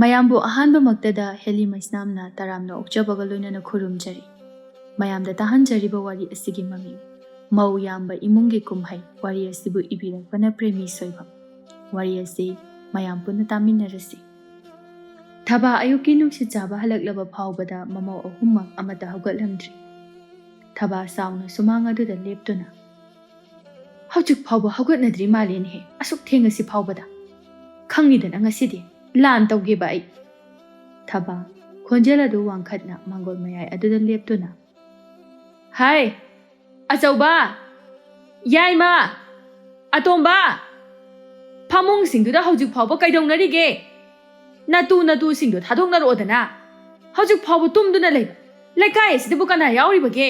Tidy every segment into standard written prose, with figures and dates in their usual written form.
ꯃꯌꯥꯝꯕꯨ ꯑꯍꯥꯟꯕꯃꯛꯇꯗ ꯍꯦꯂꯤ ꯃꯩꯁꯅꯥꯝꯅ ꯇꯔꯥꯝꯅ ꯑꯣꯛꯆꯕꯒ ꯂꯣꯏꯅꯅ ꯈꯨꯔꯨꯝꯖꯔꯤ꯫ ꯃꯌꯥꯝꯗ ꯇꯥꯍꯟꯖꯔꯤꯕ ꯋꯥꯔꯤ ꯑꯁꯤꯒꯤ ꯃꯃꯤꯡ ꯃꯧ ꯌꯥꯝꯕ ꯏꯃꯨꯡꯒꯤ ꯀꯨꯝꯍꯩ꯫ ꯋꯥꯔꯤ ꯑꯁꯤꯕꯨ ꯏꯕꯤꯔꯛꯄꯅ ꯄ꯭ꯔꯦꯃꯤ ꯁꯣꯏꯕꯝ꯫ ꯋꯥꯔꯤ ꯑꯁꯤ ꯃꯌꯥꯝ ꯄꯨꯟꯅ ꯇꯥꯃꯤꯟꯅꯔꯁꯤ꯫ ꯊꯕꯥ ꯑꯌꯨꯛꯀꯤ ꯅꯨꯡꯁꯤꯠ ꯆꯥꯕ ꯍꯜꯂꯛꯂꯕ ꯐꯥꯎꯕꯗ ꯃꯃꯧ ꯑꯍꯨꯝꯃꯛ ꯑꯃꯠꯇ ꯍꯧꯒꯠꯂꯝꯗ꯭ꯔꯤ꯫ ꯊꯕꯥ ꯁꯥꯎꯅ ꯁꯨꯃꯥꯡ ꯑꯗꯨꯗ ꯂꯦꯞꯇꯨꯅ "ꯍꯧꯖꯤꯛ ꯐꯥꯎꯕ ꯍꯧꯒꯠꯅꯗ꯭ꯔꯤ ꯃꯥꯜꯂꯦꯅꯦꯍꯦ, ꯑꯁꯨꯛ ꯊꯦꯡꯉꯁꯤ ꯐꯥꯎꯕꯗ꯫ ꯈꯪꯉꯤꯗꯅ ꯉꯁꯤꯗꯤ ꯂꯥꯟ ꯇꯧꯒꯦꯕ ꯑꯩ." ꯊꯕꯥ ꯈꯣꯟꯖꯦꯜ ꯑꯗꯨ ꯋꯥꯡꯈꯠꯅ ꯃꯥꯡꯒꯣꯜ ꯃꯌꯥꯏ ꯑꯗꯨꯗ ꯂꯦꯞꯇꯨꯅ "ꯍꯥꯏ ꯑꯆꯧꯕ, ꯌꯥꯏꯃ, ꯑꯇꯣꯝꯕ, ꯐꯃꯨꯡꯁꯤꯡꯗꯨꯗ ꯍꯧꯖꯤꯛ ꯐꯥꯎꯕ ꯀꯩꯗꯧꯅꯔꯤꯒꯦ? ꯅꯇꯨꯁꯤꯡꯗꯣ ꯊꯥꯗꯣꯛꯅꯔꯛꯑꯣꯗꯅ꯫ ꯍꯧꯖꯤꯛ ꯐꯥꯎꯕ ꯇꯨꯝꯗꯨꯅ ꯂꯩꯕ ꯂꯩꯀꯥꯏ ꯑꯁꯤꯗꯕꯨ ꯀꯅꯥ ꯌꯥꯎꯔꯤꯕꯒꯦ?"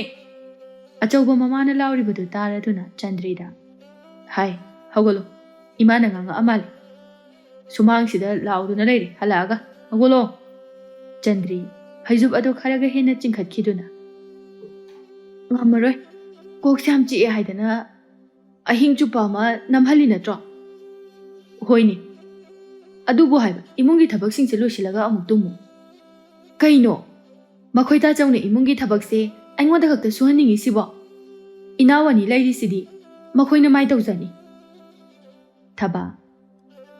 ꯑꯆꯧꯕ ꯃꯃꯥꯅ ꯂꯥꯎꯔꯤꯕꯗꯨ ꯇꯥꯔꯗꯨꯅ ꯆꯟꯗ꯭ꯔꯤꯗ "ꯍꯥꯏ ꯍꯧꯒꯠꯂꯣ, ꯏꯃꯥꯅ ꯉꯥꯡꯉꯛꯑ ꯃꯥꯜꯂꯦ꯫ ꯁꯨꯃꯥꯡꯁꯤꯗ ꯂꯥꯎꯗꯨꯅ ꯂꯩꯔꯦ, ꯍꯜꯂꯛꯑꯒ ꯍꯧꯒꯠꯂꯣ." ꯆꯟꯗ꯭ꯔꯤ ꯐꯩꯖꯨꯞ ꯑꯗꯨ ꯈꯔꯒ ꯍꯦꯟꯅ ꯆꯤꯡꯈꯠꯈꯤꯗꯨꯅ "ꯉꯝꯃꯔꯣꯏ, ꯀꯣꯛꯁꯦ ꯌꯥꯝ ꯆꯤꯛꯑꯦ ꯍꯥꯏꯗꯅ ꯑꯍꯤꯡ ꯆꯨꯞꯄ ꯑꯃ ꯅꯝꯍꯜꯂꯤ ꯅꯠꯇ꯭ꯔꯣ?" "ꯍꯣꯏꯅꯦ, ꯑꯗꯨꯕꯨ ꯍꯥꯏꯕ ꯏꯃꯨꯡꯒꯤ ꯊꯕꯛꯁꯤꯡꯁꯦ ꯂꯣꯏꯁꯤꯜꯂꯒ ꯑꯃꯨꯛ ꯇꯨꯝꯃꯨ." "ꯀꯩꯅꯣ, ꯃꯈꯣꯏ ꯇꯥꯆꯧꯅ ꯏꯃꯨꯡꯒꯤ ꯊꯕꯛꯁꯦ ꯑꯩꯉꯣꯟꯗ ꯈꯛꯇ ꯁꯨꯍꯟꯅꯤꯡꯉꯤꯁꯤꯕꯣ? ꯏꯅꯥꯎ ꯑꯅꯤ ꯂꯩꯔꯤꯁꯤꯗꯤ ꯃꯈꯣꯏꯅ ꯃꯥꯏ ꯇꯧꯖꯅꯤ." ꯊꯕꯥ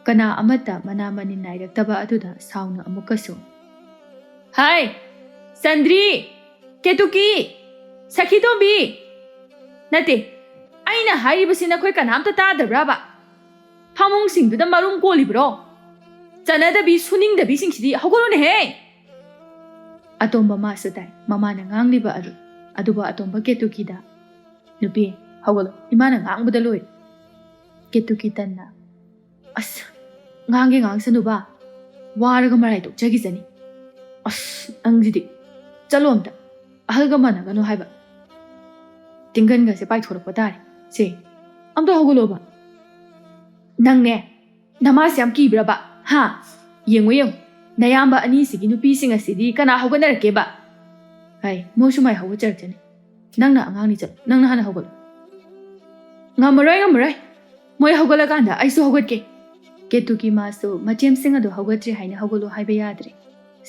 ꯀꯅꯥ ꯑꯃꯠꯇ ꯃꯅꯥ ꯃꯅꯤꯟ ꯅꯥꯏꯔꯛꯇꯕ ꯑꯗꯨꯗ ꯁꯥꯎꯅ ꯑꯃꯨꯛꯀꯁꯨ "ꯍꯥꯏ ꯆꯟꯗ꯭ꯔꯤ, ꯀꯦꯇꯨꯀꯤ, ꯁꯈꯤꯇꯣꯝꯕꯤ, ꯅꯠꯇꯦ, ꯑꯩꯅ ꯍꯥꯏꯔꯤꯕꯁꯤ ꯅꯈꯣꯏ ꯀꯅꯥꯝꯇ ꯇꯥꯗꯕ꯭ꯔꯥꯕ? ꯐꯃꯨꯡꯁꯤꯡꯗꯨꯗ ꯃꯔꯨꯝ ꯀꯣꯜꯂꯤꯕ꯭ꯔꯣ? ꯆꯠꯅꯗꯕꯤ ꯁꯨꯅꯤꯡꯗꯕꯤꯁꯤꯡꯁꯤꯗꯤ ꯍꯧꯒꯠꯂꯨꯅꯦꯍꯦ!" ꯑꯇꯣꯝꯕ ꯃꯥꯁꯨ ꯇꯥꯏ ꯃꯃꯥꯅ ꯉꯥꯡꯂꯤꯕ ꯑꯗꯨ, ꯑꯗꯨꯕꯨ ꯑꯇꯣꯝꯕ ꯀꯦꯇꯨꯀꯤꯗ "ꯅꯨꯄꯤ ꯍꯧꯒꯠꯂꯣ, ꯏꯃꯥꯅ ꯉꯥꯡꯕꯗ ꯂꯣꯏꯔꯦ." ꯀꯦꯇꯨꯀꯤ ꯇꯟꯅ "ꯑꯁ ꯉꯥꯡꯒꯦ ꯉꯥꯡꯁꯅꯨꯕ, ꯋꯥꯔꯒ ꯃꯔꯥꯏ ꯇꯣꯛꯆꯈꯤꯖꯅꯤ. ꯑꯁ ꯅꯪꯁꯤꯗꯤ, ꯆꯠꯂꯣ ꯑꯝꯇ, ꯑꯍꯜꯒ ꯃꯥꯟꯅꯒꯅꯨ ꯍꯥꯏꯕ. ꯇꯤꯡꯒꯟꯒꯁꯦ ꯄꯥꯏꯊꯣꯔꯛꯄ ꯇꯥꯔꯦ. ꯁꯦ ꯑꯝꯇ ꯍꯧꯒꯠꯂꯣꯕ. ꯅꯪꯅꯦ ꯅꯃꯥꯁꯦ ꯌꯥꯝ ꯀꯤꯕ꯭ꯔꯕ? ꯍꯥ? ꯌꯦꯡꯉꯨ ꯅꯌꯥꯝꯕ ꯑꯅꯤꯁꯤꯒꯤ ꯅꯨꯄꯤꯁꯤꯡ ꯑꯁꯤꯗꯤ ꯀꯅꯥ ꯍꯧꯒꯠꯅꯔꯛꯀꯦꯕ? ꯍꯥꯏ ꯃꯣꯏꯁꯨ ꯃꯥꯏ ꯍꯧꯒꯠꯆꯔꯛꯆꯅꯤ. ꯅꯪꯅ ꯑꯉꯥꯡꯅꯤ, ꯆꯠꯂꯣ, ꯅꯪꯅ ꯍꯥꯟꯅ ꯍꯧꯒꯠꯂꯣ." "ꯉꯝꯃꯔꯣꯏ, ꯃꯣꯏ ꯍꯧꯒꯠꯂꯀꯥꯟꯗ ꯑꯩꯁꯨ ꯍꯧꯒꯠꯀꯦ." ꯀꯦꯇꯨꯀꯤ ꯃꯥꯁꯨ ꯃꯆꯦꯝꯁꯤꯡ ꯑꯗꯨ ꯍꯧꯒꯠꯇ꯭ꯔꯤ ꯍꯥꯏꯅ ꯍꯧꯒꯠꯂꯣ ꯍꯥꯏꯕ ꯌꯥꯗ꯭ꯔꯦ꯫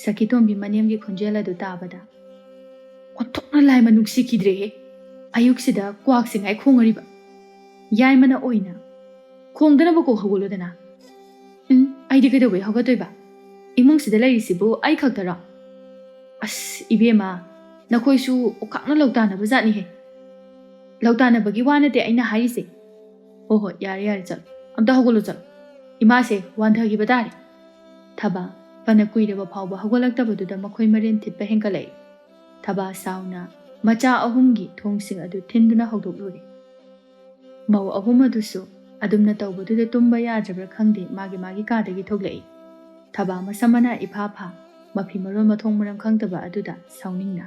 ꯁꯈꯤꯇꯣꯝꯕꯤ ꯃꯅꯦꯝꯒꯤ ꯈꯣꯟꯖꯦꯜ ꯑꯗꯨ ꯇꯥꯕꯗ "ꯑꯣꯟꯊꯣꯛꯅ ꯂꯥꯏꯃ ꯅꯨꯡꯁꯤꯈꯤꯗ꯭ꯔꯦꯍꯦ, ꯑꯌꯨꯛꯁꯤꯗ ꯀ꯭ꯋꯥꯛꯁꯤꯡꯉꯥꯏ ꯈꯣꯡꯉꯔꯤꯕ." ꯌꯥꯏꯃꯅ ꯑꯣꯏꯅ "ꯈꯣꯡꯗꯅꯕ ꯀꯣꯛ ꯍꯧꯒꯠꯂꯨꯗꯅ." "ꯑꯩꯗꯤ ꯀꯩꯗꯧꯕꯩ ꯍꯧꯒꯠꯇꯣꯏꯕ? ꯏꯃꯨꯡꯁꯤꯗ ꯂꯩꯔꯤꯁꯤꯕꯨ ꯑꯩ ꯈꯛꯇꯔꯣ? ꯑꯁ ꯏꯕꯦꯝꯃ, ꯅꯈꯣꯏꯁꯨ ꯑꯣꯈꯥꯛꯅ ꯂꯧꯇꯥꯅꯕ ꯖꯥꯠꯅꯤꯍꯦ." "ꯂꯧꯇꯥꯅꯕꯒꯤ ꯋꯥ ꯅꯠꯇꯦ ꯑꯩꯅ ꯍꯥꯏꯔꯤꯁꯦ." "ꯍꯣꯏ ꯌꯥꯔꯦ ꯆꯠꯂꯣ, ꯑꯝꯇ ꯍꯧꯒꯠꯂꯣ, ꯆꯠꯂꯣ. ꯏꯃꯥꯁꯦ ꯋꯥꯟꯊꯈꯤꯕ ꯇꯥꯔꯦ." ꯊꯕꯥ ꯐꯅ ꯀꯨꯏꯔꯕ ꯐꯥꯎꯕ ꯍꯧꯒꯠꯂꯛꯇꯕꯗꯨꯗ ꯃꯈꯣꯏ ꯃꯔꯦꯟ ꯊꯤꯠꯄ ꯍꯦꯟꯒꯠꯂꯛꯏ꯫ ꯊꯕꯥ ꯁꯥꯎꯅ ꯃꯆꯥ ꯑꯍꯨꯝꯒꯤ ꯊꯣꯡꯁꯤꯡ ꯑꯗꯨ ꯊꯤꯟꯗꯨꯅ ꯍꯧꯗꯣꯛꯂꯨꯔꯦ꯫ ꯃꯧ ꯑꯍꯨꯝ ꯑꯗꯨꯁꯨ ꯑꯗꯨꯝꯅ ꯇꯧꯕꯗꯨꯗ ꯇꯨꯝꯕ ꯌꯥꯗ꯭ꯔꯕ꯭ꯔꯥ ꯈꯪꯗꯦ ꯃꯥꯒꯤ ꯀꯥꯗꯒꯤ ꯊꯣꯛꯂꯛꯏ꯫ ꯊꯕꯥ ꯃꯁꯝ ꯃꯅꯥ ꯏꯐꯥ ꯐꯥ, ꯃꯐꯤ ꯃꯔꯣꯟ ꯃꯊꯣꯡ ꯃꯔꯝ ꯈꯪꯗꯕ ꯑꯗꯨꯗ ꯁꯥꯎꯅꯤꯡꯅ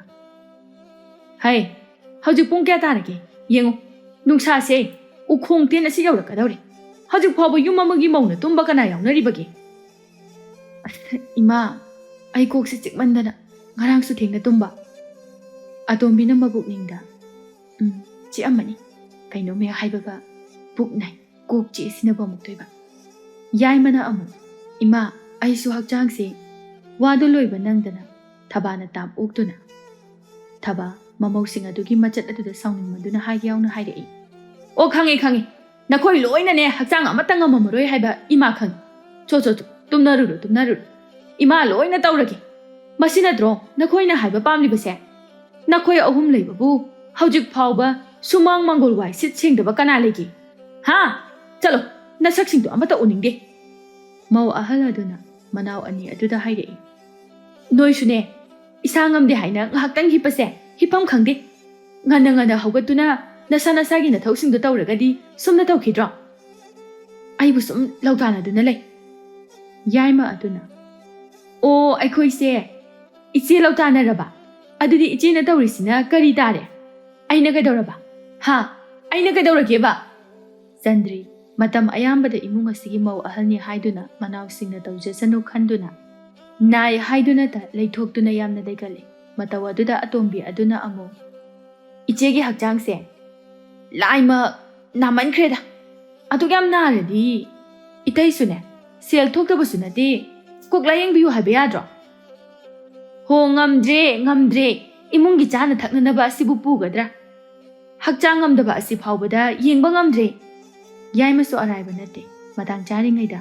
"ꯍꯩ, ꯍꯧꯖꯤꯛ ꯄꯨꯡ ꯀꯌꯥ ꯇꯥꯔꯒꯦ? ꯌꯦꯡꯉꯨ, ꯅꯨꯡꯁꯥꯁꯦ ꯎꯈꯣꯡ ꯇꯦꯟ ꯑꯁꯤ ꯌꯧꯔꯛꯀꯗꯧꯔꯦ. ꯍꯧꯖꯤꯛ ꯐꯥꯎꯕ ꯌꯨꯝ ꯑꯃꯒꯤ ꯃꯧꯅ ꯇꯨꯝꯕ ꯀꯅꯥ ꯌꯥꯎꯅꯔꯤꯕꯒꯦ?" "ꯑꯁ ꯏꯃꯥ, ꯑꯩ ꯀꯣꯛꯁꯦ ꯆꯤꯛꯃꯟꯗꯅ ꯉꯔꯥꯡꯁꯨ ꯊꯦꯡꯅ ꯇꯨꯝꯕ." ꯑꯇꯣꯝꯕꯤꯅ ꯃꯕꯨꯛꯅꯤꯡꯗ "ꯆꯤꯛꯑꯝꯃꯅꯤ. ꯀꯩꯅꯣꯝ ꯍꯦꯛ ꯍꯥꯏꯕꯒ ꯄꯨꯛ ꯅꯥꯏ, ꯀꯣꯛ ꯆꯤꯛꯑꯦꯁꯤꯅꯕꯨ ꯑꯃꯨꯛꯇꯣꯏꯕ." ꯌꯥꯏꯃꯅ ꯑꯃꯨꯛ "ꯏꯃꯥ, ꯑꯩꯁꯨ ꯍꯛꯆꯥꯡꯁꯦ..." ꯋꯥꯗꯨ ꯂꯣꯏꯕ ꯅꯪꯗꯅ ꯊꯕꯥꯅ ꯇꯥꯞ ꯑꯣꯛꯇꯨꯅ ꯊꯕꯥ ꯃꯃꯧꯁꯤꯡ ꯑꯗꯨꯒꯤ ꯃꯆꯠ ꯑꯗꯨꯗ ꯁꯥꯎꯅꯤꯡꯃꯟꯗꯨꯅ ꯍꯥꯏꯒ ꯌꯥꯎꯅ ꯍꯥꯏꯔꯛꯏ꯫ "ꯑꯣ ꯈꯪꯉꯦ, ꯅꯈꯣꯏ ꯂꯣꯏꯅꯅꯦ ꯍꯛꯆꯥꯡ ꯑꯃꯠꯇ ꯉꯝꯃꯝꯃꯔꯣꯏ ꯍꯥꯏꯕ ꯏꯃꯥ ꯈꯪꯉꯤ. ꯆꯣ ꯇꯨꯝꯅꯔꯨꯔꯣ. ꯏꯃꯥ ꯂꯣꯏꯅ ꯇꯧꯔꯒꯦ. ꯃꯁꯤ ꯅꯠꯇ꯭ꯔꯣ ꯅꯈꯣꯏꯅ ꯍꯥꯏꯕ ꯄꯥꯝꯂꯤꯕꯁꯦ? ꯅꯈꯣꯏ ꯑꯍꯨꯝ ꯂꯩꯕꯕꯨ ꯍꯧꯖꯤꯛ ꯐꯥꯎꯕ ꯁꯨꯃꯥꯡ ꯃꯥꯡꯒꯣꯜ ꯋꯥꯏ ꯁꯤꯠ ꯁꯦꯡꯗꯕ ꯀꯅꯥ ꯂꯩꯒꯦ? ꯍꯥ? ꯆꯠꯂꯣ, ꯅꯁꯛꯁꯤꯡꯗꯣ ꯑꯃꯠꯇ ꯎꯅꯤꯡꯗꯦ." ꯃꯧ ꯑꯍꯜ ꯑꯗꯨꯅ ꯃꯅꯥꯎ ꯑꯅꯤ ꯑꯗꯨꯗ ꯍꯥꯏꯔꯛꯏ꯫ "ꯅꯣꯏꯁꯨꯅꯦ ꯏꯁꯥ ꯉꯝꯗꯦ ꯍꯥꯏꯅ ꯉꯥꯏꯍꯥꯛꯇꯪ ꯍꯤꯞꯄꯁꯦ ꯍꯤꯞꯐꯝ ꯈꯪꯗꯦ. ꯉꯟꯅ ꯍꯧꯒꯠꯇꯨꯅ ꯅꯁꯥꯒꯤ ꯅꯊꯧꯁꯤꯡꯗꯣ ꯇꯧꯔꯒꯗꯤ ꯁꯨꯝꯅ ꯇꯧꯈꯤꯗ꯭ꯔꯣ? ꯑꯩꯕꯨ ꯁꯨꯝ ꯂꯧꯇꯥꯅꯗꯨꯅ ꯂꯩ." ꯌꯥꯏꯃ ꯑꯗꯨꯅ "ꯑꯣ ꯑꯩꯈꯣꯏꯁꯦ ꯏꯆꯦ ꯂꯧꯇꯥꯅꯔꯕ? ꯑꯗꯨꯗꯤ ꯏꯆꯦꯅ ꯇꯧꯔꯤꯁꯤꯅ ꯀꯔꯤ ꯇꯥꯔꯦ? ꯑꯩꯅ ꯀꯩꯗꯧꯔꯕ? ꯍꯥ? ꯑꯩꯅ ꯀꯩꯗꯧꯔꯒꯦꯕ?" ꯆꯟꯗ꯭ꯔꯤ ꯃꯇꯝ ꯑꯌꯥꯝꯕꯗ ꯏꯃꯨꯡ ꯑꯁꯤꯒꯤ ꯃꯧ ꯑꯍꯜꯅꯤ ꯍꯥꯏꯗꯨꯅ ꯃꯅꯥꯎꯁꯤꯡꯅ ꯇꯧꯖꯁꯅꯨ ꯈꯟꯗꯨꯅ ꯅꯥꯏ ꯍꯥꯏꯗꯨꯅꯇ ꯂꯩꯊꯣꯛꯇꯨꯅ ꯌꯥꯝꯅ ꯂꯩꯒꯜꯂꯤ꯫ ꯃꯇꯧ ꯑꯗꯨꯗ ꯑꯇꯣꯝꯕꯤ ꯑꯗꯨꯅ ꯑꯃꯨꯛ "ꯏꯆꯦꯒꯤ ꯍꯛꯆꯥꯡꯁꯦ ꯂꯥꯏꯃꯛ ꯅꯥꯃꯟꯈ꯭ꯔꯦꯗ. ꯑꯗꯨꯛ ꯌꯥꯝ ꯅꯥꯔꯗꯤ ꯏꯇꯩꯁꯨꯅꯦ ꯁꯦꯜ ꯊꯣꯛꯇꯕꯁꯨ ꯅꯠꯇꯦ, ꯀꯣꯛ ꯂꯥꯌꯦꯡꯕꯤꯌꯨ ꯍꯥꯏꯕ ꯌꯥꯗ꯭ꯔꯣ? ꯍꯣ ꯉꯝꯗ꯭ꯔꯦ ꯏꯃꯨꯡꯒꯤ ꯆꯥꯅ ꯊꯛꯅꯅꯕ ꯑꯁꯤꯕꯨ ꯄꯨꯒꯗ꯭ꯔꯥ? ꯍꯛꯆꯥꯡ ꯉꯝꯗꯕ ꯑꯁꯤ ꯐꯥꯎꯕꯗ ꯌꯦꯡꯕ ꯉꯝꯗ꯭ꯔꯦ. ꯌꯥꯏꯃꯁꯨ ꯑꯔꯥꯏꯕ ꯅꯠꯇꯦ ꯃꯇꯥꯡ ꯆꯥꯔꯤꯉꯩꯗ.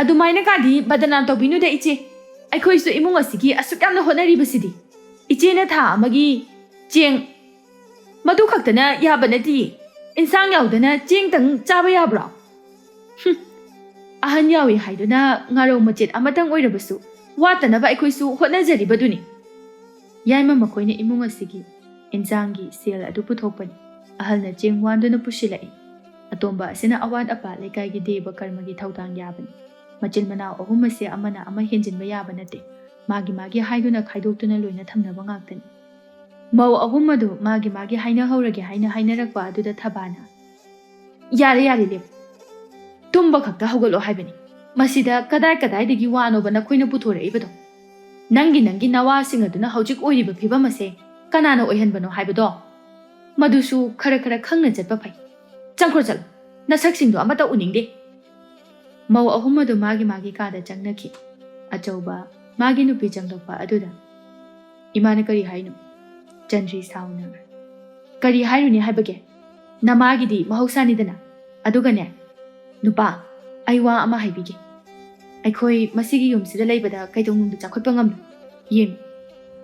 ꯑꯗꯨꯃꯥꯏꯅ ꯀꯥꯗꯤ ꯕꯗꯅꯥꯝ ꯇꯧꯕꯤꯅꯨꯗ ꯏꯆꯦ. ꯑꯩꯈꯣꯏꯁꯨ ꯏꯃꯨꯡ ꯑꯁꯤꯒꯤ ꯑꯁꯨꯛ ꯌꯥꯝꯅ ꯍꯣꯠꯅꯔꯤꯕꯁꯤꯗꯤ. ꯏꯆꯦꯅ ꯊꯥ ꯑꯃꯒꯤ ꯆꯦꯡ ꯃꯗꯨ ꯈꯛꯇꯅ ꯌꯥꯕ ꯅꯠꯇꯤꯌꯦ. ꯏꯟꯁꯥꯡ ꯌꯥꯎꯗꯅ ꯆꯦꯡꯇꯪ ꯆꯥꯕ ꯌꯥꯕ꯭ꯔꯣ? ꯑꯍꯟ ꯌꯥꯎꯏ ꯍꯥꯏꯗꯨꯅ ꯉꯥꯔꯧ ꯃꯆꯦꯠ ꯑꯃꯇꯪ ꯑꯣꯏꯔꯕꯁꯨ ꯋꯥꯠꯇꯅꯕ ꯑꯩꯈꯣꯏꯁꯨ ꯍꯣꯠꯅꯖꯔꯤꯕꯗꯨꯅꯤ. ꯌꯥꯏꯃ ꯃꯈꯣꯏꯅ ꯏꯃꯨꯡ ꯑꯁꯤꯒꯤ ꯏꯟꯁꯥꯡꯒꯤ ꯁꯦꯜ ꯑꯗꯨ ꯄꯨꯊꯣꯛꯄꯅꯤ. ꯑꯍꯜꯅ ꯆꯦꯡ ꯋꯥꯟꯗꯨꯅ ꯄꯨꯁꯤꯜꯂꯛꯏ. ꯑꯇꯣꯝꯕ ꯑꯁꯤꯅ ꯑꯋꯥꯠ ꯑꯄꯥ ꯂꯩꯀꯥꯏꯒꯤ ꯗꯦꯕ ꯀꯔꯃꯒꯤ ꯊꯧꯗꯥꯡ ꯌꯥꯕꯅꯤ. ꯃꯆꯤꯟ ꯃꯅꯥꯎ ꯑꯍꯨꯝ ꯑꯁꯤ ꯑꯃꯅ ꯑꯃ ꯍꯦꯟꯖꯤꯟꯕ ꯌꯥꯕ ꯅꯠꯇꯦ. ꯃꯥꯒꯤ ꯍꯥꯏꯗꯨꯅ ꯈꯥꯏꯗꯣꯛꯇꯨꯅ ꯂꯣꯏꯅ ꯊꯝꯅꯕ ꯉꯥꯛꯇꯅꯤ. ꯃꯧ ꯑꯍꯨꯝ ꯑꯗꯨ ꯃꯥꯒꯤ ꯍꯥꯏꯅꯍꯧꯔꯒꯦ ꯍꯥꯏꯅ ꯍꯥꯏꯅꯔꯛꯄ ꯑꯗꯨꯗ ꯊꯕꯥꯅ ꯌꯥꯔꯦ ꯂꯦꯞ. ꯇꯨꯝꯕ ꯈꯛꯇ ꯍꯧꯒꯠꯂꯣ ꯍꯥꯏꯕꯅꯤ. ꯃꯁꯤꯗ ꯀꯗꯥꯏꯗꯒꯤ ꯋꯥꯅꯣꯕ ꯅꯈꯣꯏꯅ ꯄꯨꯊꯣꯔꯛꯏꯕꯗꯣ? ꯅꯪꯒꯤ ꯅꯋꯥꯁꯤꯡ ꯑꯗꯨꯅ ꯍꯧꯖꯤꯛ ꯑꯣꯏꯔꯤꯕ ꯐꯤꯕꯝ ꯑꯁꯦ ꯀꯅꯥꯅ ꯑꯣꯏꯍꯟꯕꯅꯣ ꯍꯥꯏꯕꯗꯣ? ꯃꯗꯨꯁꯨ ꯈꯔ ꯈꯪꯅ ꯆꯠꯄ ꯐꯩ. ꯆꯪꯈ꯭ꯔꯣ ꯆꯠꯂꯣ. ꯅꯁꯛꯁꯤꯡꯗꯣ ꯑꯃꯠꯇ ꯎꯅꯤꯡꯗꯦ. ꯃꯧ ꯑꯍꯨꯝ ꯑꯗꯨ ꯃꯥꯒꯤ ꯀꯥꯗ ꯆꯪꯅꯈꯤ. ꯑꯆꯧꯕ ꯃꯥꯒꯤ ꯅꯨꯄꯤ ꯆꯪꯂꯛꯄ ꯑꯗꯨꯗ ꯏꯃꯥꯅ ꯀꯔꯤ ꯍꯥꯏꯅꯣ? ꯆꯟꯗ꯭ꯔꯤ ꯁꯥꯎꯅ ꯀꯔꯤ ꯍꯥꯏꯔꯨꯅꯤ ꯍꯥꯏꯕꯒꯦ? ꯅꯃꯥꯒꯤꯗꯤ ꯃꯍꯧꯁꯥꯅꯤꯗꯅ. ꯑꯗꯨꯒꯅꯦ ꯅꯨꯄꯥ, ꯑꯩ ꯋꯥ ꯑꯃ ꯍꯥꯏꯕꯤꯒꯦ. ꯑꯩꯈꯣꯏ ꯃꯁꯤꯒꯤ ꯌꯨꯝꯁꯤꯗ ꯂꯩꯕꯗ ꯀꯩꯗꯧꯅꯨꯡꯗ ꯆꯥꯎꯈꯠꯄ ꯉꯝꯂꯣꯏ. ꯌꯦꯡꯉꯨ,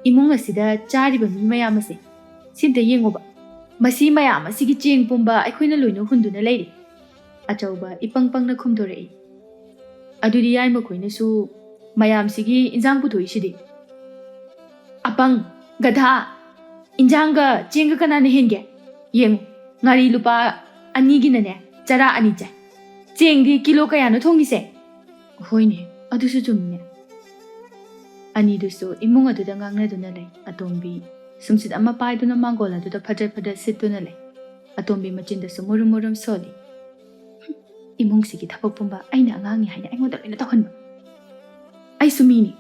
ꯏꯃꯨꯡ ꯑꯁꯤꯗ ꯆꯥꯔꯤꯕ ꯃꯤ ꯃꯌꯥꯝ ꯑꯁꯦ ꯁꯤꯝꯇ ꯌꯦꯡꯉꯣꯕ. ꯃꯁꯤ ꯃꯌꯥꯝ ꯑꯁꯤꯒꯤ ꯆꯦꯡ ꯄꯨꯝꯕ ꯑꯩꯈꯣꯏꯅ ꯂꯣꯏꯅ ꯍꯨꯟꯗꯨꯅ ꯂꯩꯔꯤ. ꯑꯆꯧꯕ ꯏꯄꯪ ꯄꯪꯅ ꯈꯨꯝꯗꯣꯔꯛꯏ. ꯑꯗꯨꯗꯤ ꯌꯥꯏꯃ ꯈꯣꯏꯅꯁꯨ ꯃꯌꯥꯝꯁꯤꯒꯤ ꯏꯟꯖꯥꯡ ꯄꯨꯊꯣꯛꯏꯁꯤꯗꯤ? ꯑꯄꯪ, ꯒꯙꯥ, ꯏꯟꯖꯥꯡꯒ ꯆꯦꯡꯒ ꯀꯅꯥꯅ ꯍꯦꯟꯒꯦ? ꯌꯦꯡꯉꯨ, ꯉꯥꯔꯤ ꯂꯨꯄꯥ 2ꯒꯤꯅꯅꯦ ꯆꯔꯥ 2 ꯆꯥꯏ. ꯆꯦꯡꯗꯤ ꯀꯤꯂꯣ ꯀꯌꯥꯅꯣ ꯊꯣꯡꯉꯤꯁꯦ? ꯍꯣꯏꯅꯦ, ꯑꯗꯨꯁꯨ ꯆꯨꯝꯃꯤꯅꯦ. ꯑꯅꯤꯗꯨꯁꯨ ꯏꯃꯨꯡ ꯑꯗꯨꯗ ꯉꯥꯡꯅꯗꯨꯅ ꯂꯩ. ꯑꯇꯣꯝꯕꯤ ꯁꯨꯝꯁꯤꯠ ꯑꯃ ꯄꯥꯏꯗꯨꯅ ꯃꯥꯡꯒꯣꯜ ꯑꯗꯨꯗ ꯐꯗ꯭ꯔꯠ ꯁꯤꯠꯇꯨꯅ ꯂꯩ. ꯑꯇꯣꯝꯕꯤ ꯃꯆꯤꯟꯗꯁꯨ ꯃꯨꯔꯨꯝ ꯁꯣꯜꯂꯤ. ꯏꯃꯨꯡꯁꯤꯒꯤ ꯊꯕꯛ ꯄꯨꯝꯕ ꯑꯩꯅ ꯑꯉꯥꯡꯅꯤ ꯍꯥꯏꯅ ꯑꯩꯉꯣꯟꯗ ꯂꯣꯏꯅ ꯇꯧꯍꯟꯕ. ꯑꯩꯁꯨ ꯃꯤꯅꯤ,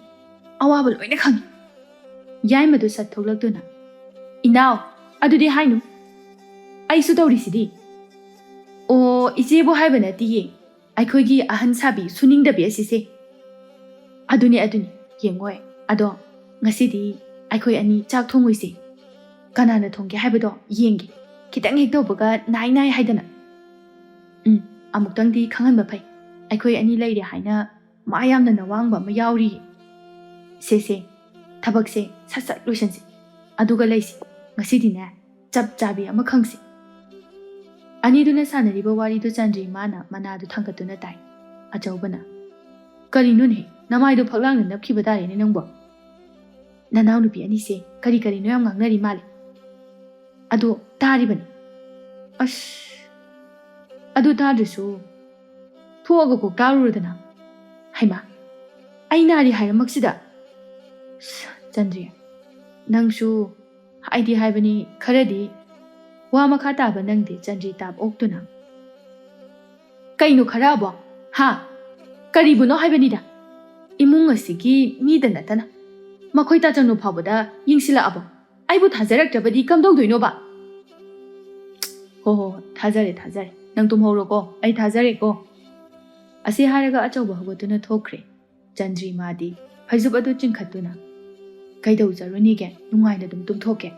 ꯑꯋꯥꯕ ꯂꯣꯏꯅ ꯈꯪꯉꯤ. ꯌꯥꯏꯃꯗꯨ ꯁꯠ ꯊꯣꯛꯂꯛꯇꯨꯅ ꯏꯅꯥꯎ, ꯑꯗꯨꯗꯤ ꯍꯥꯏꯅꯨ, ꯑꯩꯁꯨ ꯇꯧꯔꯤꯁꯤꯗꯤ. ꯑꯣ, ꯏꯆꯦꯕꯨ ꯍꯥꯏꯕ ꯅꯠꯇꯤꯌꯦ, ꯑꯩꯈꯣꯏꯒꯤ ꯑꯍꯟ ꯁꯥꯕꯤ ꯁꯨꯅꯤꯡꯗꯕꯤ ꯑꯁꯤꯁꯦ. ꯑꯗꯨꯅꯤ ꯌꯦꯡꯉꯣꯏ. ꯑꯗꯣ ꯉꯁꯤꯗꯤ ꯑꯩꯈꯣꯏ ꯑꯅꯤ ꯆꯥꯛ ꯊꯣꯡꯉꯣꯏꯁꯦ. ꯀꯅꯥꯅ ꯊꯣꯡꯒꯦ ꯍꯥꯏꯕꯗꯣ ꯌꯦꯡꯒꯦ. ꯈꯤꯇꯪ ꯍꯦꯛ ꯇꯧꯕꯒ ꯅꯥꯏ ꯍꯥꯏꯗꯅ. ꯑꯃꯨꯛꯇꯪꯗꯤ ꯈꯪꯍꯟꯕ ꯐꯩ. ꯑꯩꯈꯣꯏ ꯑꯅꯤ ꯂꯩꯔꯦ ꯍꯥꯏꯅ ꯃꯥ ꯌꯥꯝꯅ ꯅꯋꯥꯡꯕ ꯑꯃ ꯌꯥꯎꯔꯤꯌꯦ. ꯁꯦ ꯊꯕꯛꯁꯦ ꯁꯠ ꯂꯣꯏꯁꯟꯁꯤ. ꯑꯗꯨꯒ ꯂꯩꯁꯤ. ꯉꯁꯤꯗꯤꯅꯦ ꯆꯞ ꯆꯥꯕꯤ ꯑꯃ ꯈꯪꯁꯤ. ꯑꯅꯤꯗꯨꯅ ꯁꯥꯟꯅꯔꯤꯕ ꯋꯥꯔꯤꯗꯨ ꯆꯟꯗ꯭ꯔꯤ ꯃꯥꯅ ꯃꯅꯥꯗꯨ ꯊꯥꯡꯒꯠꯇꯨꯅ ꯇꯥꯏ. ꯑꯆꯧꯕꯅ ꯀꯔꯤꯅꯣꯅꯦ, ꯅꯃꯥꯏꯗꯣ ꯐꯛꯂꯥꯡꯗ ꯅꯞꯈꯤꯕ ꯇꯥꯔꯦꯅꯦ ꯅꯪꯕꯣ. ꯅꯅꯥꯎ ꯅꯨꯄꯤ ꯑꯅꯤꯁꯦ ꯀꯔꯤꯅꯣ ꯌꯥꯝ ꯉꯥꯡꯅꯔꯤ ꯃꯥꯜꯂꯦ. ꯑꯗꯣ ꯇꯥꯔꯤꯕꯅꯤ. ꯑꯗꯨ ꯇꯥꯗ꯭ꯔꯁꯨ ꯊꯣꯛꯑꯒ ꯀꯣꯛ ꯇꯥꯔꯨꯔꯗꯅ. ꯍꯩꯃꯥ, ꯑꯩ ꯅꯥꯔꯤ ꯍꯥꯏꯔꯃꯛꯁꯤꯗ. ꯆꯟꯗ꯭ꯔꯤ, ꯅꯪꯁꯨ ꯍꯥꯏꯕꯅꯤ ꯈꯔꯗꯤ. ꯋꯥ ꯃꯈꯥ ꯇꯥꯕ ꯅꯪꯗꯤ ꯆꯟꯗ꯭ꯔꯤ ꯇꯥꯞ ꯑꯣꯛꯇꯨꯅ. ꯀꯩꯅꯣ ꯈꯔꯕꯣ? ꯀꯔꯤꯕꯨꯅꯣ ꯍꯥꯏꯕꯅꯤꯗ. ꯏꯃꯨꯡ ꯑꯁꯤꯒꯤ ꯃꯤꯗ ꯅꯠꯇꯅ ꯃꯈꯣꯏ ꯇꯥꯆꯧꯅꯨ ꯐꯥꯎꯕꯗ ꯌꯦꯡꯁꯤꯜꯂꯛꯑꯕꯣ? ꯑꯩꯕꯨ ꯊꯥꯖꯔꯛꯇ꯭ꯔꯕꯗꯤ ꯀꯝꯗꯧꯗꯣꯏꯅꯣꯕ? ꯍꯣ, ꯊꯥꯖꯔꯦ. ꯅꯪ ꯇꯨꯝꯍꯧꯔꯣꯀꯣ, ꯑꯩ ꯊꯥꯖꯔꯦꯀꯣ. ꯑꯁꯤ ꯍꯥꯏꯔꯒ ꯑꯆꯧꯕ ꯍꯧꯒꯠꯇꯨꯅ ꯊꯣꯛꯈ꯭ꯔꯦ. ꯆꯟꯗ꯭ꯔꯤ ꯃꯥꯗꯤ ꯐꯩꯖꯨꯞ ꯑꯗꯨ ꯆꯤꯡꯈꯠꯇꯨꯅ ꯀꯩꯗꯧꯖꯔꯨꯅꯤꯒꯦ, ꯅꯨꯡꯉꯥꯏꯅ ꯑꯗꯨꯝ ꯇꯨꯝꯊꯣꯛꯀꯦ.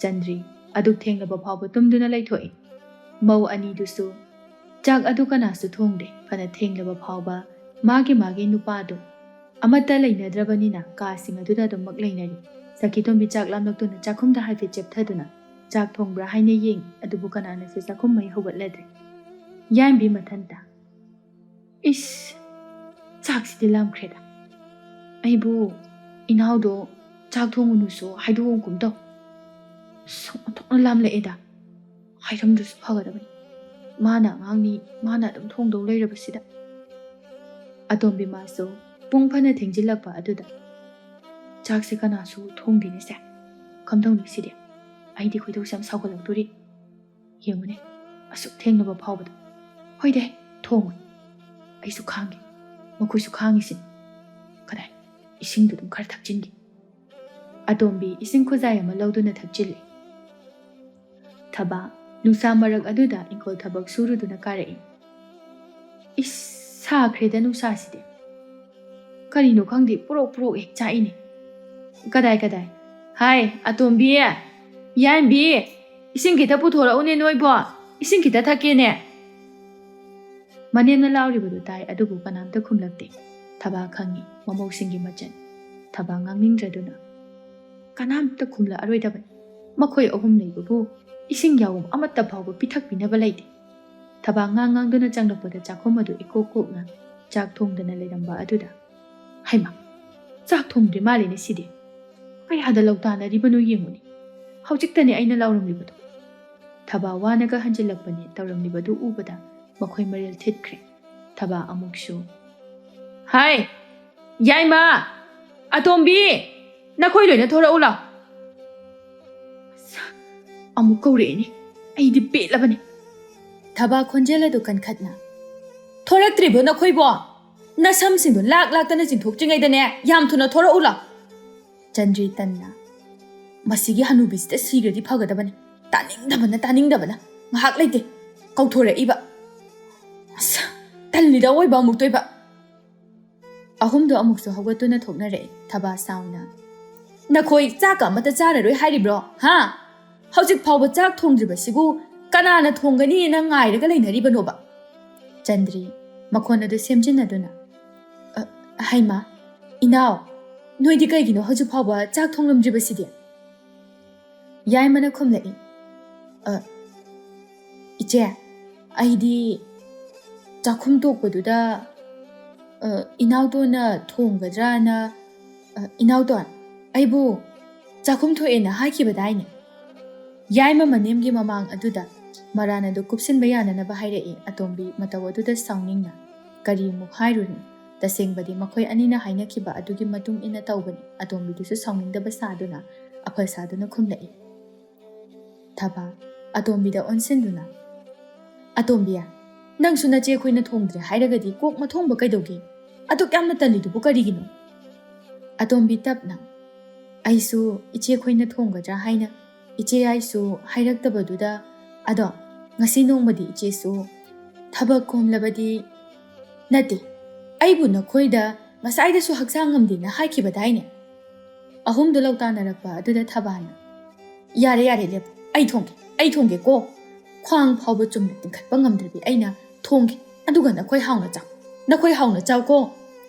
ꯆꯟꯗ꯭ꯔꯤ ꯑꯗꯨꯛ ꯊꯦꯡꯂꯕ ꯐꯥꯎꯕ ꯇꯨꯝꯗꯨꯅ ꯂꯩꯊꯣꯛꯏ. ꯃꯧ ꯑꯅꯤꯗꯨꯁꯨ ꯆꯥꯛ ꯑꯗꯨ ꯀꯅꯥꯁꯨ ꯊꯣꯡꯗꯦ. ꯐꯅ ꯊꯦꯡꯂꯕ ꯐꯥꯎꯕ ꯃꯥꯒꯤ ꯅꯨꯄꯥꯗꯨ ꯑꯃꯠꯇ ꯂꯩꯅꯗ꯭ꯔꯕꯅꯤꯅ ꯀꯥꯁꯤꯡ ꯑꯗꯨꯗ ꯑꯗꯨꯃꯛ ꯂꯩꯅꯔꯤ. ꯁꯈꯤꯇꯣꯝꯕꯤ ꯆꯥꯛ ꯂꯥꯝꯂꯛꯇꯨꯅ ꯆꯥꯛꯈꯨꯝꯗ ꯍꯥꯏꯐꯦꯠ ꯆꯦꯞꯊꯗꯨꯅ ꯆꯥꯛ ꯊꯣꯡꯕ꯭ꯔꯥ ꯍꯥꯏꯅ ꯌꯦꯡꯉꯤ. ꯑꯗꯨꯕꯨ ꯀꯅꯥꯅꯁꯨ ꯆꯥꯛꯈꯨꯝ ꯃꯩ ꯍꯧꯒꯠꯂꯗ꯭ꯔꯦ. ꯌꯥꯏꯝꯕꯤ ꯃꯊꯟꯇ ꯆꯥꯛꯁꯤꯗꯤ ꯂꯥꯝꯈ꯭ꯔꯦꯗ. ꯑꯩꯕꯨ ꯏꯅꯥꯎꯗꯣ ꯆꯥꯛ ꯊꯣꯡꯉꯨꯅꯨꯁꯨ ꯍꯥꯏꯗꯣꯛꯑꯒꯨꯝ ꯇꯧ. ꯑꯣꯟꯊꯣꯛꯅ ꯂꯥꯝꯂꯛꯑꯦꯗ. ꯍꯥꯏꯔꯝꯗ꯭ꯔꯁꯨ ꯐꯒꯗꯕꯅꯤ. ꯃꯥꯅ ꯑꯉꯥꯡꯅꯤ, ꯃꯥꯅ ꯑꯗꯨꯝ ꯊꯣꯡꯗꯧ ꯂꯩꯔꯕꯁꯤꯗ. ꯑꯇꯣꯝꯕꯤ ꯃꯥꯁꯨ ꯄꯨꯡ ꯐꯅ ꯊꯦꯡꯖꯤꯜꯂꯛꯄ ꯑꯗꯨꯗ ꯆꯥꯛꯁꯦ ꯀꯅꯥꯁꯨ ꯊꯣꯡꯗꯦꯅꯦꯁꯦ. ꯀꯝꯗꯧꯅꯤ ꯁꯤꯗꯤ? ꯑꯩꯗꯤ ꯈꯣꯏꯗꯧꯁꯦ ꯌꯥꯝ ꯁꯥꯎꯒꯠꯂꯛꯇꯣꯔꯤ. ꯌꯦꯡꯉꯨꯅꯦ, ꯑꯁꯨꯛ ꯊꯦꯡꯂꯕ ꯐꯥꯎꯕꯗ. ꯍꯣꯏꯗꯦ, ꯊꯣꯡꯉꯣꯏ. ꯑꯩꯁꯨ ꯈꯥꯡꯒꯦ, ꯃꯈꯣꯏꯁꯨ ꯈꯥꯡꯉꯤꯁꯤꯅꯤ. ꯀꯗꯥꯏ, ꯏꯁꯤꯡꯗꯨ ꯑꯗꯨꯝ ꯈꯔ ꯊꯛꯆꯤꯟꯒꯦ. ꯑꯇꯣꯝꯕꯤ ꯏꯁꯤꯡ ꯈꯨꯖꯥꯏ ꯑꯃ ꯂꯧꯗꯨꯅ ꯊꯛꯆꯤꯜꯂꯤ. ꯊꯕꯥ ꯅꯨꯡꯁꯥ ꯃꯔꯛ ꯑꯗꯨꯗ ꯏꯪꯈꯣꯜ ꯊꯕꯛ ꯁꯨꯔꯨꯗꯨꯅ ꯀꯥꯔꯛꯏ. ꯁꯥꯈ꯭ꯔꯦꯗ ꯅꯨꯡꯁꯥꯁꯤꯗꯤ ꯀꯔꯤꯅꯣ ꯈꯪꯗꯦ ꯄꯨꯔꯣꯛ ꯄꯨꯔꯣꯛ ꯍꯦꯛ ꯆꯥꯛꯏꯅꯦ ꯀꯗꯥꯏ ꯀꯗꯥꯏ ꯍꯥꯏ ꯑꯇꯣꯝꯕꯤ ꯌꯥꯏꯝꯕꯤ ꯏꯁꯤꯡ ꯈꯤꯇ ꯄꯨꯊꯣꯔꯛꯎꯅꯦ ꯅꯣꯏꯕꯣ ꯏꯁꯤꯡ ꯈꯤꯇ ꯊꯛꯀꯦꯅꯦ ꯃꯅꯦꯝꯅ ꯂꯥꯎꯔꯤꯕꯗꯨ ꯇꯥꯏ ꯑꯗꯨꯕꯨ ꯀꯅꯥꯝꯇ ꯈꯨꯝꯂꯛꯇꯦ ꯊꯕꯥ ꯈꯪꯉꯤ ꯃꯃꯧꯁꯤꯡꯒꯤ ꯃꯆꯜ ꯊꯕꯥ ꯉꯥꯡꯅꯤꯡꯗ꯭ꯔꯗꯨꯅ ꯀꯅꯥꯝꯇ ꯈꯨꯝꯂꯛꯑꯔꯣꯏꯗꯕꯅꯤ ꯃꯈꯣꯏ ꯑꯍꯨꯝ ꯂꯩꯕꯕꯨ ꯏꯁꯤꯡ ꯌꯥꯎꯝ ꯑꯃꯠꯇ ꯐꯥꯎꯕ ꯄꯤꯊꯛꯄꯤꯅꯕ ꯂꯩꯇꯦ ꯊꯕꯥ ꯉꯥꯡꯗꯨꯅ ꯆꯪꯂꯛꯄꯗ ꯆꯥꯛꯈꯨꯝ ꯑꯗꯨ ꯏꯀꯣꯛ ꯀꯣꯛꯅ ꯆꯥꯛ ꯊꯣꯡꯗꯅ ꯂꯩꯔꯝꯕ ꯑꯗꯨꯗ ꯍꯩꯃꯥ ꯆꯥꯛ ꯊꯣꯡꯗ꯭ꯔꯤ ꯃꯥꯜꯂꯦꯅꯦ ꯁꯤꯗꯤ ꯀꯌꯥꯗ ꯂꯧꯇꯥꯅꯔꯤꯕꯅꯣ ꯌꯦꯡꯉꯨꯅꯤ ꯍꯧꯖꯤꯛꯇꯅꯦ ꯑꯩꯅ ꯂꯥꯎꯔꯝꯂꯤꯕꯗꯣ ꯊꯕꯥ ꯋꯥꯅꯒ ꯍꯟꯖꯤꯜꯂꯛꯄꯅꯦ ꯇꯧꯔꯝꯂꯤꯕꯗꯨ ꯎꯕꯗ ꯃꯈꯣꯏ ꯃꯔꯦꯜ ꯊꯤꯠꯈ꯭ꯔꯦ ꯊꯕꯥ ꯑꯃꯨꯛꯁꯨ ꯍꯥꯏ ꯌꯥꯏꯃ ꯑꯇꯣꯝꯕꯤ ꯅꯈꯣꯏ ꯂꯣꯏꯅ ꯊꯣꯔꯛꯎ ꯂꯥꯎ ꯑꯃꯨꯛ ꯀꯧꯔꯛꯑꯦꯅꯦ ꯑꯩꯗꯤ ꯄꯦꯠꯂꯕꯅꯦ ꯊꯕꯥ ꯈꯣꯟꯖꯦꯜ ꯑꯗꯨ ꯀꯟꯈꯠꯅ ꯊꯣꯔꯛꯇ꯭ꯔꯤꯕꯣ ꯅꯈꯣꯏꯕꯣ ꯅꯁꯝꯁꯤꯡꯗꯣ ꯂꯥꯛꯇꯅ ꯆꯤꯡꯊꯣꯛꯇ꯭ꯔꯤꯉꯩꯗꯅꯦ ꯌꯥꯝ ꯊꯨꯅ ꯊꯣꯔꯛꯎ ꯂꯥꯎ ꯆꯟꯗ꯭ꯔꯤ ꯇꯟꯅ ꯃꯁꯤꯒꯤ ꯍꯅꯨꯕꯤꯁꯤꯗ ꯁꯤꯔꯗꯤ ꯐꯒꯗꯕꯅꯤ ꯇꯥꯅꯤꯡꯗꯕꯅ ꯉꯥꯏꯍꯥꯛ ꯂꯩꯇꯦ ꯀꯧꯊꯣꯔꯛꯏꯕ ꯑꯁ ꯇꯜꯂꯤꯗ ꯑꯣꯏꯕ ꯑꯃꯨꯛꯇꯣꯏꯕ ꯑꯍꯨꯝꯗꯣ ꯑꯃꯨꯛꯁꯨ ꯍꯧꯒꯠꯇꯨꯅ ꯊꯣꯛꯅꯔꯛꯏ ꯊꯕꯥ ꯁꯥꯎꯅ ꯅꯈꯣꯏ ꯆꯥꯛꯀ ꯑꯃꯠꯇ ꯆꯥꯔꯔꯣꯏ ꯍꯥꯏꯔꯤꯕ꯭ꯔꯣ ꯍꯥ ꯍꯧꯖꯤꯛ ꯐꯥꯎꯕ ꯆꯥꯛ ꯊꯣꯡꯗ꯭ꯔꯤꯕꯁꯤꯕꯨ ꯀꯅꯥꯅ ꯊꯣꯡꯒꯅꯤꯅ ꯉꯥꯏꯔꯒ ꯂꯩꯅꯔꯤꯕꯅꯣꯕ ꯆꯟꯗ꯭ꯔꯤ ꯃꯈꯣꯟ ꯑꯗꯨ ꯁꯦꯝꯖꯤꯟꯅꯗꯨꯅ ꯍꯩꯃꯥ ꯏꯅꯥꯎ ꯅꯣꯏꯗꯤ ꯀꯩꯒꯤꯅꯣ ꯍꯧꯖꯤꯛ ꯐꯥꯎꯕ ꯆꯥꯛ ꯊꯣꯡꯂꯝꯗ꯭ꯔꯤꯕꯁꯤꯗꯤ ꯌꯥꯏꯃꯅ ꯈꯨꯝꯂꯛꯏ ꯏꯆꯦ ꯑꯩꯗꯤ ꯆꯥꯛꯈꯨꯝ ꯇꯣꯛꯄꯗꯨꯗ ꯏꯅꯥꯎꯇꯣꯟꯅ ꯊꯣꯡꯒꯗ꯭ꯔꯥꯅ ꯏꯅꯥꯎꯇꯣꯟ ꯑꯩꯕꯨ ꯆꯥꯛꯈꯨꯝ ꯊꯣꯛꯑꯦꯅ ꯍꯥꯏꯈꯤꯕꯗꯥꯏꯅꯦ ꯌꯥꯏꯃ ꯃꯅꯦꯝꯒꯤ ꯃꯃꯥꯡ ꯑꯗꯨꯗ ꯃꯔꯥꯟ ꯑꯗꯨ ꯀꯨꯞꯁꯤꯟꯕ ꯌꯥꯅꯅꯕ ꯍꯥꯏꯔꯛꯏ ꯑꯇꯣꯝꯕꯤ ꯃꯇꯧ ꯑꯗꯨꯗ ꯁꯥꯎꯅꯤꯡꯅ ꯀꯔꯤꯃꯨꯛ ꯍꯥꯏꯔꯨꯅꯤ ꯇꯁꯦꯡꯕꯗꯤ ꯃꯈꯣꯏ ꯑꯅꯤꯅ ꯍꯥꯏꯅꯈꯤꯕ ꯑꯗꯨꯒꯤ ꯃꯇꯨꯡ ꯏꯟꯅ ꯇꯧꯕꯅꯤ ꯑꯇꯣꯝꯕꯤꯗꯨꯁꯨ ꯁꯥꯎꯅꯤꯡꯗꯕ ꯁꯥꯗꯨꯅ ꯑꯐ ꯁꯥꯗꯨꯅ ꯈꯨꯝꯂꯛꯏ ꯊꯕꯥ ꯑꯇꯣꯝꯕꯤꯗ ꯑꯣꯟꯁꯤꯟꯗꯨꯅ ꯑꯇꯣꯝꯕꯤ ꯅꯪꯁꯨ ꯅꯆꯦ ꯑꯩꯈꯣꯏꯅ ꯊꯣꯡꯗ꯭ꯔꯦ ꯍꯥꯏꯔꯒꯗꯤ ꯀꯣꯛ ꯃꯊꯣꯡꯕ ꯀꯩꯗꯧꯒꯦ ꯑꯗꯨꯛ ꯌꯥꯝꯅ ꯇꯜꯂꯤꯗꯨꯕꯨ ꯀꯔꯤꯒꯤꯅꯣ ꯑꯇꯣꯝꯕꯤ ꯇꯞꯅ ꯑꯩꯁꯨ ꯏꯆꯦ ꯑꯩꯈꯣꯏꯅ ꯊꯣꯡꯒꯗ꯭ꯔꯥ ꯍꯥꯏꯅ ꯏꯆꯦ ꯑꯩꯁꯨ ꯍꯥꯏꯔꯛꯇꯕꯗꯨꯗ ꯑꯗꯣ ꯉꯁꯤ ꯅꯣꯡꯃꯗꯤ ꯏꯆꯦꯁꯨ ꯊꯕꯛ ꯀꯣꯝꯂꯕꯗꯤ ꯅꯠꯇꯦ ꯑꯩꯕꯨ ꯅꯈꯣꯏꯗ ꯉꯁꯥꯏꯗꯁꯨ ꯍꯛꯆꯥꯡ ꯉꯝꯗꯦꯅ ꯍꯥꯏꯈꯤꯕꯗꯥꯏꯅꯦ ꯑꯍꯨꯝꯗꯨ ꯂꯧꯇꯥꯅꯔꯛꯄ ꯑꯗꯨꯗ ꯊꯕꯥꯅ ꯌꯥꯔꯦ ꯂꯦꯞꯄꯨ ꯑꯩ ꯊꯣꯡꯒꯦꯀꯣ ꯈ꯭ꯋꯥꯡ ꯐꯥꯎꯕ ꯆꯨꯝꯅ ꯇꯤꯡꯈꯠꯄ ꯉꯝꯗ꯭ꯔꯗꯤ ꯑꯩꯅ ꯊꯣꯡꯒꯦ ꯑꯗꯨꯒ ꯅꯈꯣꯏ ꯍꯥꯎꯅ ꯆꯥꯎꯀꯣ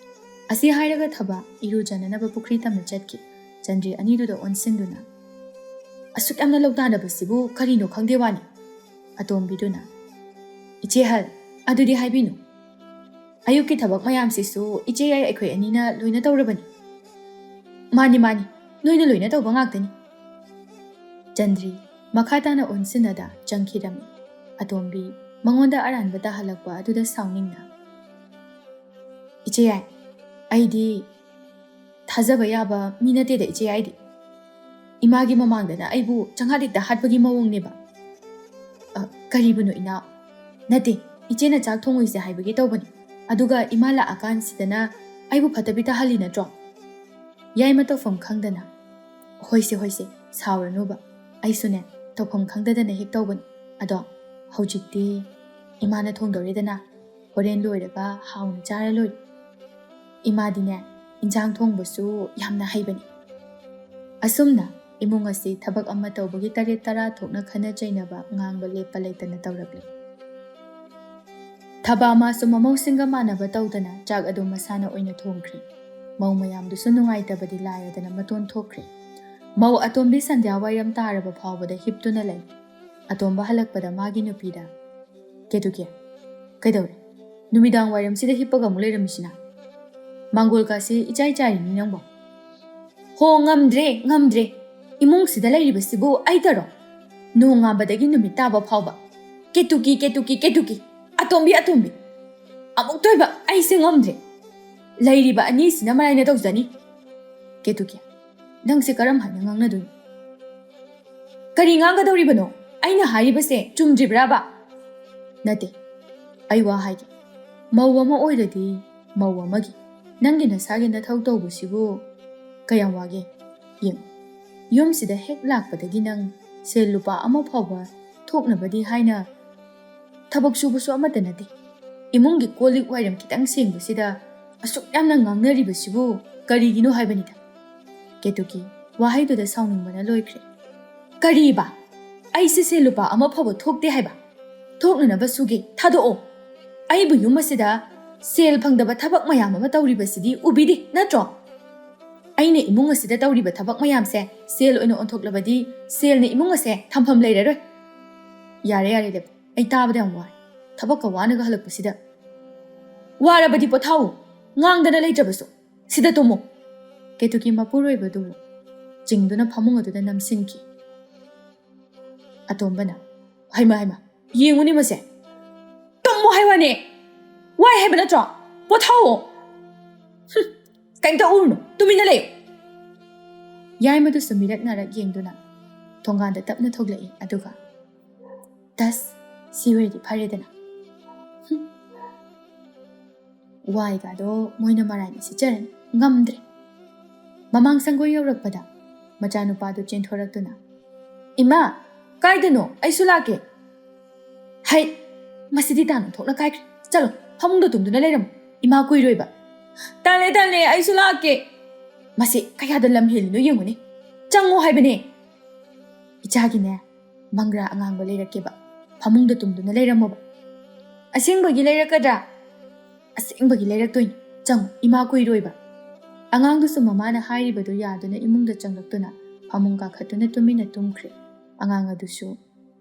ꯑꯁꯤ ꯍꯥꯏꯔꯒ ꯊꯕꯥ ꯏꯔꯨꯖꯅꯅꯕ ꯄꯨꯈ꯭ꯔꯤ ꯇꯝꯅ ꯆꯠꯈꯤ ꯆꯟꯗ꯭ꯔꯤ ꯑꯅꯤꯗꯨꯗ ꯑꯣꯟꯁꯤꯟꯗꯨꯅ ꯑꯁꯨꯛ ꯌꯥꯝꯅ ꯂꯧꯇꯥꯅꯕꯁꯤꯕꯨ ꯀꯔꯤꯅꯣ ꯈꯪꯗꯦ ꯋꯥꯅꯤ ꯑꯇꯣꯝꯕꯤꯗꯨꯅ ꯏꯆꯦ ꯍꯜ ꯑꯗꯨꯗꯤ ꯍꯥꯏꯕꯤꯅꯨ ꯑꯌꯨꯛꯀꯤ ꯊꯕꯛ ꯃꯌꯥꯝꯁꯤꯁꯨ ꯏꯆꯦ ꯌꯥꯏ ꯑꯩꯈꯣꯏ ꯑꯅꯤꯅ ꯂꯣꯏꯅ ꯇꯧꯔꯕꯅꯤ ꯃꯥꯅꯤ ꯅꯣꯏꯅ ꯂꯣꯏꯅ ꯇꯧꯕ ꯉꯥꯛꯇꯅꯤ ꯆꯟꯗ꯭ꯔꯤ ꯃꯈꯥ ꯇꯥꯅ ꯑꯣꯟꯁꯤꯟꯅꯗ ꯆꯪꯈꯤꯔꯝꯃꯤ ꯑꯇꯣꯝꯕꯤ ꯃꯉꯣꯟꯗ ꯑꯔꯥꯟꯕ ꯇꯥꯍꯜꯂꯛꯄ ꯑꯗꯨꯗ ꯁꯥꯎꯅꯤꯡꯅ ꯏꯆꯦ ꯌꯥꯏ ꯑꯩꯗꯤ ꯊꯥꯖꯕ ꯌꯥꯕ ꯃꯤ ꯅꯠꯇꯦꯗ ꯏꯆꯦ ꯌꯥꯏꯗꯤ ꯏꯃꯥꯒꯤ ꯃꯃꯥꯡꯗꯅ ꯑꯩꯕు ꯆꯪꯍꯥꯠ ꯍꯥꯠꯄꯒꯤ ꯃꯑꯣꯡꯅꯦꯕ ꯀꯔꯤꯕꯨꯅꯣ ꯏꯅꯥꯎ ꯅꯠꯇꯦ ꯏꯆꯦꯅ ꯆꯥꯛ ꯊꯣꯡꯉꯣꯏꯁꯦ ꯍꯥꯏꯕꯒꯤ ꯇꯧꯕꯅꯤ ꯑꯗꯨꯒ ꯏꯃꯥ ꯂꯥꯛꯑꯀꯥꯟꯁꯤꯗꯅ ꯑꯩꯕꯨ ꯐꯠꯇꯕꯤ ꯇꯥꯍꯜꯂꯤ ꯅꯠꯇ꯭ꯔꯣ ꯌꯥꯏꯃ ꯇꯧꯐꯝ ꯈꯪꯗꯅ ꯍꯣꯏꯁꯦ ꯁꯥꯎꯔꯅꯨꯕ ꯑꯩꯁꯨꯅꯦ ꯇꯧꯐꯝ ꯈꯪꯗꯗꯅ ꯍꯦꯛ ꯇꯧꯕꯅꯤ ꯑꯗꯣ ꯍꯧꯖꯤꯛꯇꯤ ꯏꯃꯥꯅ ꯊꯣꯡꯗꯧꯔꯦꯗꯅ ꯍꯣꯔꯦꯟ ꯂꯣꯏꯔꯒ ꯍꯥꯎꯅ ꯆꯥꯔ ꯂꯣꯏꯔꯦ ꯏꯃꯥꯗꯤꯅꯦ ꯏꯟꯖꯥꯡ ꯊꯣꯡꯕꯁꯨ ꯌꯥꯝꯅ ꯍꯩꯕꯅꯤ ꯑꯁꯨꯝꯅ ꯏꯃꯨꯡ ꯑꯁꯤ ꯊꯕꯛ ꯑꯃ ꯇꯧꯕꯒꯤ 9 ꯊꯣꯛꯅ ꯈꯟꯅ ꯆꯩꯅꯕ ꯉꯥꯡꯕ ꯂꯦꯞꯄ ꯂꯩꯇꯅ ꯇꯧꯔꯛꯂꯤ ꯊꯕꯥ ꯃꯥꯁꯨ ꯃꯃꯧꯁꯤꯡꯒ ꯃꯥꯟꯅꯕ ꯇꯧꯗꯅ ꯆꯥꯛ ꯑꯗꯨ ꯃꯁꯥꯅ ꯑꯣꯏꯅ ꯊꯣꯡꯈ꯭ꯔꯤ ꯃꯧ ꯃꯌꯥꯝꯗꯨꯁꯨ ꯅꯨꯡꯉꯥꯏꯇꯕꯗꯤ ꯂꯥꯏꯔꯗꯅ ꯃꯇꯣꯟ ꯊꯣꯛꯈ꯭ꯔꯤ ꯃꯧ ꯑꯇꯣꯝꯕꯤ ꯁꯟꯙ꯭ꯌꯥ ꯋꯥꯏꯔꯝ ꯇꯥꯔꯕ ꯐꯥꯎꯕꯗ ꯍꯤꯞꯇꯨꯅ ꯂꯩ ꯑꯇꯣꯝꯕ ꯍꯜꯂꯛꯄꯗ ꯃꯥꯒꯤ ꯅꯨꯄꯤꯗ ꯀꯦꯇꯨꯀꯦ ꯀꯩꯗꯧꯔꯦ ꯅꯨꯃꯤꯗꯥꯡ ꯋꯥꯏꯔꯝꯁꯤꯗ ꯍꯤꯞꯄꯒ ꯑꯃꯨꯛ ꯂꯩꯔꯝꯃꯤꯁꯤꯅ ꯃꯥꯡꯒꯣꯜꯀꯥꯁꯤ ꯏꯆꯥꯏ ꯆꯥꯏꯔꯤꯅꯤ ꯅꯪꯕꯣ ꯍꯣ ꯉꯝꯗ꯭ꯔꯦ ꯏꯃꯨꯡꯁꯤꯗ ꯂꯩꯔꯤꯕꯁꯤꯕꯨ ꯑꯩꯇꯔꯣ ꯅꯣꯡ ꯉꯥꯟꯕꯗꯒꯤ ꯅꯨꯃꯤꯠ ꯇꯥꯕ ꯐꯥꯎꯕ ꯀꯦꯇꯨꯀꯤ ꯑꯇꯣꯝꯕꯤ ꯑꯃꯨꯛꯇꯣꯏꯕ ꯑꯩꯁꯦ ꯉꯝꯗ꯭ꯔꯦ ꯂꯩꯔꯤꯕ ꯑꯅꯤꯁꯤꯅ ꯃꯔꯥꯏꯅ ꯇꯧꯖꯅꯤ ꯀꯦꯇꯨꯀꯤ ꯅꯪꯁꯦ ꯀꯔꯝ ꯍꯥꯏꯅ ꯉꯥꯡꯅꯗꯣꯏꯅꯣ ꯀꯔꯤ ꯉꯥꯡꯒꯗꯧꯔꯤꯕꯅꯣ ꯑꯩꯅ ꯍꯥꯏꯔꯤꯕꯁꯦ ꯆꯨꯝꯗ꯭ꯔꯤꯕ꯭ꯔꯥꯕ ꯅꯠꯇꯦ ꯑꯩ ꯋꯥ ꯍꯥꯏꯒꯦ ꯃꯧ ꯑꯃ ꯑꯣꯏꯔꯗꯤ ꯃꯧ ꯑꯃꯒꯤ ꯅꯪꯒꯤ ꯅꯁꯥꯒꯤ ꯅꯊꯧ ꯇꯧꯕꯁꯤꯕꯨ ꯀꯌꯥꯝ ꯋꯥꯒꯦ ꯌꯦꯡꯉꯨ ꯌꯨꯝꯁꯤꯗ ꯍꯦꯛ ꯂꯥꯛꯄꯗꯒꯤ ꯅꯪ ꯁꯦꯜ ꯂꯨꯄꯥ ꯑꯃ ꯐꯥꯎꯕ ꯊꯣꯛꯅꯕꯗꯤ ꯍꯥꯏꯅ ꯊꯕꯛ ꯁꯨꯕꯁꯨ ꯑꯃꯠꯇ ꯅꯠꯇꯦ imungi kolik wairam kitang sengbasida asuk yamna ngangnaribasibu karigino haibanida. Ketuki wahaiduda sauningbana loikre. Kariba aise se lupa ama phabo thokte haiba. Thoknanaba suge thadoo. Aibu yumasida sel phangdaba thabak mayam ama tawribasidi ubidi natro. Aine imung asida tawriba thabak mayamse sel oina onthoklabadi selne imung ase thampham leiraroi. Yare deb ai tabada am war. Thabak ka wanaga halakpasida. Warabadi pothau ngangdana leitrabasu sida tomo. Ketuki mapuroibadu jingduna phamung aduda namsinki. Atombana haima yenguni mase tomo haiwane wai haibana tra pothau kainta urno tumina leyo. Yaimadu sumirak narak yengduna thonganda tapna thoglai aduga das siwedi pharedana. Wai gado moina marani sicharan ngamdre. Mamang sangoi yaurakpada machanupadu chenthoraktuna ima kaidano aisu lake. Hai masidi tanu thokna kai chalo phamungda tumduna leiram ima kuiroiba. Tale aisu lake. Masi kayada lam helino yenguni chango haibane. Ichagine mangra angangba leirakeba phamungda tumduna leiramaba. Asingbagi leirakadra asingbagi leiraktoin chang ima kuiroiba. Angangdusu mamana hairibadu yaduna imungda changlaktuna phamungka khatuna tumina tumkhre. Angangadusu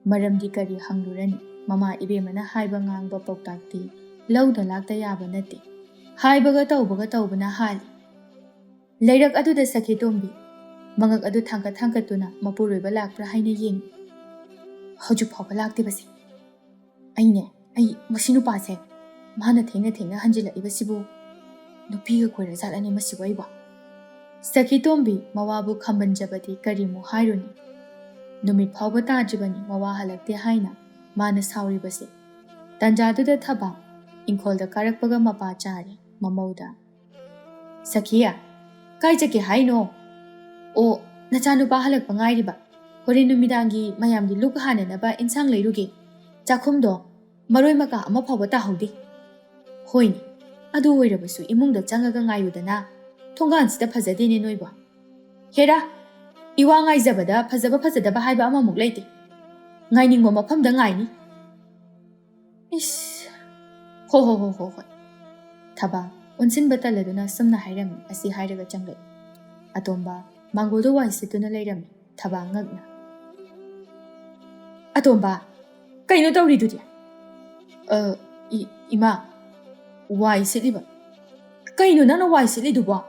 maramdi kari hanglurani mama ibemana haiba ngangba pautakti lauda lakta yaba nate. Haibaga taubana hali. Leirak aduda sakhi tombi mangak adu thangkatuna mapuroiba lakpra haina yeng. Hoju phawba lakte basi. Ai masinu pase mana thengna hanjila ibasibu nupiga koira zalani masibu aiba. Sakhi tombi mawabu khambanjabadi karimu hairuni. Numit phawba tajibani mawa halakte haina mana sauribase. Tanjaduda thaba inkolda karakpaga mapa chari mamauda. Sakhiya kai jake haino o nachanupa halakpa ngairiba. Hore numidangi mayamgi luk hananaba insang leiruge. Chakhumdo maroi maka ama phawba tahawdi. Hoini adu oirabasu imungda changaga ngayudana thongansida phajadene noiba. Hera iwa ngaijabada phajadaba haiba amamuk leite. Ngainingba mafamda ngaini. Is ho. Thaba onsinba taladuna sumna hairami asi hairaga changai. Atomba mangodo waisituna leirami thaba ngagna. Atomba kaino tawridudi? Ima wai sitliba. Kaino nana wai sitliduba?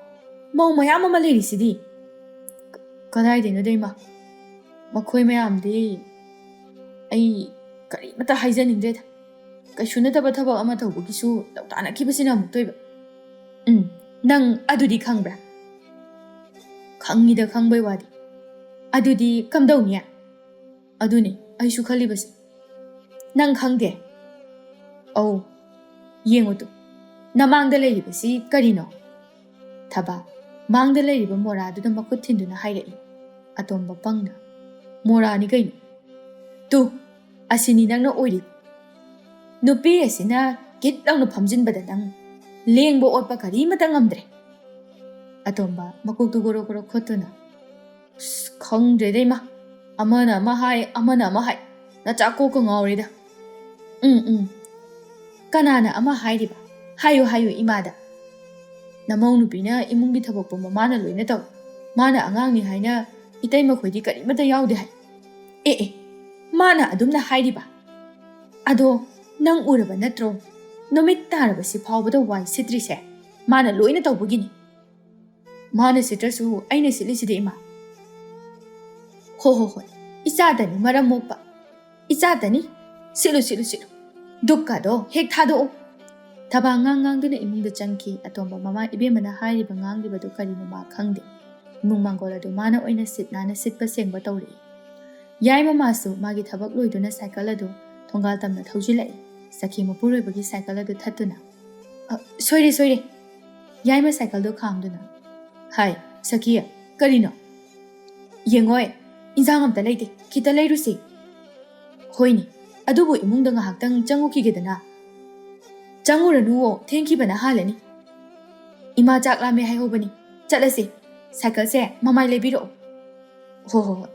Mau mayam ama leirisidi. Kadaideno deima. Makhoi mayamdi ai karimata haijaningdreda. Kaishunataba thabak ama tawbagisu lautana kibasina amuk toiba. Nang adudi khangbra? Khangida khangbai wadi. Adudi kamdawniya? Aduni aishu khalibasi. Nang khangde? Oh, yengotu. Namangda leiribasi karino? Thaba mangda leiriba mora aduda makut thinduna hairai. Atomba pangna mora ni kaino. Tu asini nangna oiri. Nupi asina kit langno phamjinbada nang lengbo otpa karimata ngamdre. Atomba makuktu goro khotuna. Khangdre deima. Amana ama hai. Nachako ko ngawrida. Kanana ama hairiba. Hayo imada. Namong nupina imungi thabakpo mamana loina taw. Mana angangni haina itai makhoidi karimata yaude hai. Mana adumna hairiba. Ado nang uraba natro. Nomit tarabasi phawbada wai sitrise. Mana loina tawbugini. Mana sitrasu aina siliside ima. Ho. Ichadani maram mokpa. Ichadani silu. Dukka do hek thado. Thaba ngang duna imungda changki atomba mama ibemana hairiba nganglibadu karino ma khangde. Imung mangola do mana oina sitnana sitpa sengba tawri. Yaima masu magi thabak loiduna cycle adu thongal tamna thawjilai. Sakhi mapuroibagi cycle adu thatuna. Soire. Yaima cycle do khamduna. Hai, Sakhiya, karino? Yengoi, injang amta leite, kita leirusi. Hoini, adubu imungda ngahaktang changukigedana. ꯆꯪꯉꯨꯔꯅꯨꯋꯣ ꯊꯦꯡꯈꯤꯕꯅ ꯍꯥꯜꯂꯅꯤ ꯏꯃꯥ ꯆꯥꯛ ꯂꯥꯝꯃꯦ ꯍꯥꯏꯍꯧꯕꯅꯤ ꯆꯠꯂꯁꯤ ꯁꯥꯏꯀꯜꯁꯦ ꯃꯃꯥꯏ ꯂꯩꯕꯤꯔꯛꯑꯣ ꯍꯣ ꯍꯣ ꯍꯣꯏ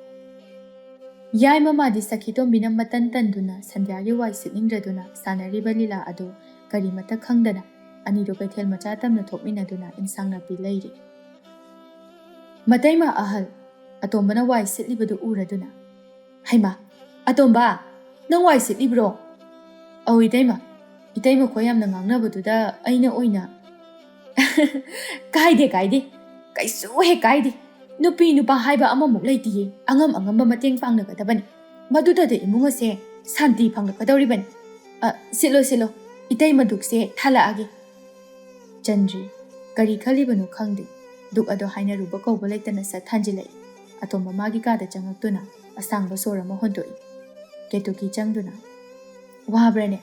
ꯌꯥꯏ ꯃꯃꯥꯗꯤ ꯁꯈꯤꯇꯣꯝꯕꯤꯅ ꯃꯇꯟ ꯇꯟꯗꯨꯅ ꯁꯟꯙ꯭ꯌꯥꯒꯤ ꯋꯥꯏ ꯁꯤꯠꯅꯤꯡꯗ꯭ꯔꯗꯨꯅ ꯁꯥꯟꯅꯔꯤꯕ ꯂꯤꯂꯥ ꯑꯗꯨ ꯀꯔꯤꯃꯠꯇ ꯈꯪꯗꯅ ꯑꯅꯤꯗꯨ ꯀꯩꯊꯦꯜ ꯃꯆꯥ ꯇꯝꯅ ꯊꯣꯛꯃꯤꯟꯅꯗꯨꯅ ꯏꯟꯁꯥꯡ ꯅꯥꯄꯤ ꯂꯩꯔꯤ ꯃꯇꯩꯃ ꯑꯍꯜ ꯑꯇꯣꯝꯕꯅ ꯋꯥꯏ ꯁꯤꯠꯂꯤꯕꯗꯨ ꯎꯔꯗꯨꯅ ꯍꯩꯃꯥ ꯑꯇꯣꯝꯕ ꯅꯪ ꯋꯥꯏ ꯁꯤꯠꯂꯤꯕ꯭ꯔꯣ ꯑꯧ ꯏꯇꯩꯃ ꯈꯣꯏ ꯌꯥꯝꯅ ꯉꯥꯡꯅꯕꯗꯨꯗ ꯑꯩꯅ ꯑꯣꯏꯅ ꯀꯥꯏꯗꯦ ꯀꯩꯁꯨ ꯍꯦꯛ ꯀꯥꯏꯗꯦ ꯅꯨꯄꯤ ꯅꯨꯄꯥ ꯍꯥꯏꯕ ꯑꯃꯃꯨꯛ ꯂꯩꯇꯤꯌꯦ ꯑꯉꯝꯕ ꯃꯇꯦꯡ ꯄꯥꯡꯅꯒꯗꯕꯅꯤ ꯃꯗꯨꯗꯗ ꯏꯃꯨꯡ ꯑꯁꯦ ꯁꯥꯟꯇꯤ ꯐꯪꯂꯛꯀꯗꯧꯔꯤꯕꯅꯤ ꯁꯤꯠꯂꯣ ꯏꯇꯩꯃ ꯗꯨꯛꯁꯦ ꯊꯥꯜꯂꯛꯑꯒꯦ ꯆꯟꯗ꯭ꯔꯤ ꯀꯔꯤ ꯈꯜꯂꯤꯕꯅꯣ ꯈꯪꯗꯦ ꯗꯨꯛ ꯑꯗꯣ ꯍꯥꯏꯅꯔꯨꯕ ꯀꯧꯕ ꯂꯩꯇꯅ ꯁꯠ ꯊꯥꯟꯖꯤꯜꯂꯛꯏ ꯑꯇꯣꯝꯕ ꯃꯥꯒꯤ ꯀꯥꯗ ꯆꯪꯉꯛꯇꯨꯅ ꯑꯁꯥꯡꯕ ꯁꯣꯔ ꯑꯃ ꯍꯣꯟꯗꯣꯛꯏ ꯀꯦꯇꯨꯀꯤ ꯆꯪꯗꯨꯅ ꯋꯥꯕ꯭ꯔꯅꯦ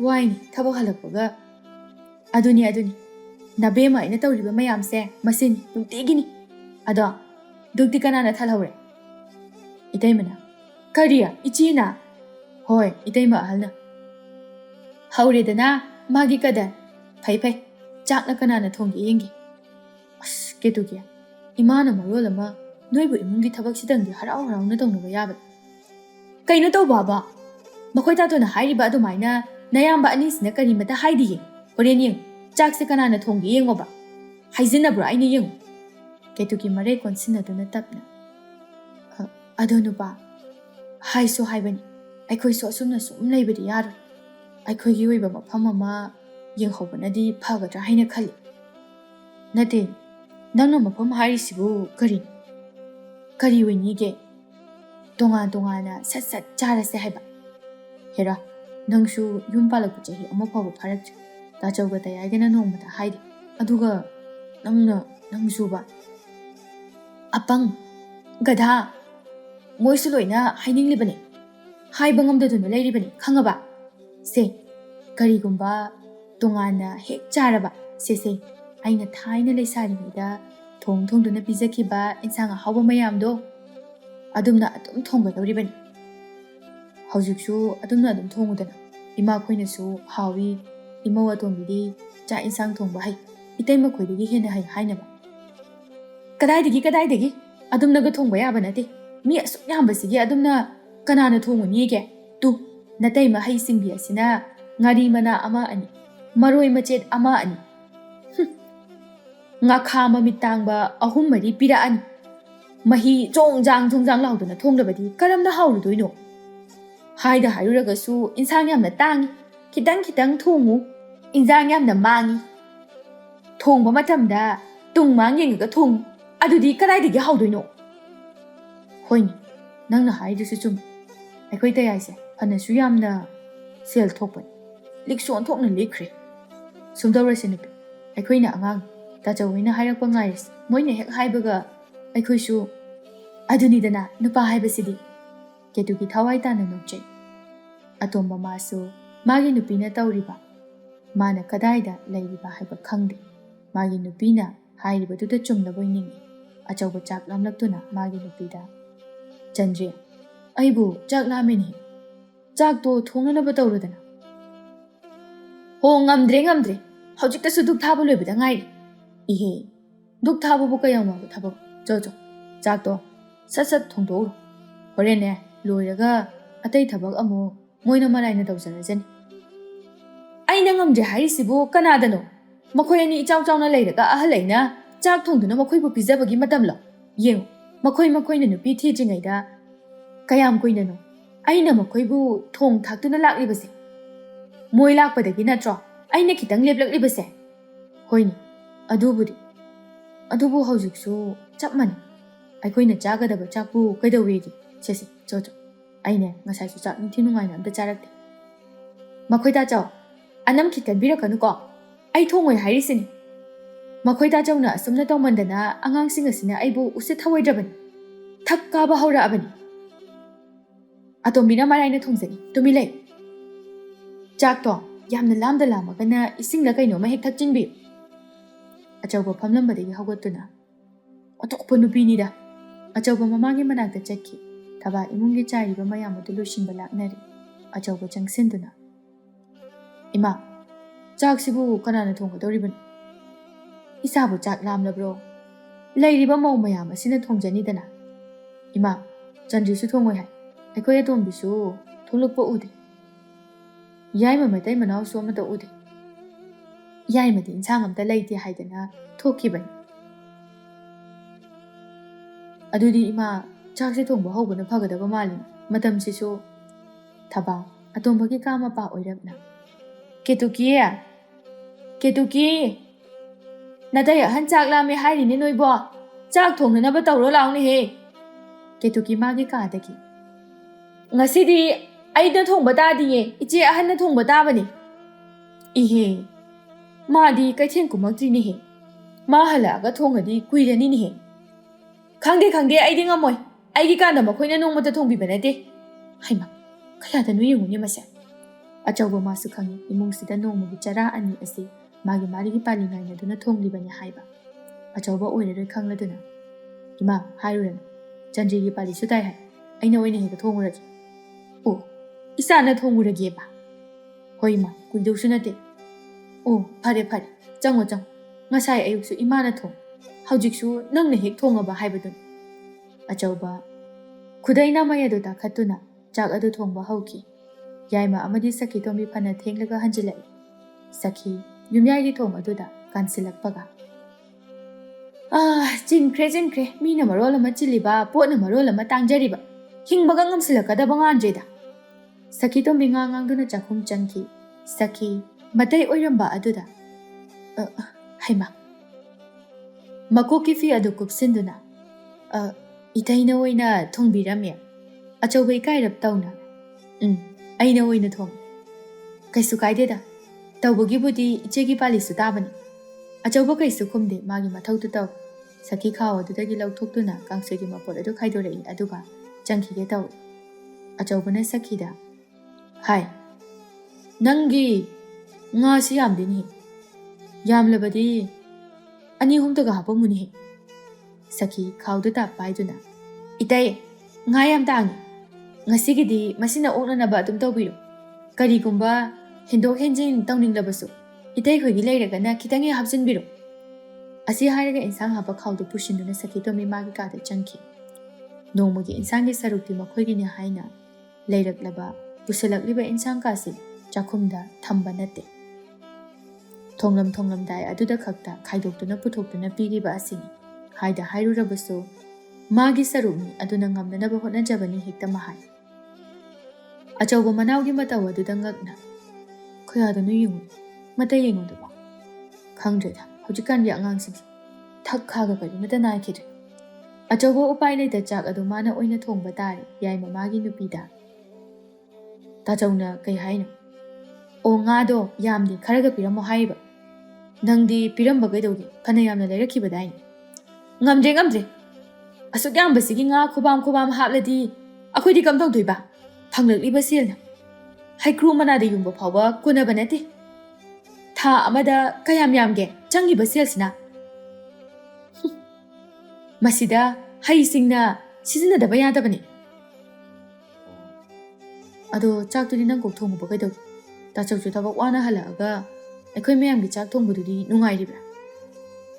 ꯋꯥꯏꯅꯤ ꯊꯕꯛ ꯍꯜꯂꯛꯄꯒ ꯑꯗꯨꯅꯤ ꯅꯕꯦꯝꯃ ꯑꯩꯅ ꯇꯧꯔꯤꯕ ꯃꯌꯥꯝꯁꯦ ꯃꯁꯤꯅꯤ ꯅꯨꯡꯇꯤꯒꯤꯅꯤ ꯑꯗꯣ ꯗꯨꯛꯇꯤ ꯀꯅꯥꯅ ꯊꯥꯜꯍꯧꯔꯦ ꯏꯇꯩꯃꯅ ꯀꯔꯤ ꯏꯆꯦꯅ ꯍꯣꯏ ꯏꯇꯩꯃ ꯑꯍꯜꯅ ꯍꯧꯔꯦꯗꯅ ꯃꯥꯒꯤ ꯀꯗꯔ ꯐꯩ ꯆꯥꯛꯅ ꯀꯅꯥꯅ ꯊꯣꯡꯒꯦ ꯌꯦꯡꯒꯦ ꯑꯁ ꯀꯦꯇꯨꯀꯤ ꯏꯃꯥꯅ ꯃꯔꯣꯜ ꯑꯃ ꯅꯣꯏꯕꯨ ꯏꯃꯨꯡꯒꯤ ꯊꯕꯛꯁꯤꯗꯪꯗꯤ ꯍꯔꯥꯎꯅ ꯇꯧꯅꯕ ꯌꯥꯕ ꯀꯩꯅꯣ ꯇꯧꯕꯕ ꯃꯈꯣꯏ ꯇꯥꯇꯣꯅ ꯍꯥꯏꯔꯤꯕ ꯑꯗꯨꯃꯥꯏꯅ ꯅꯌꯥꯝꯕ ꯑꯅꯤꯁꯤꯅ ꯀꯔꯤꯃꯠꯇ ꯍꯥꯏꯗꯤꯌꯦ ꯍꯣꯔꯦꯟ ꯌꯦꯡꯉꯨ ꯆꯥꯛꯁꯦ ꯀꯅꯥꯅ ꯊꯣꯡꯒꯦ ꯌꯦꯡꯉꯣꯕ ꯍꯥꯏꯖꯤꯟꯅꯕ꯭ꯔꯣ ꯑꯩꯅ ꯌꯦꯡꯉꯨ ꯀꯦꯇꯨꯀꯤ ꯃꯔꯩ ꯀꯣꯟꯁꯤꯟꯅꯗꯨꯅ ꯇꯞꯅ ꯑꯗꯣ ꯅꯨꯄꯥ ꯍꯥꯏꯁꯨ ꯍꯥꯏꯕꯅꯤ ꯑꯩꯈꯣꯏꯁꯨ ꯑꯁꯨꯝꯅ ꯁꯨꯝ ꯂꯩꯕꯗꯤ ꯌꯥꯔꯣꯏ ꯑꯩꯈꯣꯏꯒꯤ ꯑꯣꯏꯕ ꯃꯐꯝ ꯑꯃ ꯌꯦꯡꯍꯧꯕꯅꯗꯤ ꯐꯒꯗ꯭ꯔꯥ ꯍꯥꯏꯅ ꯈꯜꯂꯤ ꯅꯠꯇꯦ ꯅꯪꯅ ꯃꯐꯝ ꯍꯥꯏꯔꯤꯁꯤꯕꯨ ꯀꯔꯤ ꯑꯣꯏꯅꯤꯒꯦ ꯇꯣꯉꯥꯟꯅ ꯁꯠ ꯆꯥꯔꯁꯦ ꯍꯥꯏꯕ ꯍꯦꯔꯥ ꯅꯪꯁꯨ ꯌꯨꯝ ꯄꯥꯜꯂꯛꯄ ꯆꯍꯤ ꯑꯃ ꯐꯥꯎꯕ ꯐꯥꯔꯛꯇ꯭ꯔꯤ ꯇꯥꯆꯧꯒ ꯇꯌꯥꯏꯒꯅ ꯅꯣꯡꯃꯗ ꯍꯥꯏꯗꯦ ꯑꯗꯨꯒ ꯅꯪꯁꯨꯕ ꯑꯄꯪ ꯒꯙꯥ ꯃꯣꯏꯁꯨ ꯂꯣꯏꯅ ꯍꯥꯏꯅꯤꯡꯂꯤꯕꯅꯤ ꯍꯥꯏꯕ ꯉꯝꯗꯗꯨꯅ ꯂꯩꯔꯤꯕꯅꯤ ꯈꯪꯉꯕ ꯁꯦ ꯀꯔꯤꯒꯨꯝꯕ ꯇꯣꯉꯥꯟꯅ ꯍꯦꯛ ꯆꯥꯔꯕ ꯁꯦ ꯑꯩꯅ ꯊꯥꯏꯅ ꯂꯩꯁꯥꯔꯤꯉꯩꯗ ꯊꯣꯡꯗꯨꯅ ꯄꯤꯖꯈꯤꯕ ꯏꯟꯁꯥꯡ ꯑꯍꯥꯎꯕ ꯃꯌꯥꯝꯗꯣ ꯑꯗꯨꯝꯅ ꯑꯗꯨꯝ ꯊꯣꯡꯒꯗꯧꯔꯤꯕꯅꯤ ꯍꯧꯖꯤꯛꯁꯨ ꯑꯗꯨꯝꯅ ꯑꯗꯨꯝ ꯊꯣꯡꯉꯨꯗꯅ ꯏꯃꯥꯈꯣꯏꯅꯁꯨ ꯍꯥꯎꯏ ꯏꯃꯧ ꯑꯇꯣꯝꯕꯤꯗꯤ ꯆꯥꯛ ꯏꯟꯁꯥꯡ ꯊꯣꯡꯕ ꯍꯩ ꯏꯇꯩꯃ ꯈꯣꯏꯗꯒꯤ ꯍꯦꯟꯅ ꯍꯩ ꯍꯥꯏꯅꯕ ꯀꯗꯥꯏꯗꯒꯤ ꯑꯗꯨꯝꯅꯒ ꯊꯣꯡꯕ ꯌꯥꯕ ꯅꯠꯇꯦ ꯃꯤ ꯑꯁꯨꯛ ꯌꯥꯝꯕꯁꯤꯒꯤ ꯑꯗꯨꯝꯅ ꯀꯅꯥꯅ ꯊꯣꯡꯉꯨꯅꯤꯒꯦ ꯇꯨ ꯅꯇꯩꯃ ꯍꯩꯁꯤꯡꯕꯤ ꯑꯁꯤꯅ ꯉꯥꯔꯤ ꯃꯅꯥ ꯑꯃ ꯑꯅꯤ ꯃꯔꯣꯏ ꯃꯆꯦꯠ ꯑꯃ ꯑꯅꯤ ꯉꯥꯈꯥ ꯃꯃꯤꯠ ꯇꯥꯡꯕ 3-4 ꯄꯤꯔꯛꯑꯅꯤ ꯃꯍꯤ ꯖꯣꯡꯖꯥꯡ ꯂꯥꯎꯗꯨꯅ ꯊꯣꯡꯂꯕꯗꯤ ꯀꯔꯝꯅ ꯍꯥꯎꯔꯨꯗꯣꯏꯅꯣ ꯍꯥꯏꯔꯨꯔꯒꯁꯨ ꯏꯟꯁꯥꯡ ꯌꯥꯝꯅ ꯇꯥꯡꯉꯤ ꯈꯤꯇꯪ ꯊꯣꯡꯉꯨ ꯏꯟꯁꯥꯡ ꯌꯥꯝꯅ ꯃꯥꯡꯉꯤ ꯊꯣꯡꯕ ꯃꯇꯝꯗ ꯇꯨꯡ ꯃꯥꯡ ꯌꯦꯡꯉꯒ ꯊꯣꯡꯉꯨ ꯑꯗꯨꯗꯤ ꯀꯗꯥꯏꯗꯒꯤ ꯍꯥꯎꯗꯣꯏꯅꯣ ꯍꯣꯏꯅꯦ ꯅꯪꯅ ꯍꯥꯏꯔꯤꯗꯨꯁꯨ ꯆꯨꯝꯃꯤ ꯑꯩꯈꯣꯏ ꯇꯌꯥꯏꯁꯦ ꯐꯅꯁꯨ ꯌꯥꯝꯅ ꯁꯦꯜ ꯊꯣꯛꯄꯅꯤ ꯂꯤꯛꯁꯨ ꯑꯣꯟꯊꯣꯛꯅ ꯂꯤꯛꯈ꯭ꯔꯦ ꯁꯨꯝꯗꯧꯔꯁꯦ ꯅꯨꯄꯤ ꯑꯩꯈꯣꯏꯅ ꯑꯉꯥꯡ ꯇꯥꯆꯧ ꯍꯣꯏꯅ ꯍꯥꯏꯔꯛꯄ ꯉꯥꯏꯔꯤꯁꯦ ꯃꯣꯏꯅ ꯍꯦꯛ ꯍꯥꯏꯕꯒ ꯑꯩꯈꯣꯏꯁꯨ ꯑꯗꯨꯅꯤꯗꯅ ꯅꯨꯄꯥ ꯍꯥꯏꯕꯁꯤꯗꯤ ꯀꯦꯇꯨꯀꯤ ꯊꯋꯥꯏ ꯇꯥꯅ ꯅꯣꯛꯆꯩ ꯑꯇꯣꯝꯕ ꯃꯥꯁꯨ ꯃꯥꯒꯤ ꯅꯨꯄꯤꯅ ꯇꯧꯔꯤꯕ ꯃꯥꯅ ꯀꯗꯥꯏꯗ ꯂꯩꯔꯤꯕ ꯍꯥꯏꯕ ꯈꯪꯗꯦ ꯃꯥꯒꯤ ꯅꯨꯄꯤꯅ ꯍꯥꯏꯔꯤꯕꯗꯨꯗ ꯆꯨꯝꯅꯕꯣꯏ ꯅꯤꯡꯏ ꯑꯆꯧꯕ ꯆꯥꯛ ꯂꯥꯝꯂꯛꯇꯨꯅ ꯃꯥꯒꯤ ꯅꯨꯄꯤꯗ ꯆꯟꯗ꯭ꯔꯤ ꯑꯩꯕꯨ ꯆꯥꯛ ꯂꯥꯝꯃꯦꯅꯦ ꯆꯥꯛꯇꯣ ꯊꯣꯡꯅꯅꯕ ꯇꯧꯔꯨꯗꯅ ꯍꯣ ꯉꯝꯗ꯭ꯔꯦ ꯍꯧꯖꯤꯛꯇꯁꯨ ꯙꯨꯛ ꯊꯥꯕ ꯂꯣꯏꯕꯗ ꯉꯥꯏꯔꯤ ꯏꯍꯦ ꯙꯨꯛ ꯊꯥꯕꯕꯨ ꯀꯌꯥꯝ ꯋꯥꯕ ꯊꯕꯛ ꯆꯣ ꯆꯥꯛꯇꯣ ꯁꯠ ꯊꯣꯡꯗꯣꯛꯎꯔꯣ ꯍꯣꯔꯦꯟꯅꯦ ꯂꯣꯏꯔꯒ ꯑꯇꯩ ꯊꯕꯛ ꯑꯃꯨꯛ ꯃꯣꯏꯅ ꯃꯔꯥꯏꯅ ꯇꯧꯖꯔꯖꯅꯤ ꯑꯩꯅ ꯉꯝꯗ꯭ꯔꯦ ꯍꯥꯏꯔꯤꯁꯤꯕꯨ ꯀꯅꯥꯗꯅꯣ ꯃꯈꯣꯏ ꯑꯅꯤ ꯏꯆꯥꯎ ꯆꯥꯎꯅ ꯂꯩꯔꯒ ꯑꯍꯜ ꯑꯩꯅ ꯆꯥꯛ ꯊꯣꯡꯗꯨꯅ ꯃꯈꯣꯏꯕꯨ ꯄꯤꯖꯕꯒꯤ ꯃꯇꯝꯂꯣ ꯌꯦꯡꯉꯨ ꯃꯈꯣꯏꯅ ꯅꯨꯄꯤ ꯊꯤꯗ꯭ꯔꯤꯉꯩꯗ ꯀꯌꯥꯝ ꯀꯨꯏꯅꯅꯣ ꯑꯩꯅ ꯃꯈꯣꯏꯕꯨ ꯊꯣꯡ ꯊꯥꯛꯇꯨꯅ ꯂꯥꯛꯂꯤꯕꯁꯦ ꯃꯣꯏ ꯂꯥꯛꯄꯗꯒꯤ ꯅꯠꯇ꯭ꯔꯣ ꯑꯩꯅ ꯈꯤꯇꯪ ꯂꯦꯞꯂꯛꯂꯤꯕꯁꯦ ꯍꯣꯏꯅꯦ ꯑꯗꯨꯕꯨ ꯍꯧꯖꯤꯛꯁꯨ ꯆꯞ ꯃꯥꯟꯅꯩ ꯑꯩꯈꯣꯏꯅ ꯆꯥꯒꯗꯕ ꯆꯥꯛꯄꯨ ꯀꯩꯗꯧꯋꯦꯒꯦ ꯁꯦ ꯆꯣ ꯑꯩꯅꯦ ꯉꯁꯥꯏꯁꯨ ꯆꯥꯛ ꯅꯤꯡꯊꯤ ꯅꯨꯡꯉꯥꯏꯅ ꯑꯝꯇ ꯆꯥꯔꯛꯇꯦ ꯃꯈꯣꯏ ꯇꯥꯆꯧ ꯑꯅꯝ ꯈꯤꯇꯟꯕꯤꯔꯛꯀꯅꯨꯀꯣ ꯑꯩ ꯊꯣꯡꯉꯣꯏ ꯍꯥꯏꯔꯤꯁꯤꯅꯤ ꯃꯈꯣꯏ ꯇꯥꯆꯧꯅ ꯑꯁꯨꯝꯅ ꯇꯧꯃꯟꯗꯅ ꯑꯉꯥꯡꯁꯤꯡ ꯑꯁꯤꯅ ꯑꯩꯕꯨ ꯎꯁꯤꯠ ꯊꯑꯣꯏꯗ꯭ꯔꯕꯅꯤ ꯊꯛ ꯀꯥꯕ ꯍꯧꯔꯛꯑꯕꯅꯤ ꯑꯇꯣꯝꯕꯤꯅ ꯃꯔꯥꯏꯅ ꯊꯣꯡꯖꯅꯤ ꯇꯨꯃꯤꯟ ꯂꯩ ꯆꯥꯛꯇꯣ ꯌꯥꯝꯅ ꯂꯥꯝꯃꯒꯅ ꯏꯁꯤꯡꯂ ꯀꯩꯅꯣꯝꯃ ꯍꯦꯛ ꯊꯛꯆꯤꯟꯕꯤꯌꯨ ꯑꯆꯧꯕ ꯐꯝꯂꯝꯕꯗꯒꯤ ꯍꯧꯒꯠꯇꯨꯅ ꯑꯇꯣꯞꯄ ꯅꯨꯄꯤꯅꯤꯗ ꯑꯆꯧꯕ ꯃꯃꯥꯒꯤ ꯃꯅꯥꯛꯇ ꯆꯠꯈꯤ ꯊꯕꯥ ꯏꯃꯨꯡꯒꯤ ꯆꯥꯏꯔꯤꯕ ꯃꯌꯥꯝ ꯑꯗꯨ ꯂꯣꯏꯁꯤꯟꯕ ꯂꯥꯛꯅꯔꯤ ꯑꯆꯧꯕ ꯆꯪꯁꯤꯟꯗꯨꯅ Ima, chak sibu kanana thonggadoribani? Isabu chak lamlabro? Leiriba mau mayam asina thongjanidana. Ima, Chandrisu thongoi hai. Aikoi atombisu tholokpa ude. Yaima matai manau su amata ude. Yaimadi insang amta leite haidana thokibani. Adudi ima chak se thongba hobana phagadaba malina. Matam sisu thaba atombagi kama pa oirabna. Ketuki Ketuki Nadaya han chak lame hairi ni noibo. Chak thongnanaba tawro launi he. Ketuki magi kadaki. Ngasidi aida thongba tadiye. Iche ahanna thongba tabani. Ihe. Madi kaithen kumakti ni he. Ma halaga thongadi kuirani ni he. Khangde aidi ngamoy. Aigi kanda makhoina nongmata thongbi banate. Haima. Kayada no yunguni mase. Achawba masu khangi imungsida nongmugi chara ani asi magi marigi pali ngaina duna thongli bani haiba. Achawba oirare khangladuna. Ima hairuran. Chandrigi pali sutai hai. Aina oina hega thonguragi. Oh, isana thonguragi ba. Hoi ma, kuidau sunate. Oh, phare. Chango. Ngasai ayuksu imana thong. Haujiksu nangna hek thongaba haibadun. Achawba Kudaina mayadu dakhatuna chak adu thongba hauki. Yaima amadi Sakhi tombi phana thenglaga hanjilai. Sakhi yumyai thong aduda kansilakpaga. Jinkre mina marola machiliba potna marola matangjariba. Hingbaga ngamsilakadaba nganjeda. Sakhi tombi ngangangduna chakhum changki. Sakhi matai oiramba aduda. Haima. Makoki fi adu kupsinduna. Itaina oina thongbiramya. Achawba ikairap tawna. Aina oina thong. Kaisu kaideda. Tawbagi budi ichegi pali su tabani. Achawba kaisu kumde magi mathautu taw. Sakhi khaw adudagi lauthokduna kangsegi mapot adu khaidorei aduga changkhige taw. Achawbana Sakhida. Hai. Nangi nga si yamdini. Yamlabadi ani humtaga hapamuni. Sakhi khawdu tap paiduna. Itai nga yam tangi. Ngasigidi masina oknanaba adum tawbiru. Karigumba hindok henjin tawninglabasu. Itai khoigi leiragana khitangi hapsinbiru. Asi hairaga insang hapa khawdu pushinduna Sakhi tomi magi kada changki. Nongmugi insangi sarukti makhoigi ni haina leiraglaba pusalakliba insang kasi chakhumda thamba nate. Thonglam dai aduda khakta khaidoktuna puthokduna piriba asini. Haida hairurabasu magi sarukni aduna ngamnanaba hotnajabani hekta mahai. Achawba manawgi mataw aduda ngakna. Khayadanu yungu mata yengudaba. Khangdreda haujikan ya angangsing thak khaga bari mata naikidre. Achawba upai leita chak adu mana oina thongba tare yaima magi nupida. Tachawna kai haino. O ngado yamdi kharaga piramo haiba. Nangdi piramba gaidawgi phana yamna leirakibadaini. Ngamdre. Asuk yambasigi nga khubam hapladi akhoi kam tawdoi ba. Phanglakliba selna. Haikru manada yumba phawba kunaba nate. Tha amada kayam yamge changiba selsina. Masida haisingna sizinadaba yadabani. Ado chaktudi nang kok thongba gaidawgi. Tachawchu thabak wana halaaga akhoi mayamgi chak thongbadudi nungairibra.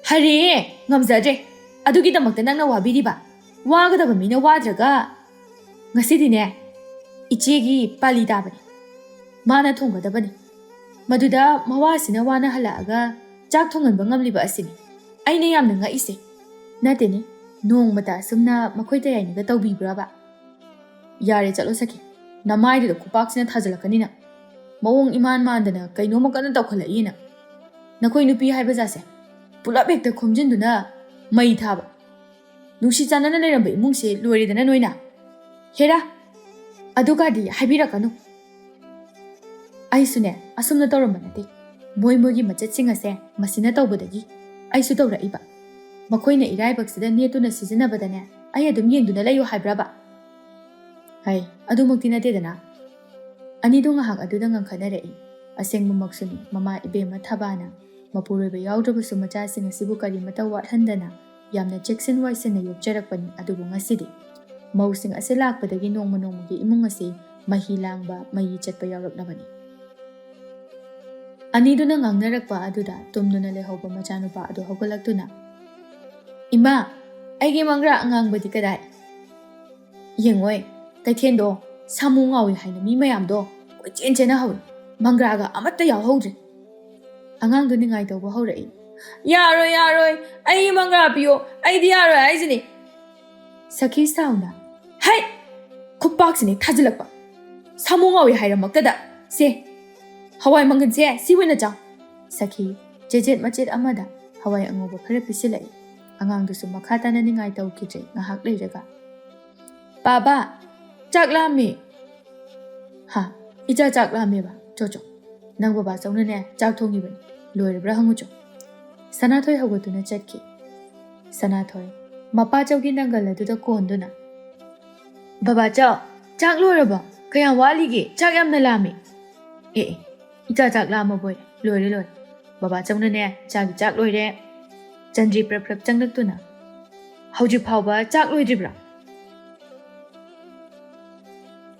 Hare ngamjadre. Adugidamakta nangna wabiriba. Wagadaba mina wadraga. Ngasidine ichegi pali dabani. Mana thonggadabani. Maduda mawasina wana halaaga chak thonganba ngamliba asini. Aina yamna ngaise. Natene nongmata sumna makhoita yainaga tawbibraba. Yare chalo Sakhi. Namaidida kupaksina thajalakkanina. Mawong iman mandana kainoma kana tawkhalaiina. Nakhoi nupi haiba jase. Pulap hekta khomjinduna mai thaba. Nusi chanana leiramba imungse loiridana noina. Hera adugadi haibirakanu. Aisune asumna tawramba nate. Moigi machatsinga ase masina tawbadagi aisu tawraiba. Makhoina iraibaksida netuna sizinabadane ai adum yengduna layo haibraba. Hai adumakti natedana. Anido ngahak aduda ngangkhanarei. Asengmumaksuni mama ibema thabana mapuroiba yaudrabasu machasing asibu kari mata wathandana yamna cheksin waisena yokjarakpani adubu ngasidi. Mausing ase lakpadagi nongmugi imung ase mahi langba mayi chatpa yauraknabani. ꯑꯅꯤꯗꯨꯅ ꯉꯥꯡꯅꯔꯛꯄ ꯑꯗꯨꯗ ꯇꯨꯝꯗꯨꯅ ꯂꯩꯍꯧꯕ ꯃꯆꯥꯅꯨꯄꯥ ꯑꯗꯨ ꯍꯧꯒꯠꯂꯛꯇꯨꯅ ꯏꯃꯥ ꯑꯩꯒꯤ ꯃꯪꯒ꯭ꯔꯥ ꯑꯉꯥꯡꯕꯗꯤ ꯀꯗꯥꯏ? ꯌꯦꯡꯉꯣꯏ ꯀꯩꯊꯦꯜꯗꯣ ꯁꯥꯃꯨ ꯉꯥꯎꯏ ꯍꯥꯏꯅ ꯃꯤ ꯃꯌꯥꯝꯗꯣ ꯀꯣꯏꯆꯦꯟ ꯆꯦꯟꯅꯍꯧꯏ, ꯃꯪꯒ꯭ꯔꯥꯒ ꯑꯃꯠꯇ ꯌꯥꯎꯍꯧꯗ꯭ꯔꯦ꯫ ꯑꯉꯥꯡꯗꯨ ꯅꯤꯡꯉꯥꯏ ꯇꯧꯕ ꯍꯧꯔꯛꯏ꯫ ꯌꯥꯔꯣꯏ ꯌꯥꯔꯣꯏ ꯑꯩꯒꯤ ꯃꯪꯒ꯭ꯔꯥ ꯄꯤꯌꯣ, ꯑꯩꯗꯤ ꯌꯥꯔꯣꯏ ꯍꯥꯏꯁꯤꯅꯤ꯫ ꯁꯈꯤ ꯁꯥꯎꯅ ꯍꯩ ꯈꯨꯄꯥꯛꯁꯤꯅꯦ ꯊꯥꯖꯤꯜꯂꯛꯄ, ꯁꯥꯃꯨ ꯉꯥꯎꯏ ꯍꯥꯏꯔꯃꯛꯇꯗ ꯁꯦ ꯍꯋꯥꯏ ꯃꯪꯒꯟꯁꯦ ꯁꯤ ꯑꯣꯏꯅ ꯆꯥꯎ꯫ ꯁꯈꯤ ꯆꯦꯖꯦꯠ ꯃꯆꯦꯠ ꯑꯃꯗ ꯍꯋꯥꯏ ꯑꯉꯧꯕ ꯈꯔ ꯄꯤꯁꯤꯜꯂꯛꯏ꯫ ꯑꯉꯥꯡꯗꯨꯁꯨ ꯃꯈꯥ ꯇꯥꯅ ꯅꯤꯡꯉꯥꯏ ꯇꯧꯈꯤꯗ꯭ꯔꯦ꯫ ꯉꯥꯏꯍꯥꯛ ꯂꯩꯔꯒ ꯕꯥꯕꯥ ꯆꯥꯛ ꯂꯥꯝꯃꯤ꯫ ꯍꯥ ꯏꯆꯥ ꯆꯥꯛ ꯂꯥꯝꯃꯦꯕ? ꯆꯣ ꯅꯪ ꯕꯕꯥ ꯆꯧꯅꯅꯦ ꯆꯥꯛ ꯊꯣꯡꯉꯤꯕꯅꯤ, ꯂꯣꯏꯔꯕ꯭ꯔꯥ ꯍꯪꯉꯨꯆꯣ꯫ ꯁꯅꯥꯊꯣꯏ ꯍꯧꯒꯠꯇꯨꯅ ꯆꯠꯈꯤ꯫ ꯁꯅꯥꯊꯣꯏ ꯃꯄꯥ ꯆꯧꯒꯤ ꯅꯪꯒꯜ ꯑꯗꯨꯗ ꯀꯣꯟꯗꯨꯅ ꯕꯕꯥ ꯆꯧ ꯆꯥꯛ ꯂꯣꯏꯔꯕꯣ? ꯀꯌꯥꯝ ꯋꯥꯠꯂꯤꯒꯦ? ꯆꯥꯛ ꯌꯥꯝꯅ ꯂꯥꯝꯃꯤ꯫ ꯑꯦ ꯏꯆꯥ ꯆꯥꯛ ꯂꯥꯝꯃꯕꯣꯏ? ꯂꯣꯏꯔꯦ ꯕꯕꯥ ꯆꯧꯅꯅꯦ ꯆꯥꯛꯀꯤ ꯆꯥꯛ ꯂꯣꯏꯔꯦ꯫ ꯆꯟꯗ꯭ꯔꯤ ꯄ꯭ꯔꯞ ꯆꯪꯂꯛꯇꯨꯅ ꯍꯧꯖꯤꯛ ꯐꯥꯎꯕ ꯆꯥꯛ ꯂꯣꯏꯗ꯭ꯔꯤꯕ꯭ꯔꯥ?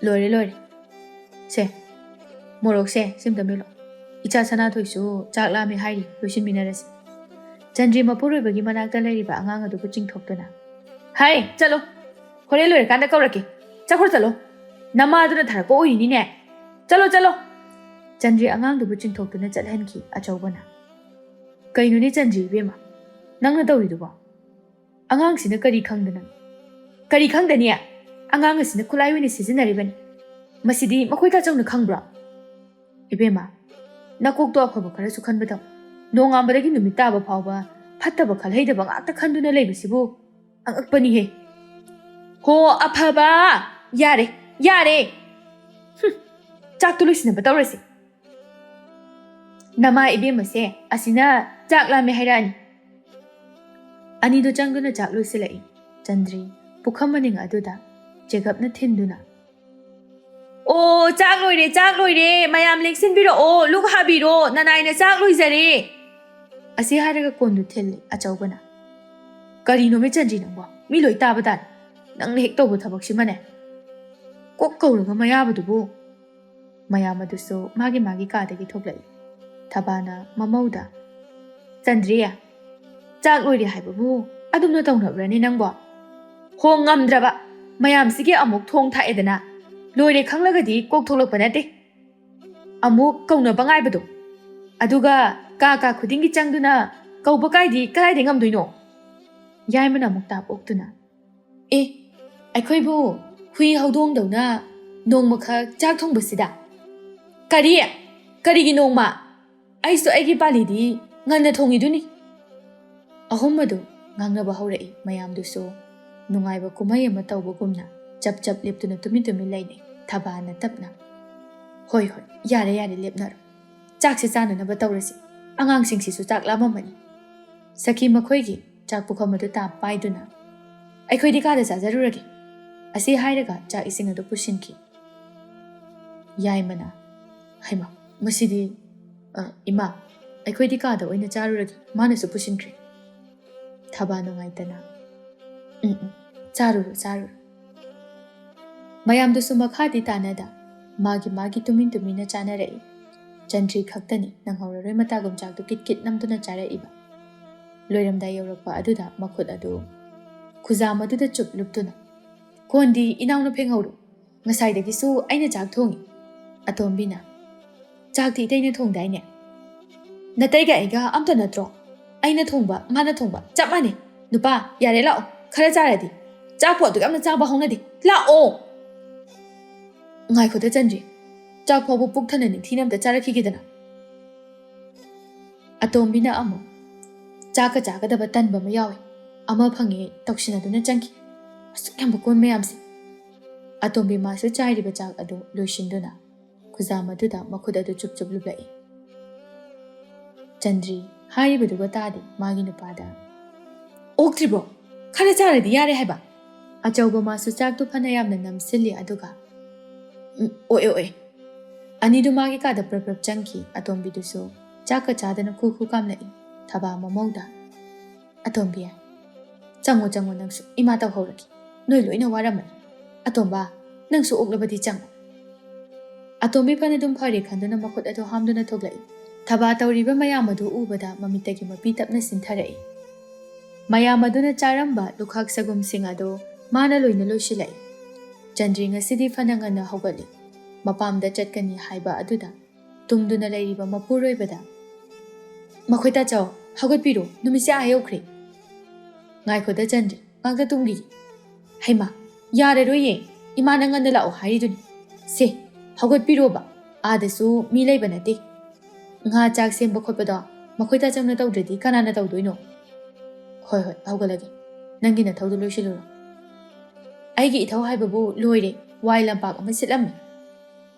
ꯂꯣꯏꯔꯦ ꯁꯦ ꯃꯣꯔꯣꯛꯁꯦ ꯁꯤꯝꯇ ꯃꯦꯠꯂꯣ, ꯏꯆꯥ ꯁꯅꯥꯊꯣꯏꯁꯨ ꯆꯥꯛ ꯂꯥꯝꯃꯤ ꯍꯥꯏꯔꯤ, ꯂꯣꯏꯁꯤꯟꯃꯤꯟꯅꯔꯁꯤ꯫ ꯆꯟꯗ꯭ꯔꯤ ꯃꯄꯨꯔꯣꯏꯕꯒꯤ ꯃꯅꯥꯛꯇ ꯂꯩꯔꯤꯕ ꯑꯉꯥꯡ ꯑꯗꯨꯕꯨ ꯆꯤꯡꯊꯣꯛꯇꯨꯅ ꯍꯥꯏ ꯆꯠꯂꯣ, ꯍꯣꯔꯦꯟ ꯂꯣꯏꯔꯀꯥꯟꯗ ꯀꯧꯔꯛꯀꯦ, ꯆꯠꯈ꯭ꯔꯣ ꯆꯠꯂꯣ, ꯅꯃꯥꯗꯨꯅ ꯊꯥꯔꯛꯄ ꯑꯣꯏꯔꯤꯅꯤꯅꯦ, ꯆꯠꯂꯣ꯫ ꯆꯟꯗ꯭ꯔꯤ ꯑꯉꯥꯡꯗꯨꯕꯨ ꯆꯤꯡꯊꯣꯛꯇꯨꯅ ꯆꯠꯍꯟꯈꯤ꯫ ꯑꯆꯧꯕꯅ ꯀꯩꯅꯣꯅꯦ ꯆꯟꯗ꯭ꯔꯤ ꯏꯕꯦꯝꯃ ꯅꯪꯅ ꯇꯧꯔꯤꯗꯨꯕꯣ? ꯑꯉꯥꯡꯁꯤꯅ ꯀꯔꯤ ꯈꯪꯗꯅ? ꯀꯔꯤ ꯈꯪꯗꯅꯤ? ꯑꯉꯥꯡ ꯑꯁꯤꯅ ꯈꯨꯠꯂꯥꯏ ꯑꯣꯏꯅ ꯁꯤꯖꯤꯟꯅꯔꯤꯕꯅꯤ, ꯃꯁꯤꯗꯤ ꯃꯈꯣꯏ ꯇꯥꯆꯧꯅ ꯈꯪꯕ꯭ꯔꯣ? ꯏꯕꯦꯝꯃ ꯅꯀꯣꯛꯇꯣ ꯑꯐꯕ ꯈꯔꯁꯨ ꯈꯟꯕ ꯇꯧ, ꯅꯣꯡꯉꯥꯟꯕꯗꯒꯤ ꯅꯨꯃꯤꯠ ꯇꯥꯕ ꯐꯥꯎꯕ ꯐꯠꯇꯕ ꯈꯜꯍꯩꯗꯕ ꯉꯥꯛꯇ ꯈꯟꯗꯨꯅ ꯂꯩꯕꯁꯤꯕꯨ ꯑꯉꯛꯄꯅꯤꯍꯦ꯫ ꯍꯣ ꯑꯐꯕ ꯌꯥꯔꯦ ꯆꯥꯛꯇꯨ ꯂꯣꯏꯁꯤꯟꯅꯕ ꯇꯧꯔꯁꯤ꯫ ꯅꯃꯥ ꯏꯕꯦꯝꯃꯁꯦ ꯑꯁꯤꯅ ꯆꯥꯛ ꯂꯥꯝꯃꯦ ꯍꯥꯏꯔꯛꯑꯅꯤ꯫ ꯑꯅꯤꯗꯨ ꯆꯪꯗꯨꯅ ꯆꯥꯛ ꯂꯣꯏꯁꯤꯜꯂꯛꯏ꯫ ꯆꯟꯗ꯭ꯔꯤ ꯄꯨꯈꯝ ꯃꯅꯤꯡ ꯑꯗꯨꯗ ꯆꯦꯒꯞꯅ ꯊꯤꯟꯗꯨꯅ ꯑꯣ ꯆꯥꯛ ꯂꯣꯏꯔꯦ ꯃꯌꯥꯝ ꯂꯦꯡꯁꯤꯟꯕꯤꯔꯛꯑꯣ, ꯂꯨꯛ ꯍꯥꯕꯤꯔꯣ, ꯅꯅꯥꯏꯅ ꯆꯥꯛ ꯂꯣꯏꯖꯔꯦ꯫ ꯑꯁꯤ ꯍꯥꯏꯔꯒ ꯀꯣꯟꯗꯨ ꯊꯤꯜꯂꯤ꯫ ꯑꯆꯧꯕꯅ ꯀꯔꯤꯅꯣꯃꯦ ꯆꯟꯗ꯭ꯔꯤ ꯅꯪꯕꯣ? ꯃꯤ ꯂꯣꯏ ꯇꯥꯕ ꯇꯥꯔꯦ, ꯅꯪꯅ ꯍꯦꯛ ꯇꯧꯕ ꯊꯕꯛꯁꯤꯃꯅꯦ, ꯀꯣꯛ ꯀꯧꯔꯒ ꯃꯌꯥꯕꯗꯨꯕꯨ꯫ ꯃꯌꯥꯝ ꯑꯗꯨꯁꯨ ꯃꯥꯒꯤ ꯀꯥꯗꯒꯤ ꯊꯣꯛꯂꯛꯏ꯫ ꯊꯕꯥꯅ ꯃꯃꯧꯗ ꯆꯟꯗ꯭ꯔꯤ ꯆꯥꯛ ꯂꯣꯏꯔꯦ ꯍꯥꯏꯕꯕꯨ ꯑꯗꯨꯝꯅ ꯇꯧꯅꯕ꯭ꯔꯅꯤ ꯅꯪꯕꯣ? ꯍꯣꯡ ꯉꯝꯗ꯭ꯔꯕ ꯃꯌꯥꯝꯁꯤꯒꯤ ꯑꯃꯨꯛ ꯊꯣꯡ ꯊꯥꯛꯑꯦꯗꯅ, ꯂꯣꯏꯔꯦ ꯈꯪꯂꯒꯗꯤ ꯀꯣꯛ ꯊꯣꯛꯂꯛꯄ ꯅꯠꯇꯦ, ꯑꯃꯨꯛ ꯀꯧꯅꯕ ꯉꯥꯏꯕꯗꯣ, ꯑꯗꯨꯒ ꯀꯥ ꯈꯨꯗꯤꯡꯒꯤ ꯆꯪꯗꯨꯅ ꯀꯧꯕ ꯀꯥꯏꯗꯤ ꯀꯗꯥꯏꯗ ꯉꯝꯗꯣꯏꯅꯣ? ꯌꯥꯏꯃꯅ ꯑꯃꯨꯛ ꯇꯥꯞ ꯑꯣꯛꯇꯨꯅ ꯑꯩꯈꯣꯏꯕꯨ ꯍꯨꯏ ꯍꯧꯗꯣꯡꯗꯧꯅ ꯅꯣꯡꯃꯈꯛ ꯆꯥꯛ ꯊꯣꯡꯕꯁꯤꯗ ꯀꯔꯤꯒꯤ ꯅꯣꯡꯃ? ꯑꯩꯁꯨ ꯑꯩꯒꯤ ꯄꯥꯂꯤꯗꯤ ꯉꯟꯅ ꯊꯣꯡꯉꯤꯗꯨꯅꯤ꯫ ꯑꯍꯨꯝ ꯑꯗꯨ ꯉꯥꯡꯅꯕ ꯍꯧꯔꯛꯏ꯫ ꯃꯌꯥꯝꯗꯨꯁꯨ ꯅꯨꯡꯉꯥꯏꯕ ꯀꯨꯝꯍꯩ ꯑꯃ ꯇꯧꯕꯒꯨꯝꯅ ꯆꯞ ꯂꯦꯞꯇꯨꯅ ꯇꯨꯃꯤꯟ ꯂꯩꯅꯩ꯫ ꯊꯕꯥꯅ ꯇꯞꯅ ꯍꯣꯏ ꯌꯥꯔꯦ ꯂꯦꯞꯅꯔꯣ, ꯆꯥꯛꯁꯦ ꯆꯥꯅꯅꯕ ꯇꯧꯔꯁꯤ, ꯑꯉꯥꯡꯁꯤꯡꯁꯤꯁꯨ ꯆꯥꯛ ꯂꯥꯝꯃꯝꯃꯅꯤ꯫ ꯁꯈꯤ ꯃꯈꯣꯏꯒꯤ ꯆꯥꯛ ꯄꯨꯈꯝ ꯑꯗꯨ ꯇꯥꯞ ꯄꯥꯏꯗꯨꯅ ꯑꯩꯈꯣꯏꯗꯤ ꯀꯥꯗ ꯆꯥꯖꯔꯨꯔꯒꯦ, ꯑꯁꯤ ꯍꯥꯏꯔꯒ ꯆꯥꯛ ꯏꯁꯤꯡ ꯑꯗꯨ ꯄꯨꯁꯤꯟꯈꯤ꯫ ꯌꯥꯏꯃꯅ ꯍꯩꯃꯥ ꯃꯁꯤꯗꯤ ꯏꯃꯥ ꯑꯩꯈꯣꯏꯗꯤ ꯀꯥꯗ ꯑꯣꯏꯅ ꯆꯥꯔꯨꯔꯒꯦ, ꯃꯥꯅꯁꯨ ꯄꯨꯁꯤꯟꯈ꯭ꯔꯦ꯫ ꯊꯕꯥ ꯅꯨꯡꯉꯥꯏꯇꯅ ꯆꯥꯔꯨꯔꯣ꯫ ꯃꯌꯥꯝꯗꯨꯁꯨ ꯃꯈꯥꯗꯤ ꯇꯥꯅꯗ ꯃꯥꯒꯤ ꯇꯨꯃꯤꯟꯅ ꯆꯥꯅꯔꯛꯏ꯫ ꯆꯟꯗ꯭ꯔꯤ ꯈꯛꯇꯅꯤ ꯅꯪꯍꯧꯔꯔꯣꯏ ꯃꯇꯥꯒꯨꯝ ꯆꯥꯛꯇꯨ ꯀꯤꯠ ꯅꯝꯗꯨꯅ ꯆꯥꯔꯛꯏꯕ꯫ ꯂꯣꯏꯔꯝꯗꯥꯏ ꯌꯧꯔꯛꯄ ꯑꯗꯨꯗ ꯃꯈꯨꯠ ꯑꯗꯨ ꯈꯨꯖꯥꯝ ꯑꯗꯨꯗ ꯆꯨꯞ ꯂꯨꯞꯇꯨꯅ ꯀꯣꯟꯗꯤ ꯏꯅꯥꯎꯅ ꯐꯦꯡꯍꯧꯔꯣ, ꯉꯁꯥꯏꯗꯒꯤꯁꯨ ꯑꯩꯅ ꯆꯥꯛ ꯊꯣꯡꯉꯤ꯫ ꯑꯇꯣꯝꯕꯤꯅ ꯆꯥꯛꯇꯤ ꯏꯇꯩꯅ ꯊꯣꯡꯗꯥꯏꯅꯦ? ꯅꯇꯩꯒ ꯑꯩꯒ ꯑꯝꯇ ꯅꯠꯇ꯭ꯔꯣ? ꯑꯩꯅ ꯊꯣꯡꯕ ꯃꯥꯅ ꯊꯣꯡꯕ ꯆꯞ ꯃꯥꯟꯅꯩ꯫ ꯅꯨꯄꯥ ꯌꯥꯔꯦ ꯂꯥꯛꯑꯣ, ꯈꯔ ꯆꯥꯔꯗꯤ, ꯆꯥꯛꯄꯨ ꯑꯗꯨꯛ ꯌꯥꯝꯅ ꯆꯥꯕ ꯍꯧꯅꯗꯦ, ꯂꯥꯛꯑꯣ꯫ ꯉꯥꯏꯈꯣꯗ ꯆꯟꯗ꯭ꯔꯤ, ꯆꯥꯛ ꯐꯥꯎꯕ ꯄꯨꯛ ꯊꯟꯅ ꯅꯤꯡꯊꯤꯅ ꯑꯝꯇ ꯆꯥꯔꯛꯈꯤꯒꯦꯗꯅ꯫ ꯑꯇꯣꯝꯕꯤꯅ ꯑꯃꯨꯛ ꯆꯥꯛꯀ ꯆꯥꯒꯗꯕ ꯇꯟꯕ ꯑꯃ ꯌꯥꯎꯏ, ꯑꯃ ꯐꯪꯉꯦ ꯇꯧꯁꯤꯟꯅꯗꯨꯅ ꯆꯪꯈꯤ꯫ ꯑꯁꯨꯛ ꯌꯥꯝꯕ ꯀꯣꯟ ꯃꯌꯥꯝꯁꯦ꯫ ꯑꯇꯣꯝꯕꯤ ꯃꯥꯁꯨ ꯆꯥꯏꯔꯤꯕ ꯆꯥꯛ ꯑꯗꯨ ꯂꯣꯏꯁꯤꯟꯗꯨꯅ ꯈꯨꯖꯥꯝ ꯑꯗꯨꯗ ꯃꯈꯨꯠ ꯑꯗꯨ ꯆꯨꯞ ꯂꯨꯞꯂꯛꯏ꯫ ꯆꯟꯗ꯭ꯔꯤ ꯍꯥꯏꯔꯤꯕꯗꯨꯒ ꯇꯥꯗꯦ ꯃꯥꯒꯤ ꯅꯨꯄꯥꯗ ꯑꯣꯛꯇ꯭ꯔꯤꯕ꯭ꯔꯣ? ꯈꯔ ꯆꯥꯔꯗꯤ ꯌꯥꯔꯦ ꯍꯥꯏꯕ꯫ ꯑꯆꯧꯕ ꯃꯥꯁꯨ ꯆꯥꯛꯇꯨ ꯐꯅ ꯌꯥꯝꯅ ꯅꯝꯁꯤꯜꯂꯤ꯫ ꯑꯗꯨꯒ ꯑꯣꯏ ꯑꯅꯤꯗꯨ ꯃꯥꯒꯤ ꯀꯥꯗ ꯄ꯭ꯔꯞ ꯆꯪꯈꯤ꯫ ꯑꯇꯣꯝꯕꯤꯗꯨꯁꯨ ꯆꯥꯛꯀ ꯆꯥꯗꯅ ꯈꯨ ꯀꯥꯝꯂꯛꯏ꯫ ꯊꯕꯥ ꯃꯃꯧꯗ ꯑꯇꯣꯝꯕꯤ ꯆꯪꯉꯣ ꯅꯪꯁꯨ, ꯏꯃꯥ ꯇꯧꯍꯧꯔꯒꯦ, ꯅꯣꯏ ꯂꯣꯏꯅ ꯋꯥꯔꯝꯃꯅꯤ꯫ ꯑꯇꯣꯝꯕ ꯅꯪꯁꯨ ꯑꯣꯛꯂꯕꯗꯤ ꯆꯪꯉꯣ꯫ ꯑꯇꯣꯝꯕꯤ ꯐꯅꯗꯨꯝ ꯐꯔꯦ ꯈꯟꯗꯨꯅ ꯃꯈꯨꯠ ꯑꯗꯨ ꯍꯥꯝꯗꯨꯅ ꯊꯣꯛꯂꯛꯏ꯫ ꯊꯕꯥ ꯇꯧꯔꯤꯕ ꯃꯌꯥꯝ ꯑꯗꯨ ꯎꯕꯗ ꯃꯃꯤꯠꯇꯒꯤ ꯃꯄꯤ ꯇꯞꯅ ꯁꯤꯟꯊꯔꯛꯏ꯫ ꯃꯌꯥꯝ ꯑꯗꯨꯅ ꯆꯥꯔꯝꯕ ꯂꯨꯈꯥꯛ ꯁꯒꯨꯝꯁꯤꯡ ꯑꯗꯨ ꯃꯥꯅ ꯂꯣꯏꯅ ꯂꯣꯏꯁꯤꯜꯂꯛꯏ꯫ ꯆꯟꯗ꯭ꯔꯤ ꯉꯁꯤꯗꯤ ꯐꯅ ꯉꯟꯅ ꯍꯧꯒꯠꯂꯤ꯫ ꯃꯄꯥꯝꯗ ꯆꯠꯀꯅꯤ ꯍꯥꯏꯕ ꯑꯗꯨꯗ ꯇꯨꯝꯗꯨꯅ ꯂꯩꯔꯤꯕ ꯃꯄꯨꯔꯣꯏꯕꯗ "ꯃꯈꯣꯏ ꯇꯥꯆꯧ, ꯍꯧꯒꯠꯄꯤꯔꯣ, ꯅꯨꯃꯤꯠꯁꯦ ꯑꯥ ꯌꯧꯈ꯭ꯔꯦ." "ꯉꯥꯏꯈꯣꯗ ꯆꯟꯗ꯭ꯔꯤ, ꯉꯥꯛꯇ ꯇꯨꯝꯈꯤꯒꯦ." "ꯍꯩꯃꯥ, ꯌꯥꯔꯔꯣꯏꯌꯦ, ꯏꯃꯥꯅ ꯉꯟꯅ ꯂꯥꯛꯑꯣ ꯍꯥꯏꯔꯤꯗꯨꯅꯤ꯫ ꯁꯦ, ꯍꯧꯒꯠꯄꯤꯔꯣꯕ, ꯑꯥꯗꯁꯨ ꯃꯤ ꯂꯩꯕ ꯅꯠꯇꯦ꯫ ꯉꯥ ꯆꯥꯛ ꯁꯦꯝꯕ ꯈꯣꯠꯄꯗꯣ ꯃꯈꯣꯏ ꯇꯥꯆꯧꯅ ꯇꯧꯗ꯭ꯔꯗꯤ ꯀꯅꯥꯅ ꯇꯧꯗꯣꯏꯅꯣ?" "ꯍꯣꯏ ꯍꯣꯏ, ꯍꯧꯒꯠꯂꯒꯦ, ꯅꯪꯒꯤ ꯅꯊꯧꯗꯨ ꯂꯣꯏꯁꯤꯜꯂꯨꯔꯣ." "ꯑꯩꯒꯤ ꯏꯊꯧ ꯍꯥꯏꯕꯕꯨ ꯂꯣꯏꯔꯦ, ꯋꯥꯏ ꯂꯝꯄꯥꯛ ꯑꯃ ꯁꯤꯠꯂꯝꯃꯤ."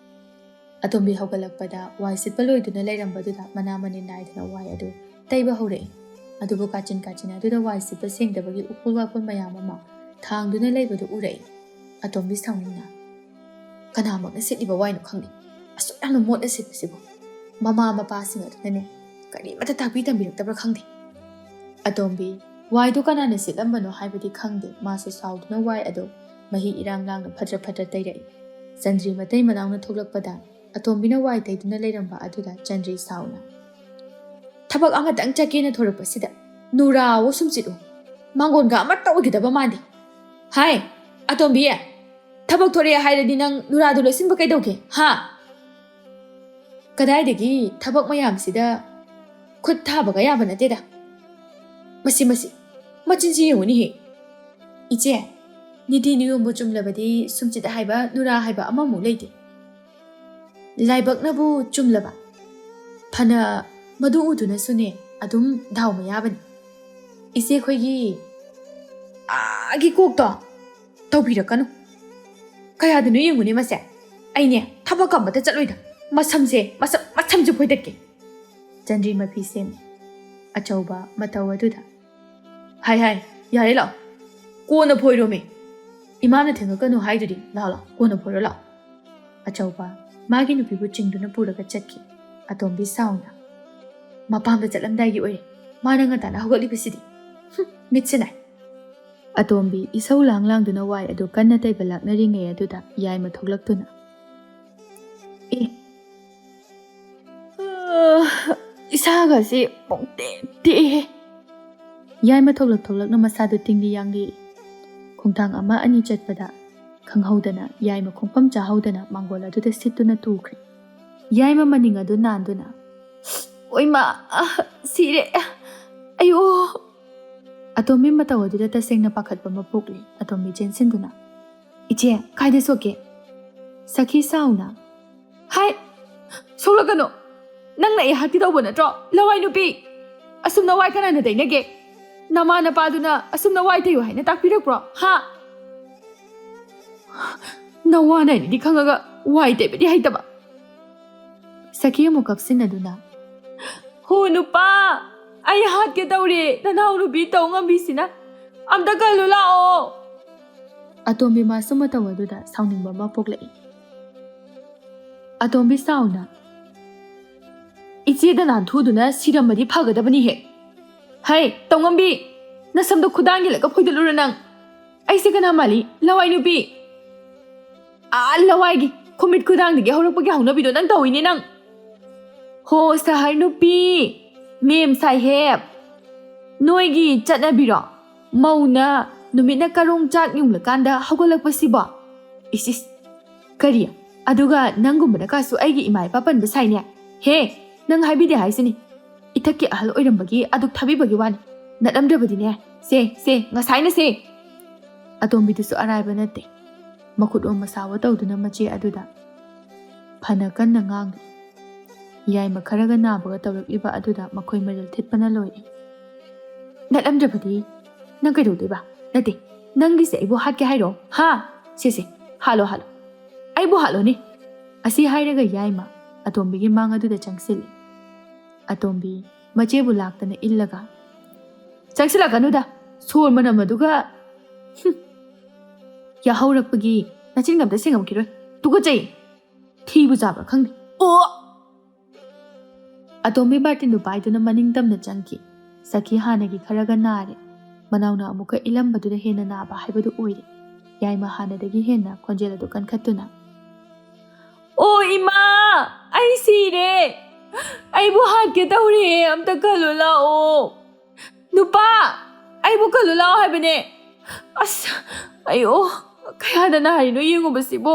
ꯑꯇꯣꯝꯕꯤ ꯍꯧꯒꯠꯂꯛꯄꯗ ꯋꯥꯏ ꯁꯤꯠꯄ ꯂꯣꯏꯗꯨꯅ ꯂꯩꯔꯝꯕꯗꯨꯗ ꯃꯅꯥ ꯃꯅꯤꯟ ꯅꯥꯏꯗꯅ ꯋꯥꯏ ꯑꯗꯨ ꯇꯩꯕ ꯍꯧꯔꯛꯏ꯫ ꯑꯗꯨꯕꯨ ꯀꯥꯆꯤꯟ ꯑꯗꯨꯗ ꯋꯥꯏ ꯁꯤꯠꯄ ꯁꯦꯡꯗꯕꯒꯤ ꯎꯐꯨꯜ ꯋꯥꯐꯨꯜ ꯃꯌꯥꯝ ꯑꯃ ꯊꯥꯡꯗꯨꯅ ꯂꯩꯕꯗꯨ ꯎꯔꯛꯏ꯫ ꯑꯇꯣꯝꯕꯤ ꯁꯥꯎꯅꯤꯡꯅ "ꯀꯅꯥꯃꯛꯅ ꯁꯤꯠꯂꯤꯕ ꯋꯥꯏꯅꯣ ꯈꯪꯗꯦ, ꯑꯁꯨꯛ ꯌꯥꯝꯅ ꯃꯣꯠꯅ ꯁꯤꯠꯄꯁꯤꯕꯨ! ꯃꯃꯥ ꯃꯄꯥꯁꯤꯡ ꯑꯗꯨꯅꯅꯦ ꯀꯔꯤꯃꯠꯇ ꯇꯥꯛꯄꯤ ꯇꯝꯕꯤꯔꯛꯇꯕ꯭ꯔꯥ ꯈꯪꯗꯦ." ꯑꯇꯣꯝꯕꯤ ꯋꯥꯏꯗꯨ ꯀꯅꯥꯅ ꯁꯤꯠꯂꯝꯕꯅꯣ ꯍꯥꯏꯕꯗꯤ ꯈꯪꯗꯦ꯫ ꯃꯥꯁꯨ ꯁꯥꯎꯗꯨꯅ ꯋꯥꯏ ꯑꯗꯨ ꯃꯍꯤ ꯏꯔꯥꯡ ꯂꯥꯡꯅ ꯐꯠꯇ꯭ꯔ ꯇꯩꯔꯛꯏ꯫ ꯆꯟꯗ꯭ꯔꯤ ꯃꯇꯩ ꯃꯅꯥꯎꯅ ꯊꯣꯛꯂꯛꯄꯗ ꯑꯇꯣꯝꯕꯤꯅ ꯋꯥꯏ ꯇꯩꯗꯨꯅ ꯂꯩꯔꯝꯕ ꯑꯗꯨꯗ ꯆꯟꯗ꯭ꯔꯤ ꯁꯥꯎꯅ "ꯊꯕꯛ ꯑꯃꯇꯪ ꯆꯠꯀꯦꯅ ꯊꯣꯔꯛꯄꯁꯤꯗ ꯅꯨꯔꯥꯋꯣ ꯁꯨꯝꯆꯤꯠꯑꯣ, ꯃꯥꯡꯒꯣꯟꯒ ꯑꯃꯠꯇ ꯑꯣꯏꯒꯗꯕ ꯃꯥꯟꯗꯦ꯫ ꯍꯥꯏ ꯑꯇꯣꯝꯕꯤ, ꯊꯕꯛ ꯊꯣꯔꯛꯑꯦ ꯍꯥꯏꯔꯗꯤ ꯅꯪ ꯅꯨꯔꯥꯗꯨ ꯂꯣꯏꯁꯤꯟꯕ ꯀꯩꯗꯧꯒꯦ, ꯍꯥ? ꯀꯗꯥꯏꯗꯒꯤ ꯊꯕꯛ ꯃꯌꯥꯝꯁꯤꯗ ꯈꯨꯠ ꯊꯥꯕꯒ ꯌꯥꯕ ꯅꯠꯇꯦꯗ꯫ ꯃꯁꯤ ꯃꯆꯤꯟꯁꯤ ꯌꯦꯡꯉꯨꯅꯤꯍꯦ꯫ ꯏꯆꯦ, ꯅꯤꯇꯤ ꯅꯤꯌꯣꯝꯕꯨ ꯆꯨꯝꯂꯕꯗꯤ ꯁꯨꯝꯆꯤꯠ ꯍꯥꯏꯕ ꯅꯨꯔꯥ ꯍꯥꯏꯕ ꯑꯃꯃꯨꯛ ꯂꯩꯇꯦ꯫ ꯂꯥꯏꯕꯛꯅꯕꯨ ꯆꯨꯝꯂꯕ ꯐꯅ ꯃꯗꯨ ꯎꯗꯨꯅꯁꯨꯅꯦ ꯑꯗꯨꯝ ꯗꯥꯎ ꯃꯌꯥꯕꯅꯤ꯫ ꯏꯆꯦꯈꯣꯏꯒꯤ ꯀꯣꯛꯇꯣ ꯇꯧꯕꯤꯔꯛꯀꯅꯨ꯫ ꯀꯌꯥꯗꯅꯣ ꯌꯦꯡꯉꯨꯅꯦ ꯃꯁꯦ, ꯑꯩꯅꯦ ꯊꯕꯛ ꯑꯃꯇ ꯆꯠꯂꯣꯏꯗ, ꯃꯁꯝꯁꯦ ꯐꯣꯏꯗꯠꯀꯦ." ꯆꯟꯗ꯭ꯔꯤ ꯃꯐꯤ ꯁꯦꯝꯃꯤ ꯑꯆꯧꯕ ꯃꯇꯧ ꯑꯗꯨꯗ "ꯍꯥꯏ ꯌꯥꯔꯦ ꯂꯥꯛꯑꯣ, ꯀꯣꯟꯅ ꯐꯣꯏꯔꯣꯃꯦ, ꯏꯃꯥꯅ ꯊꯦꯡꯉꯛꯀꯅꯨ ꯍꯥꯏꯗꯨꯗꯤ, ꯂꯥꯛꯑꯣ ꯀꯣꯟꯅ ꯐꯣꯏꯔꯣ ꯂꯥꯛꯑꯣ." ꯑꯆꯧꯕ ꯃꯥꯒꯤ ꯅꯨꯄꯤꯕꯨ ꯆꯤꯡꯗꯨꯅ ꯄꯨꯔꯒ ꯆꯠꯈꯤ꯫ ꯑꯇꯣꯝꯕꯤ ꯁꯥꯎꯅ "ꯃꯄꯥꯝꯗ ꯆꯠꯂꯝꯗꯥꯏꯒꯤ ꯑꯣꯏꯔꯦ, ꯃꯥꯅ ꯉꯟꯇꯥꯅ ꯍꯧꯒꯠꯂꯤꯕꯁꯤꯗꯤ, ꯃꯤꯠꯁꯦ ꯅꯥꯏ." ꯑꯇꯣꯝꯕꯤ ꯏꯁꯧ ꯂꯥꯡꯗꯨꯅ ꯋꯥꯏ ꯑꯗꯨ ꯀꯟꯅ ꯇꯩꯕ ꯂꯥꯛꯅꯔꯤꯉꯩ ꯑꯗꯨꯗ ꯌꯥꯏꯃ ꯊꯣꯛꯂꯛꯇꯨꯅ "ꯏꯁꯥꯒꯁꯤ ꯇꯦꯛꯑꯦꯍꯦ." ꯌꯥꯏꯃ ꯊꯣꯛꯂꯛꯅ ꯃꯁꯥꯗꯨ ꯇꯤꯡꯂꯤ ꯌꯥꯡꯂꯤ꯫ ꯈꯣꯡꯊꯥꯡ ꯑꯃ ꯑꯅꯤ ꯆꯠꯄꯗ ꯈꯪꯍꯧꯗꯅ ꯌꯥꯏꯃ ꯈꯣꯡꯐꯝ ꯆꯥꯍꯧꯗꯅ ꯃꯥꯡꯒꯣꯜ ꯑꯗꯨꯗ ꯁꯤꯠꯇꯨꯅ ꯇꯨꯈ꯭ꯔꯦ꯫ ꯌꯥꯏꯃ ꯃꯅꯤꯡ ꯑꯗꯨ ꯅꯥꯟꯗꯨꯅ "ꯑꯣꯏꯃꯥ, ꯁꯤꯔꯦ, ꯑꯌꯣ." ꯑꯇꯣꯝꯕꯤ ꯃꯇꯧ ꯑꯗꯨꯗ ꯇꯁꯦꯡꯅ ꯄꯥꯈꯠꯄ ꯑꯃ ꯄꯣꯛꯂꯤ꯫ ꯑꯇꯣꯝꯕꯤ ꯆꯦꯟꯁꯤꯟꯗꯨꯅ "ꯏꯆꯦ, ꯀꯥꯏꯗ ꯁꯣꯛꯀꯦ?" ꯁꯈꯤ ꯁꯥꯎꯅ "ꯍꯥꯏ, ꯁꯣꯛꯂꯛꯀꯅꯣ, ꯅꯪꯅ ꯑꯩ ꯍꯥꯠꯀꯦ ꯇꯧꯕ ꯅꯠꯇ꯭ꯔꯣ, ꯂꯋꯥꯏ ꯅꯨꯄꯤ? ꯑꯁꯨꯝꯅ ꯋꯥꯏ ꯀꯅꯥꯅ ꯇꯩꯅꯒꯦ? ꯅꯃꯥ ꯅꯄꯥꯗꯨꯅ ꯑꯁꯨꯝꯅ ꯋꯥꯏ ꯇꯩꯌꯨ ꯍꯥꯏꯅ ꯇꯥꯛꯄꯤꯔꯛꯄ꯭ꯔꯣ, ꯍꯥ? ꯅꯋꯥ ꯅꯥꯏꯅꯗꯤ ꯈꯪꯉꯒ ꯋꯥꯏ ꯇꯩꯕꯗꯤ ꯍꯩꯇꯕ." ꯁꯈꯤ ꯑꯃꯨꯛ ꯀꯞꯁꯤꯟꯅꯗꯨꯅ "ꯍꯣ ꯅꯨꯄꯥ, ꯑꯩ ꯍꯥꯠꯀꯦ ꯇꯧꯔꯦ, ꯅꯅꯥꯎ ꯅꯨꯄꯤ ꯇꯧ ꯉꯝꯕꯤꯁꯤꯅ, ꯑꯝꯇ ꯀꯜꯂꯨ ꯂꯥꯛꯑꯣ." ꯑꯇꯣꯝꯕꯤ ꯃꯥꯁꯨ ꯃꯇꯧ ꯑꯗꯨꯗ ꯁꯥꯎꯅꯤꯡꯕ ꯑꯃ ꯄꯣꯛꯂꯛꯏ꯫ ꯑꯇꯣꯝꯕꯤ ꯁꯥꯎꯅ "ꯏꯆꯦꯗ ꯅꯥꯟꯊꯨꯗꯨꯅ ꯁꯤꯔꯝꯃꯗꯤ ꯐꯒꯗꯕꯅꯤꯍꯦ꯫ ꯍꯩ ꯇꯧꯉꯝꯕꯤ, ꯅꯁꯝꯗꯣ ꯈꯨꯗꯥꯡꯒꯤꯂꯒ ꯐꯣꯏꯗꯠꯂꯨꯔ ꯅꯪ? ꯑꯩꯁꯦ ꯀꯅꯥ ꯃꯥꯜꯂꯤ, ꯂꯋꯥꯏ ꯅꯨꯄꯤ? ꯂꯋꯥꯏꯒꯤ ꯈꯨꯃꯤꯠ ꯈꯨꯗꯥꯡꯗꯒꯤ ꯍꯧꯔꯛꯄꯒꯤ ꯍꯧꯅꯕꯤꯗꯣ ꯅꯪ ꯇꯧꯏꯅꯦ ꯅꯪ." "ꯍꯣ ꯁꯍꯔ ꯅꯨꯄꯤ, ꯃꯦꯝ ꯁꯥꯍꯦꯕ, ꯅꯣꯏꯒꯤ ꯆꯠꯅꯕꯤꯔꯣ ꯃꯧꯅ ꯅꯨꯃꯤꯠꯅ ꯀꯔꯣꯡ ꯆꯥꯛ ꯌꯨꯡꯂꯀꯥꯟꯗ ꯍꯧꯒꯠꯂꯛꯄꯁꯤꯕꯣ? ꯏꯁ ꯀꯔꯤ, ꯑꯗꯨꯒ ꯅꯪꯒꯨꯝꯕꯅ ꯀꯥꯁꯨ ꯑꯩꯒꯤ ꯏꯃꯥ ꯏꯄꯥ ꯄꯟꯕ ꯁꯥꯏꯅꯦ? ꯍꯦ, ꯅꯪ ꯍꯥꯏꯕꯤꯗꯦ ꯍꯥꯏꯁꯤꯅꯤ, ꯏꯊꯛꯀꯤ ꯑꯍꯜ ꯑꯣꯏꯔꯝꯕꯒꯤ ꯑꯗꯨꯛ ꯊꯥꯕꯤꯕꯒꯤ ꯋꯥꯅꯤ, ꯅꯠꯂꯝꯗ꯭ꯔꯕꯗꯤꯅꯦ, ꯁꯦ ꯉꯁꯥꯏꯅ ꯁꯦ." ꯑꯇꯣꯝꯕꯤꯗꯨꯁꯨ ꯑꯔꯥꯏꯕ ꯅꯠꯇꯦ꯫ ꯃꯈꯨꯠ ꯑꯣꯝ ꯃꯁꯥꯋꯣ ꯇꯧꯗꯨꯅ ꯃꯆꯦ ꯑꯗꯨꯗ ꯐꯅ ꯀꯟꯅ ꯉꯥꯡꯂꯤ꯫ ꯌꯥꯏꯃ ꯈꯔꯒ ꯅꯥꯕꯒ ꯇꯧꯔꯛꯂꯤꯕ ꯑꯗꯨꯗ ꯃꯈꯣꯏ ꯃꯔꯤꯜ ꯊꯤꯠꯄꯅ ꯂꯣꯏꯔꯦ꯫ "ꯅꯠꯂꯝꯗ꯭ꯔꯕꯗꯤ ꯅꯪ ꯀꯩꯗꯧꯗꯣꯏꯕ? ꯅꯠꯇꯦ, ꯅꯪꯒꯤꯁꯦ ꯑꯩꯕꯨ ꯍꯥꯠꯀꯦ ꯍꯥꯏꯔꯣ, ꯍꯥ? ꯁꯦ, ꯍꯥꯠꯂꯣ, ꯑꯩꯕꯨ ꯍꯥꯠꯂꯣꯅꯦ." ꯑꯁꯤ ꯍꯥꯏꯔꯒ ꯌꯥꯏꯃ ꯑꯇꯣꯝꯕꯤꯒꯤ ꯃꯥꯡ ꯑꯗꯨꯗ ꯆꯪꯁꯤꯜꯂꯤ꯫ ꯑꯇꯣꯝꯕꯤ ꯃꯆꯦꯕꯨ ꯂꯥꯛꯇꯅ ꯏꯜꯂꯒ "ꯆꯪꯁꯤꯜꯂꯛꯀꯅꯨꯗ, ꯁꯣꯔ ꯃꯅꯝ ꯑꯗꯨꯒ ꯌꯥꯍꯧꯔꯛꯄꯒꯤ ꯅꯆꯤꯟꯒ ꯑꯝꯇ ꯁꯦꯡꯉꯝꯈꯤꯔꯣꯏ, ꯇꯨꯀꯠꯆꯩ, ꯊꯤꯕꯨ ꯆꯥꯕ꯭ꯔꯥ ꯈꯪꯗꯦ." ꯑꯇꯣꯝꯕꯤ ꯕꯥꯔꯇꯤꯟꯗꯨ ꯄꯥꯏꯗꯨꯅ ꯃꯅꯤꯡ ꯇꯝꯅ ꯆꯪꯈꯤ꯫ ꯁꯈꯤ ꯍꯥꯟꯅꯒꯤ ꯈꯔꯒ ꯅꯥꯔꯦ꯫ ꯃꯅꯥꯎꯅ ꯑꯃꯨꯛꯀ ꯏꯜꯂꯝꯕꯗꯨꯗ ꯍꯦꯟꯅ ꯅꯥꯕ ꯍꯥꯏꯕꯗꯨ ꯑꯣꯏꯔꯦ꯫ ꯌꯥꯏꯃ ꯍꯥꯟꯅꯗꯒꯤ ꯍꯦꯟꯅ ꯈꯣꯟꯖꯦꯜ ꯑꯗꯨ ꯀꯟꯈꯠꯇꯨꯅ "ꯑꯣ ꯏꯃꯥ, ꯑꯩ ꯁꯤꯔꯦ, ꯑꯩꯕꯨ ꯍꯥꯠꯀꯦ ꯇꯧꯔꯦ ꯑꯝꯇ ꯀꯜꯂꯨ ꯂꯥꯛꯑꯣ ꯅꯨꯄꯥ ꯑꯩꯕꯨ ꯀꯜꯂꯨ ꯂꯥꯛꯑꯣ ꯍꯥꯏꯕꯅꯦ ꯑꯁ ꯑꯩꯌꯣ ꯀꯌꯥꯗ ꯅꯥꯔꯤꯅꯣ ꯌꯦꯡꯉꯨꯕꯁꯤꯕꯨ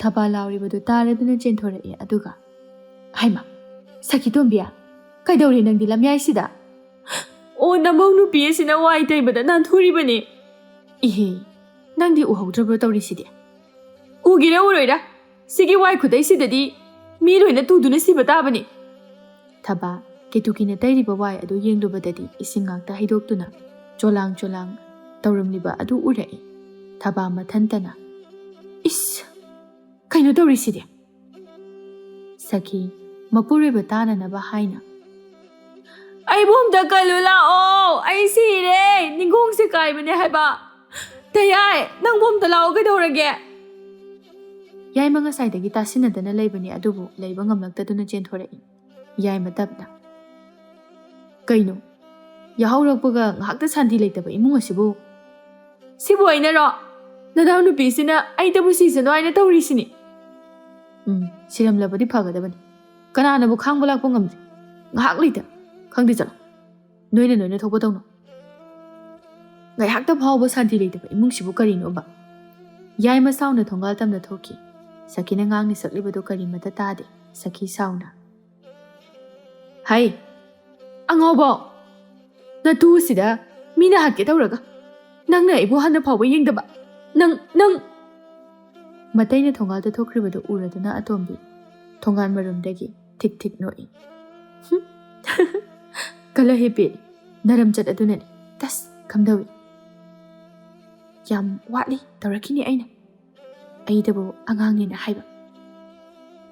ꯊꯕꯥ ꯂꯥꯎꯔꯤꯕꯗꯨ ꯇꯥꯔꯗꯨꯅ ꯆꯦꯟꯊꯣꯔꯛꯏ ꯑꯗꯨꯒ ꯍꯩꯃꯥ ꯁꯈꯤꯇꯣꯝꯕꯤ ꯀꯩꯗꯧꯔꯤ ꯅꯪꯗꯤ ꯂꯝꯌꯥꯏꯁꯤꯗ ꯑꯣ ꯅꯃꯧ ꯅꯨꯄꯤ ꯑꯁꯤꯅ ꯋꯥꯏ ꯇꯩꯕꯗ ꯅꯥꯟꯊꯨꯔꯤꯕꯅꯤ 이해 ꯅꯪꯗꯤ ꯎꯍꯧꯗ꯭ꯔꯕ꯭ꯔꯣ ꯇꯧꯔꯤꯁꯤꯗꯤ 우기라 우로이라 시기 와이 쿠데이시데디 미로이나 뚜두나 시바 따바니 타바 ketukina tairiba wai adu yenglubadadi ising ngakta haidoktuna cholang cholang tauramliba adu urai thaba mathantana is kaino taurisidi saki mapureba tana na ba haina ai bom da kalula o ai sire ningong se kai bane haiba tayai nang bom da lao kai dorage yai manga saidagi tasinadana leibani adubu leiba ngamlaktaduna chenthore yai matapna kaino yahaurapga ngakta santi leitaba imung asibu sibu ainaro nadaw nupi sina aitabu sisano aina taurisini siramlabadi phagadabani kanana bu khangbala ko ngamri ngak leita khangdi chala noina thoba tawno ngai hakta phawba santi leitaba imung sibu karino ba yai ma sauna thongal tamna thoki sakina ngangni saklibado kari mata tade saki sauna hai angawbo na tu sida mina hakke tawraga nangna ibu hanna phawba yengdaba nang mataina thongal da thokribado uraduna atombi thongal marumdagi tik noi kala hepe naram chat aduna tas kamdawi yam wali tawrakini aina aidabu angangni na haiba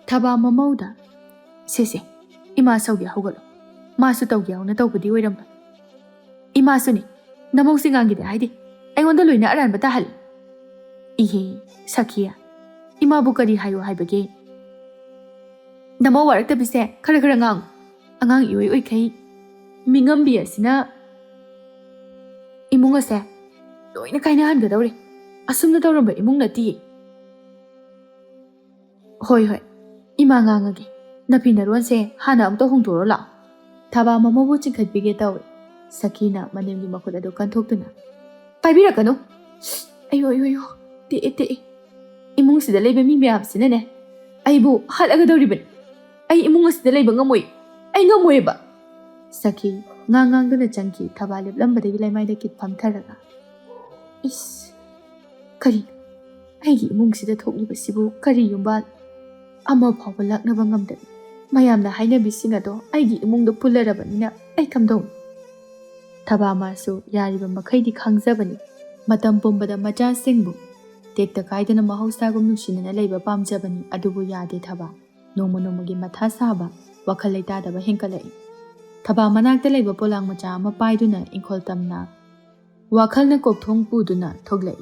thaba mamauda sese ima saugi hawgalo masu tawgyawna tawbudi oiramba ima suni namong singangi de haidi aingonda loina aran bata hal ihe sakia ima bu kari hayo haibage namo warakta bise khara ngang angang ioi oi khai mingambi asina imunga se loina kaina han gadawre asumna tawramba imung nati hoi ima ngangage napina ronse hana amto hongtoro la thaba mamobu chingkhatbige tawe sakina manemgi makut ado kanthokduna paibirakano ayo te imung sida leiba mi myam sinane aibu halaga dawriban ai imung sida leiba ngamoi ai ngamoiba saki ngangang changki thaba leblambadagi laimaida kit phamtharaga is kari aigi imung sida thokliba sibu kari yumbal ama phawba laknaba ngamdabi mayamna hainabising ado aigi imungdo pularabanina ai kamdong thaba masu yariba makhaidi khangzabani matam pumbada macha singbu tekta kaidana mahausagum nushinana leiba pamjabani adubu yade thaba nomogi matha saba wakhal leitadaba henkalai thaba manakta leiba polang macha ama paiduna inkhol tamna wakhalna kokthong puduna thoglai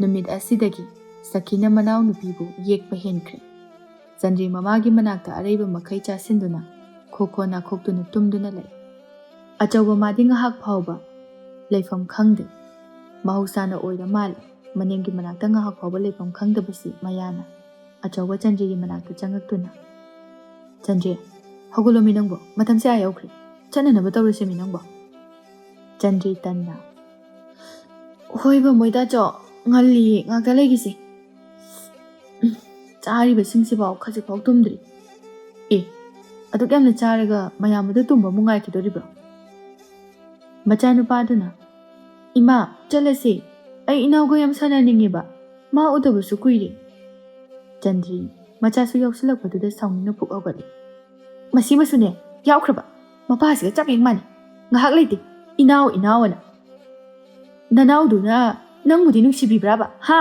numit asidagi sakina manaw nupibu yekpa henkre Sandri mamagi manakta areba makai cha sinduna khokona khokduna tumduna lai achawa madi ngahak phawba leifam khangde mahausana oira mal manengi manakta ngahak phawba leifam khangdabasi mayana achawa Chandri gi manakta changaktuna Chandri hagulo minangbo matam se ayawkhri chanana ba tawrese minangbo Chandri tanna hoiba moida cho ngalli ngakta legisi चारिबा सिंगसिबाव खजिफाव तुमद्री ए अदुक यामना चारगा मयामदु तुंबा मुंगाय खिदोरिब्रो मचानुपादुना इमा चलसे आई इनावगो याम सानानिंगेबा मा उदबसु कुइरे चंद्री मचासु यावसलकपदुदा साउनिना पुकवगले मसिमसुने यावख्रबा मपासिगा चाप हेंगमानि ngahak leite inawana nanauduna nangmudi nungsibibraba ha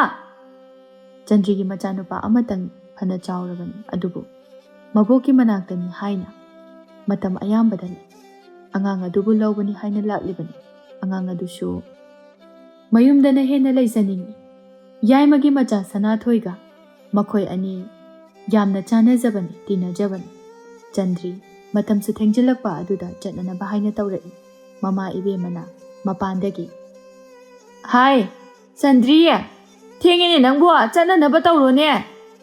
Chandri gi machanupa amatang phana chawrabani adubu maboki manaktani haina matam ayambadani angang adubu lawbani haina laklibani angang adusu mayumdana hena leizaningi yaimagi macha sanathoiga makhoi ani yamna chanajabani tinajabani Chandri matam su thengjilakpa aduda chatnana bahaina tawrai mama ibe mana mapandagi hai Chandri Thengene nangbo chana na batawro ne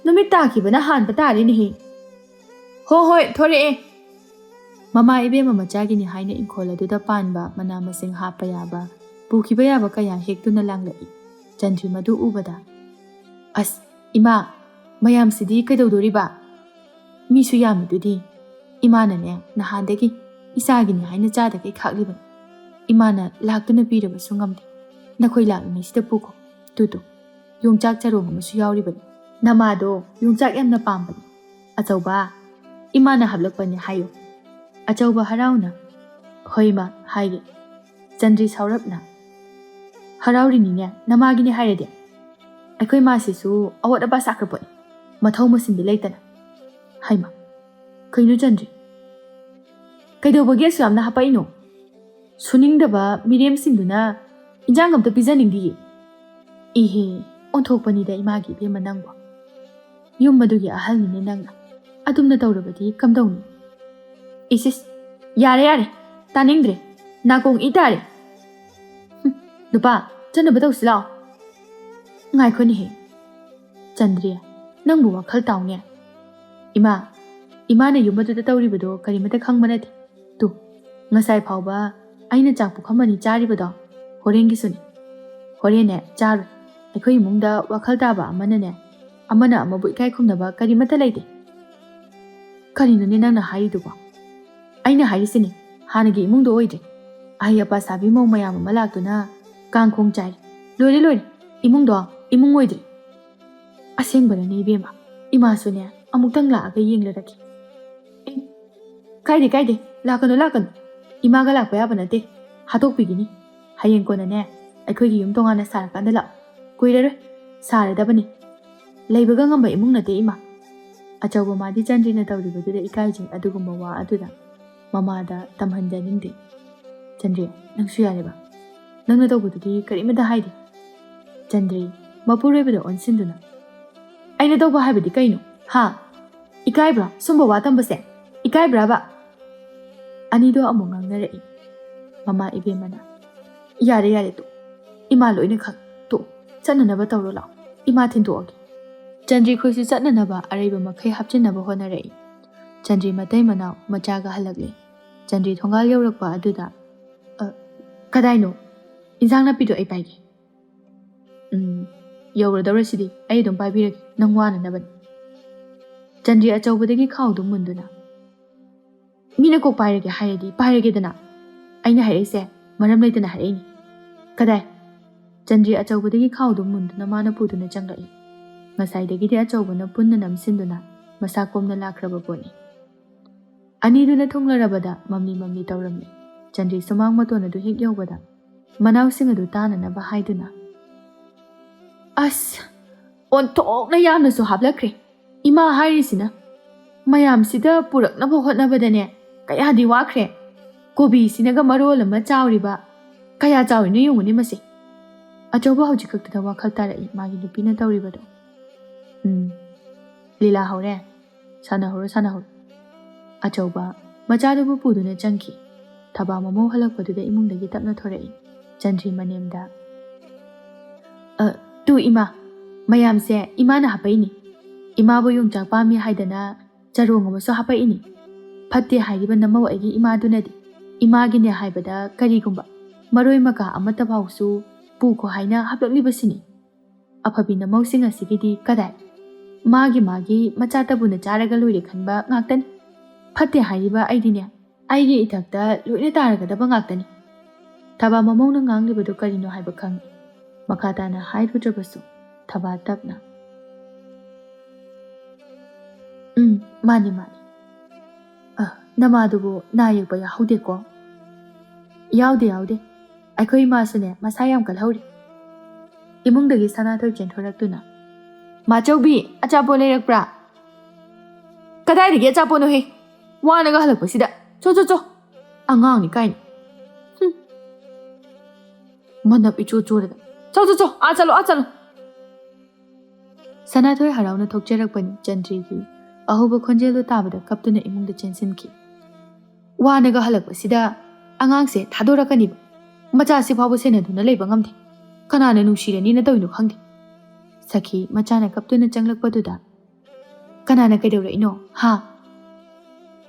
numit takibana han batari ni ꯍꯣꯏ ꯊꯣꯔꯛꯑꯦ ꯃꯃꯥ ꯏꯕꯦꯝꯃ ꯃꯆꯥꯒꯤꯅꯤ ꯍꯥꯏꯅ ꯏꯪꯈꯣꯜ ꯑꯗꯨꯗ ꯄꯥꯟꯕ ꯃꯅꯥ ꯃꯁꯤꯡ ꯍꯥꯞꯄ ꯌꯥꯕ ꯄꯨꯈꯤꯕ ꯌꯥꯕ ꯀꯌꯥ ꯍꯦꯛꯇꯨꯅ ꯂꯥꯡꯂꯛꯏ ꯆꯟꯗ꯭ꯔꯤ ꯃꯗꯨ ꯎꯕꯗ ꯑꯁ ꯏꯃꯥ ꯃꯌꯥꯝꯁꯤꯗꯤ ꯀꯩꯗꯧꯗꯣꯔꯤꯕ ꯃꯤꯁꯨ ꯌꯥꯝꯃꯤꯗꯨꯗꯤ ꯏꯃꯥꯅꯅꯦ ꯅꯍꯥꯟꯗꯒꯤ ꯏꯆꯥꯒꯤꯅꯤ ꯍꯥꯏꯅ ꯆꯥꯗꯈꯩ ꯈꯥꯛꯂꯤꯕꯅꯤ ꯏꯃꯥꯅ ꯂꯥꯛꯇꯨꯅ ꯄꯤꯔꯕꯁꯨ ꯉꯝꯗꯦ ꯅꯈꯣꯏ ꯂꯥꯛꯂꯤꯉꯩꯁꯤꯗ ꯄꯨꯈꯣ ꯇꯨ ꯌꯣꯡꯆꯥꯛ ꯆꯔꯣꯡ ꯑꯃꯁꯨ ꯌꯥꯎꯔꯤꯕꯅꯤ ꯅꯃꯥꯗꯣ ꯌꯣꯡꯆꯥꯛ ꯌꯥꯝꯅ ꯄꯥꯝꯕꯅꯤ ꯑꯆꯧꯕ ꯏꯃꯥꯅ ꯍꯥꯞꯂꯛꯄꯅꯤ ꯍꯥꯏꯌꯨ ꯑꯆꯧꯕ ꯍꯔꯥꯎꯅ ꯍꯣꯏ ꯏꯃꯥ ꯍꯥꯏꯒꯦ ꯆꯟꯗ꯭ꯔꯤ ꯁꯥꯎꯔꯞꯅ ꯍꯔꯥꯎꯔꯤꯅꯤꯅꯦ ꯅꯃꯥꯒꯤꯅꯤ ꯍꯥꯏꯔꯗꯤ ꯑꯩꯈꯣꯏ ꯃꯥꯁꯤꯁꯨ ꯑꯋꯣꯠ ꯑꯄꯥ ꯁꯥꯈ꯭ꯔꯄꯣꯠꯅꯤ ꯃꯊꯧ ꯃꯁꯤꯡꯗꯤ ꯂꯩꯇꯅ ꯍꯩꯃ ꯀꯩꯅꯣ ꯆꯟꯗ꯭ꯔꯤ ꯀꯩꯗꯧꯕꯒꯤ ꯑꯁꯨ ꯌꯥꯝꯅ ꯍꯥꯄꯛꯏꯅꯣ ꯁꯨꯅꯤꯡꯗꯕ ꯃꯤꯔꯦꯝꯁꯤꯡꯗꯨꯅ ꯏꯟꯖꯥꯡ ꯑꯝꯇ ꯄꯤꯖꯅꯤꯡꯗꯤꯌꯦ ꯏꯍꯦ ꯑꯣꯟꯊꯣꯛꯄꯅꯤꯗ ꯏꯃꯥꯒꯤ ꯏꯕꯦꯝꯃ ꯅꯪꯕꯣ ꯌꯨꯝ ꯑꯗꯨꯒꯤ ꯑꯍꯜꯅꯤꯅꯦ ꯅꯪꯅ ꯑꯗꯨꯝꯅ ꯇꯧꯔꯕꯗꯤ ꯀꯝꯗꯧꯅꯤ ꯏꯁꯤꯁ ꯌꯥꯔꯦ ꯇꯥꯅꯤꯡꯗ꯭ꯔꯦ ꯅꯥꯀꯣꯡ ꯏ ꯇꯥꯔꯦ ꯅꯨꯄꯥ ꯆꯠꯅꯕ ꯇꯧꯁꯤ ꯂꯥꯛꯑꯣ ꯉꯥꯏꯈꯣꯅꯦꯍꯦ ꯆꯟꯗ꯭ꯔꯤ ꯅꯪꯕꯨ ꯋꯥꯈꯜ ꯇꯥꯎꯅꯦ ꯏꯃꯥꯅ ꯌꯨꯝ ꯑꯗꯨꯗ ꯇꯧꯔꯤꯕꯗꯣ ꯀꯔꯤꯃꯇ ꯈꯪꯕ ꯅꯠꯇꯦ ꯇꯨ ꯉꯁꯥꯏ ꯐꯥꯎꯕ ꯑꯩꯅ ꯆꯥꯛ ꯄꯨꯈꯝ ꯑꯅꯤ ꯆꯥꯔꯤꯕꯗꯣ ꯍꯣꯔꯦꯟꯒꯤꯁꯨꯅꯤ ꯍꯣꯔꯦꯟꯅꯦ ꯆꯥꯔꯣꯏ ꯑꯩꯈꯣꯏ ꯏꯃꯨꯡꯗ ꯋꯥꯈꯜ ꯇꯥꯕ ꯑꯃꯅꯅꯦ ꯑꯃꯅ ꯑꯃꯕꯨ ꯏꯀꯥꯏ ꯈꯨꯝꯅꯕ ꯀꯔꯤꯃꯠꯇ ꯂꯩꯇꯦ ꯀꯔꯤꯅꯣꯅꯦ ꯅꯪꯅ ꯍꯥꯏꯔꯤꯗꯨꯕꯣ ꯑꯩꯅ ꯍꯥꯏꯔꯤꯁꯤꯅꯦ ꯍꯥꯟꯅꯒꯤ ꯏꯃꯨꯡꯗꯣ ꯑꯣꯏꯗ꯭ꯔꯦ ꯑꯍꯩ ꯑꯄꯥ ꯁꯥꯕꯤ ꯃꯧ ꯃꯌꯥꯝ ꯑꯃ ꯂꯥꯛꯇꯨꯅ ꯀꯥꯡꯈꯣꯡ ꯆꯥꯏ ꯂꯣꯏꯔꯦ ꯏꯃꯨꯡꯗꯣ ꯏꯃꯨꯡ ꯑꯣꯏꯗ꯭ꯔꯦ ꯑꯁꯦꯡꯕꯅꯅꯦ ꯏꯕꯦꯝꯃ ꯏꯃꯥꯁꯨꯅꯦ ꯑꯃꯨꯛꯇꯪ ꯂꯥꯛꯑꯒ ꯌꯦꯡꯂꯔꯛꯈꯤ ꯀꯥꯏꯗꯦ ꯂꯥꯛꯀꯅꯨ ꯏꯃꯥꯒ ꯂꯥꯛꯄ ꯌꯥꯕ ꯅꯠꯇꯦ ꯍꯥꯠꯇꯣꯛꯄꯤꯒꯤꯅꯤ ꯍꯌꯦꯡ ꯀꯣꯟꯅꯅꯦ ꯑꯩꯈꯣꯏꯒꯤ ꯌꯨꯝ ꯇꯣꯉꯥꯟꯅ ꯁꯥꯔꯀꯥꯟꯗ ꯂꯥꯛꯑꯣ ꯀꯨꯏꯔꯔꯣꯏ ꯁꯥꯔꯗꯕꯅꯤ ꯂꯩꯕꯒ ꯉꯝꯕ ꯏꯃꯨꯡ ꯅꯠꯇꯦ ꯏꯃꯥ ꯑꯆꯧꯕ ꯃꯥꯗꯤ ꯆꯟꯗ꯭ꯔꯤꯅ ꯇꯧꯔꯤꯕꯗꯨꯗ ꯏꯀꯥꯏꯖꯩ ꯑꯗꯨꯒꯨꯝꯕ ꯋꯥ ꯑꯗꯨꯗ ꯃꯃꯥꯗ ꯇꯝꯍꯟꯖꯅꯤꯡꯗꯦ ꯆꯟꯗ꯭ꯔꯤ ꯅꯪꯁꯨ ꯌꯥꯔꯦꯕ ꯅꯪꯅ ꯇꯧꯕꯗꯨꯗꯤ ꯀꯔꯤꯃꯇ ꯍꯥꯏꯗꯦ ꯆꯟꯗ꯭ꯔꯤ ꯃꯄꯨꯔꯣꯏꯕꯗ ꯑꯣꯟꯁꯤꯟꯗꯨꯅ ꯑꯩꯅ ꯇꯧꯕ ꯍꯥꯏꯕꯗꯤ ꯀꯩꯅꯣ ꯍꯥ ꯏꯀꯥꯏꯕ꯭ꯔꯣ ꯁꯨꯝꯕ ꯋꯥ ꯇꯝꯕꯁꯦ ꯏꯀꯥꯏꯕ꯭ꯔꯥꯕ ꯑꯅꯤꯗꯣ ꯑꯃꯨꯛ ꯉꯥꯡꯅꯔꯛꯏ ꯃꯃꯥ ꯏꯕꯦꯝꯃꯅ ꯌꯥꯔꯦ ꯇꯣ ꯏꯃꯥ ꯂꯣꯏꯅ ꯈꯪ ꯆꯠꯅꯅꯕ ꯇꯧꯔꯣ ꯂꯥꯛꯑꯣ ꯏꯃꯥ ꯊꯤꯟꯗꯣꯛꯑꯒꯦ ꯆꯟꯗ꯭ꯔꯤ ꯈꯣꯏꯁꯨ ꯆꯠꯅꯅꯕ ꯑꯔꯩꯕ ꯃꯈꯩ ꯍꯥꯞꯆꯤꯟꯅꯕ ꯍꯣꯠꯅꯔꯛꯏ ꯆꯟꯗ꯭ꯔꯤ ꯃꯇꯩ ꯃꯅꯥꯎ ꯃꯆꯥꯒ ꯍꯜꯂꯛꯂꯤ ꯆꯟꯗ꯭ꯔꯤ ꯊꯣꯡꯒꯥꯜ ꯌꯧꯔꯛꯄ ꯑꯗꯨꯗ ꯀꯗꯥꯏꯅꯣ ꯏꯟꯖꯥꯡ ꯅꯥꯄꯤꯗꯣ ꯑꯩ ꯄꯥꯏꯒꯦ ꯌꯧꯔꯗꯧꯔꯁꯤꯗꯤ ꯑꯩ ꯑꯗꯨꯝ ꯄꯥꯏꯕꯤꯔꯒꯦ ꯅꯪ ꯋꯥꯅꯅꯕꯅꯤ ꯆꯟꯗ꯭ꯔꯤ ꯑꯆꯧꯕꯗꯒꯤ ꯈꯥꯎꯗꯨ ꯃꯨꯟꯗꯨꯅ ꯃꯤꯅ ꯀꯣꯛ ꯄꯥꯏꯔꯒꯦ ꯍꯥꯏꯔꯗꯤ ꯄꯥꯏꯔꯒꯦꯗꯅ ꯑꯩꯅ ꯍꯥꯏꯔꯛꯏꯁꯦ ꯃꯔꯝ ꯂꯩꯇꯅ ꯍꯥꯏꯔꯛꯏꯅꯤ ꯀꯗꯥꯏ ꯆꯟꯗ꯭ꯔꯤ ꯑꯆꯧꯕꯗꯒꯤ ꯈꯥꯎꯗꯨ ꯃꯨꯟꯗꯨꯅ ꯃꯥꯅ ꯄꯨꯗꯨꯅ ꯆꯪꯂꯛꯏ ꯉꯁꯥꯏꯗꯒꯤꯗꯤ ꯑꯆꯧꯕꯅ ꯄꯨꯟꯅ ꯅꯝꯁꯤꯟꯗꯨꯅ ꯃꯁꯥ ꯀꯣꯝꯅ ꯂꯥꯛꯈ꯭ꯔꯕ ꯄꯣꯠꯅꯤ ꯑꯅꯤꯗꯨꯅ ꯊꯨꯡꯂꯔꯕꯗ ꯃꯝꯂꯤ ꯇꯧꯔꯝꯃꯤ ꯆꯟꯗ꯭ꯔꯤ ꯁꯨꯃꯥꯡ ꯃꯇꯣꯟ ꯑꯗꯨ ꯍꯦꯛ ꯌꯧꯕꯗ ꯃꯅꯥꯎꯁꯤꯡ ꯑꯗꯨ ꯇꯥꯅꯅꯕ ꯍꯥꯏꯗꯨꯅ ꯑꯁ ꯑꯣꯟꯊꯣꯛꯅ ꯌꯥꯝꯅꯁꯨ ꯍꯥꯞꯂꯛꯈ꯭ರೆ ꯏꯃꯥ ꯍꯥꯏꯔꯤꯁꯤꯅ ꯃꯌꯥꯝꯁꯤꯗ ꯄꯨꯔꯛꯅꯕ ꯍꯣꯠꯅꯕꯗꯅꯦ ꯀꯌꯥꯗꯤ ꯋꯥꯈ꯭ꯔꯦ ꯀꯣꯕꯤꯁꯤꯅꯒ ꯃꯔꯣꯜ ꯑꯃ ꯆꯥꯎꯔꯤꯕ ꯀꯌꯥ ꯆꯥꯎꯔꯤꯅꯣ ꯌꯦꯡꯉꯨꯅꯦ ꯃꯁꯤ ꯑꯆꯧꯕ ꯍꯧꯖꯤꯛ ꯈꯛꯇꯗ ꯋꯥꯈꯜ ꯇꯥꯔꯛꯏ ꯃꯥꯒꯤ ꯅꯨꯄꯤꯅ ꯇꯧꯔꯤꯕꯗꯣ ꯂꯤꯂꯥ ꯍꯧꯔꯦ ꯁꯥꯟꯅꯍꯧꯔꯣ ꯑꯆꯧꯕ ꯃꯆꯥꯗꯨꯕꯨ ꯄꯨꯗꯨꯅ ꯆꯪꯈꯤ ꯊꯕꯥ ꯃꯃꯧ ꯍꯜꯂꯛꯄꯗꯨꯗ ꯏꯃꯨꯡꯗꯒꯤ ꯇꯞꯅ ꯊꯣꯔꯛꯏ ꯆꯟꯗ꯭ꯔꯤ ꯃꯅꯦꯝꯗ ꯇꯨ ꯏꯃꯥ ꯃꯌꯥꯝꯁꯦ ꯏꯃꯥꯅ ꯍꯥꯞꯄꯛꯏꯅꯤ ꯏꯃꯥꯕꯨ ꯌꯣꯡꯆꯥꯛ ꯄꯥꯝꯃꯤ ꯍꯥꯏꯗꯅ ꯆꯔꯣꯡ ꯑꯃꯁꯨ ꯍꯥꯞꯄꯛꯏꯅꯤ ꯐꯠꯇꯦ ꯍꯥꯏꯔꯤꯕ ꯅꯃꯧ ꯑꯩꯒꯤ ꯏꯃꯥꯗꯨꯅꯗꯤ ꯏꯃꯥꯒꯤꯅꯦ ꯍꯥꯏꯕꯗ ꯀꯔꯤꯒꯨꯝꯕ ꯃꯔꯣꯏ ꯃꯀꯥ ꯑꯃꯠꯇ ꯐꯥꯎꯁꯨ ꯄꯨꯈꯣ ꯍꯥꯏꯅ ꯍꯥꯞꯂꯛꯂꯤꯕꯁꯤꯅꯤ ꯑꯐꯕꯤ ꯅꯃꯧꯁꯤꯡ ꯑꯁꯤꯒꯤꯗꯤ ꯀꯗꯥꯏ ꯃꯥꯒꯤ ꯃꯆꯥ ꯇꯕꯨꯅ ꯆꯥꯔꯒ ꯂꯣꯏꯔꯦ ꯈꯟꯕ ꯉꯥꯛꯇꯅꯤ ꯐꯠꯇꯦ ꯍꯥꯏꯔꯤꯕ ꯑꯩꯗꯤꯅꯦ ꯑꯩꯒꯤ ꯏꯊꯛꯇ ꯂꯣꯏꯅ ꯇꯥꯔꯒꯗꯕ ꯉꯥꯛꯇꯅꯤ ꯊꯕꯥ ꯃꯃꯧꯅ ꯉꯥꯡꯂꯤꯕꯗꯨ ꯀꯔꯤꯅꯣ ꯍꯥꯏꯕ ꯈꯪꯏ ꯃꯈꯥ ꯇꯥꯅ ꯍꯥꯏꯔꯨꯗ꯭ꯔꯕꯁꯨ ꯊꯕꯥ ꯇꯞꯅ ꯃꯥꯅꯤ ꯅꯃꯥꯗꯨꯕꯨ ꯅꯥ ꯌꯦꯛꯄ ꯌꯥꯍꯧꯗꯦꯀꯣ ꯌꯥꯎꯗꯦ ꯑꯩꯈꯣꯏ ꯏꯃꯥꯁꯨꯅꯦ ꯃꯁꯥ ꯌꯥꯝ ꯀꯜꯍꯧꯔꯤ ꯏꯃꯨꯡꯗꯒꯤ ꯁꯅꯥꯊꯣꯏ ꯆꯦꯟꯊꯣꯔꯛꯇꯨꯅ ꯃꯥꯆꯧꯕꯤ ꯑꯆꯥꯄꯣꯠ ꯂꯩꯔꯛꯄ꯭ꯔꯥ ꯀꯗꯥꯏꯗꯒꯤ ꯑꯆꯥꯄꯣꯠꯅꯣꯍꯦ ꯋꯥꯅꯒ ꯍꯜꯂꯛꯄꯁꯤꯗ ꯆꯣ ꯑꯉꯥꯡꯅꯤ ꯀꯥꯏꯅ ꯃꯅꯞ ꯏꯆꯣ ꯆꯣꯔꯗ ꯆꯣ ꯑꯥ ꯆꯠꯂꯣ ꯁꯅꯥꯊꯣꯏ ꯍꯔꯥꯎꯅ ꯊꯣꯛꯆꯔꯛꯄꯅꯤ ꯆꯟꯗ꯭ꯔꯤꯒꯤ ꯑꯍꯧꯕ ꯈꯣꯟꯖꯦꯜꯗꯨ ꯇꯥꯕꯗ ꯀꯞꯇꯨꯅ ꯏꯃꯨꯡꯗ ꯆꯦꯟꯁꯤꯟꯈꯤ ꯋꯥꯅꯒ ꯍꯜꯂꯛꯄꯁꯤꯗ ꯑꯉꯥꯡꯁꯦ ꯊꯥꯗꯣꯔꯛꯀꯅꯤꯕ ꯃꯆꯥꯁꯤ ꯐꯥꯎꯕ ꯁꯦꯟꯅꯗꯨꯅ ꯂꯩꯕ ꯉꯝꯗꯦ ꯀꯅꯥꯅ ꯅꯨꯡꯁꯤꯔꯅꯤꯅ ꯇꯧꯔꯤꯅꯣ ꯈꯪꯗꯦ ꯁꯈꯤ ꯃꯆꯥꯅ ꯀꯞꯇꯨꯅ ꯆꯪꯂꯛꯄꯗꯨꯗ ꯀꯅꯥꯅ ꯀꯩꯗꯧꯔꯛꯏꯅꯣ ꯍꯥ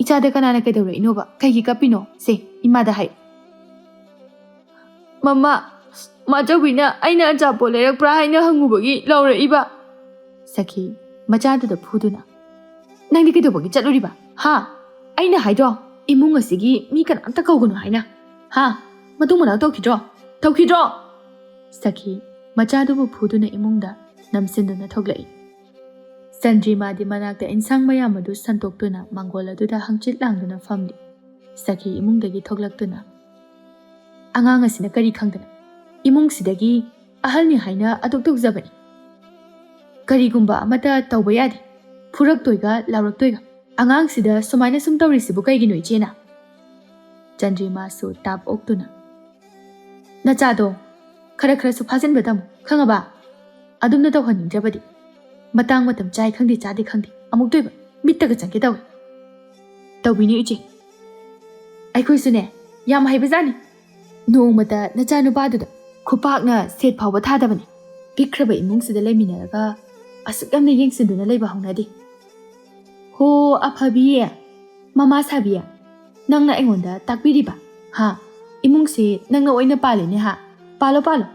Ichada kanana kaidawra'inoba kaigi kapino se imada hai. Mama, Machawina aina achapo leirakpra haina hangubagi laura'iba. Sakhi machaduda phuduna. Nangdi kaidawbagi chatluriba? Ha? Aina haidro imung asigi mi kanamta kaugunu haina. Ha? Matung manang tawkhidro? Tawkhidro? Sakhi machadubu phuduna imungda namsinduna thoglai. Sanjimadi manakta insang mayam adu santoktuna mangol aduda hangchit langduna famli. Sakhi imungdagi thoglaktuna. Angang asina kari khangdana. Imung sidagi ahalni haina aduktuk zabani. Karigumba amata tawba yadi. Furaktoiga lauraktoiga. Angang sida sumaina sum tawrisibu kaigino ichena. Chanjima su tap oktuna. Nachado khara khara su phajin badam khangaba. Adumna tawhaning jabadi. Matang matam chai khangdi chadi khangdi. Amuk toiba mittaga changke tawi. Tawbini ichi. Aikoi sune yam haibazani. Nongmata nachanupaduda khupakna set phawba thadabani. Pikraba imungsida leiminaraga asuk yamna yengsinduna leiba haunadi. Ho aphabiye mama sabiye nangna aingonda takbiriba ha imungse nangna oina palene ha palo palo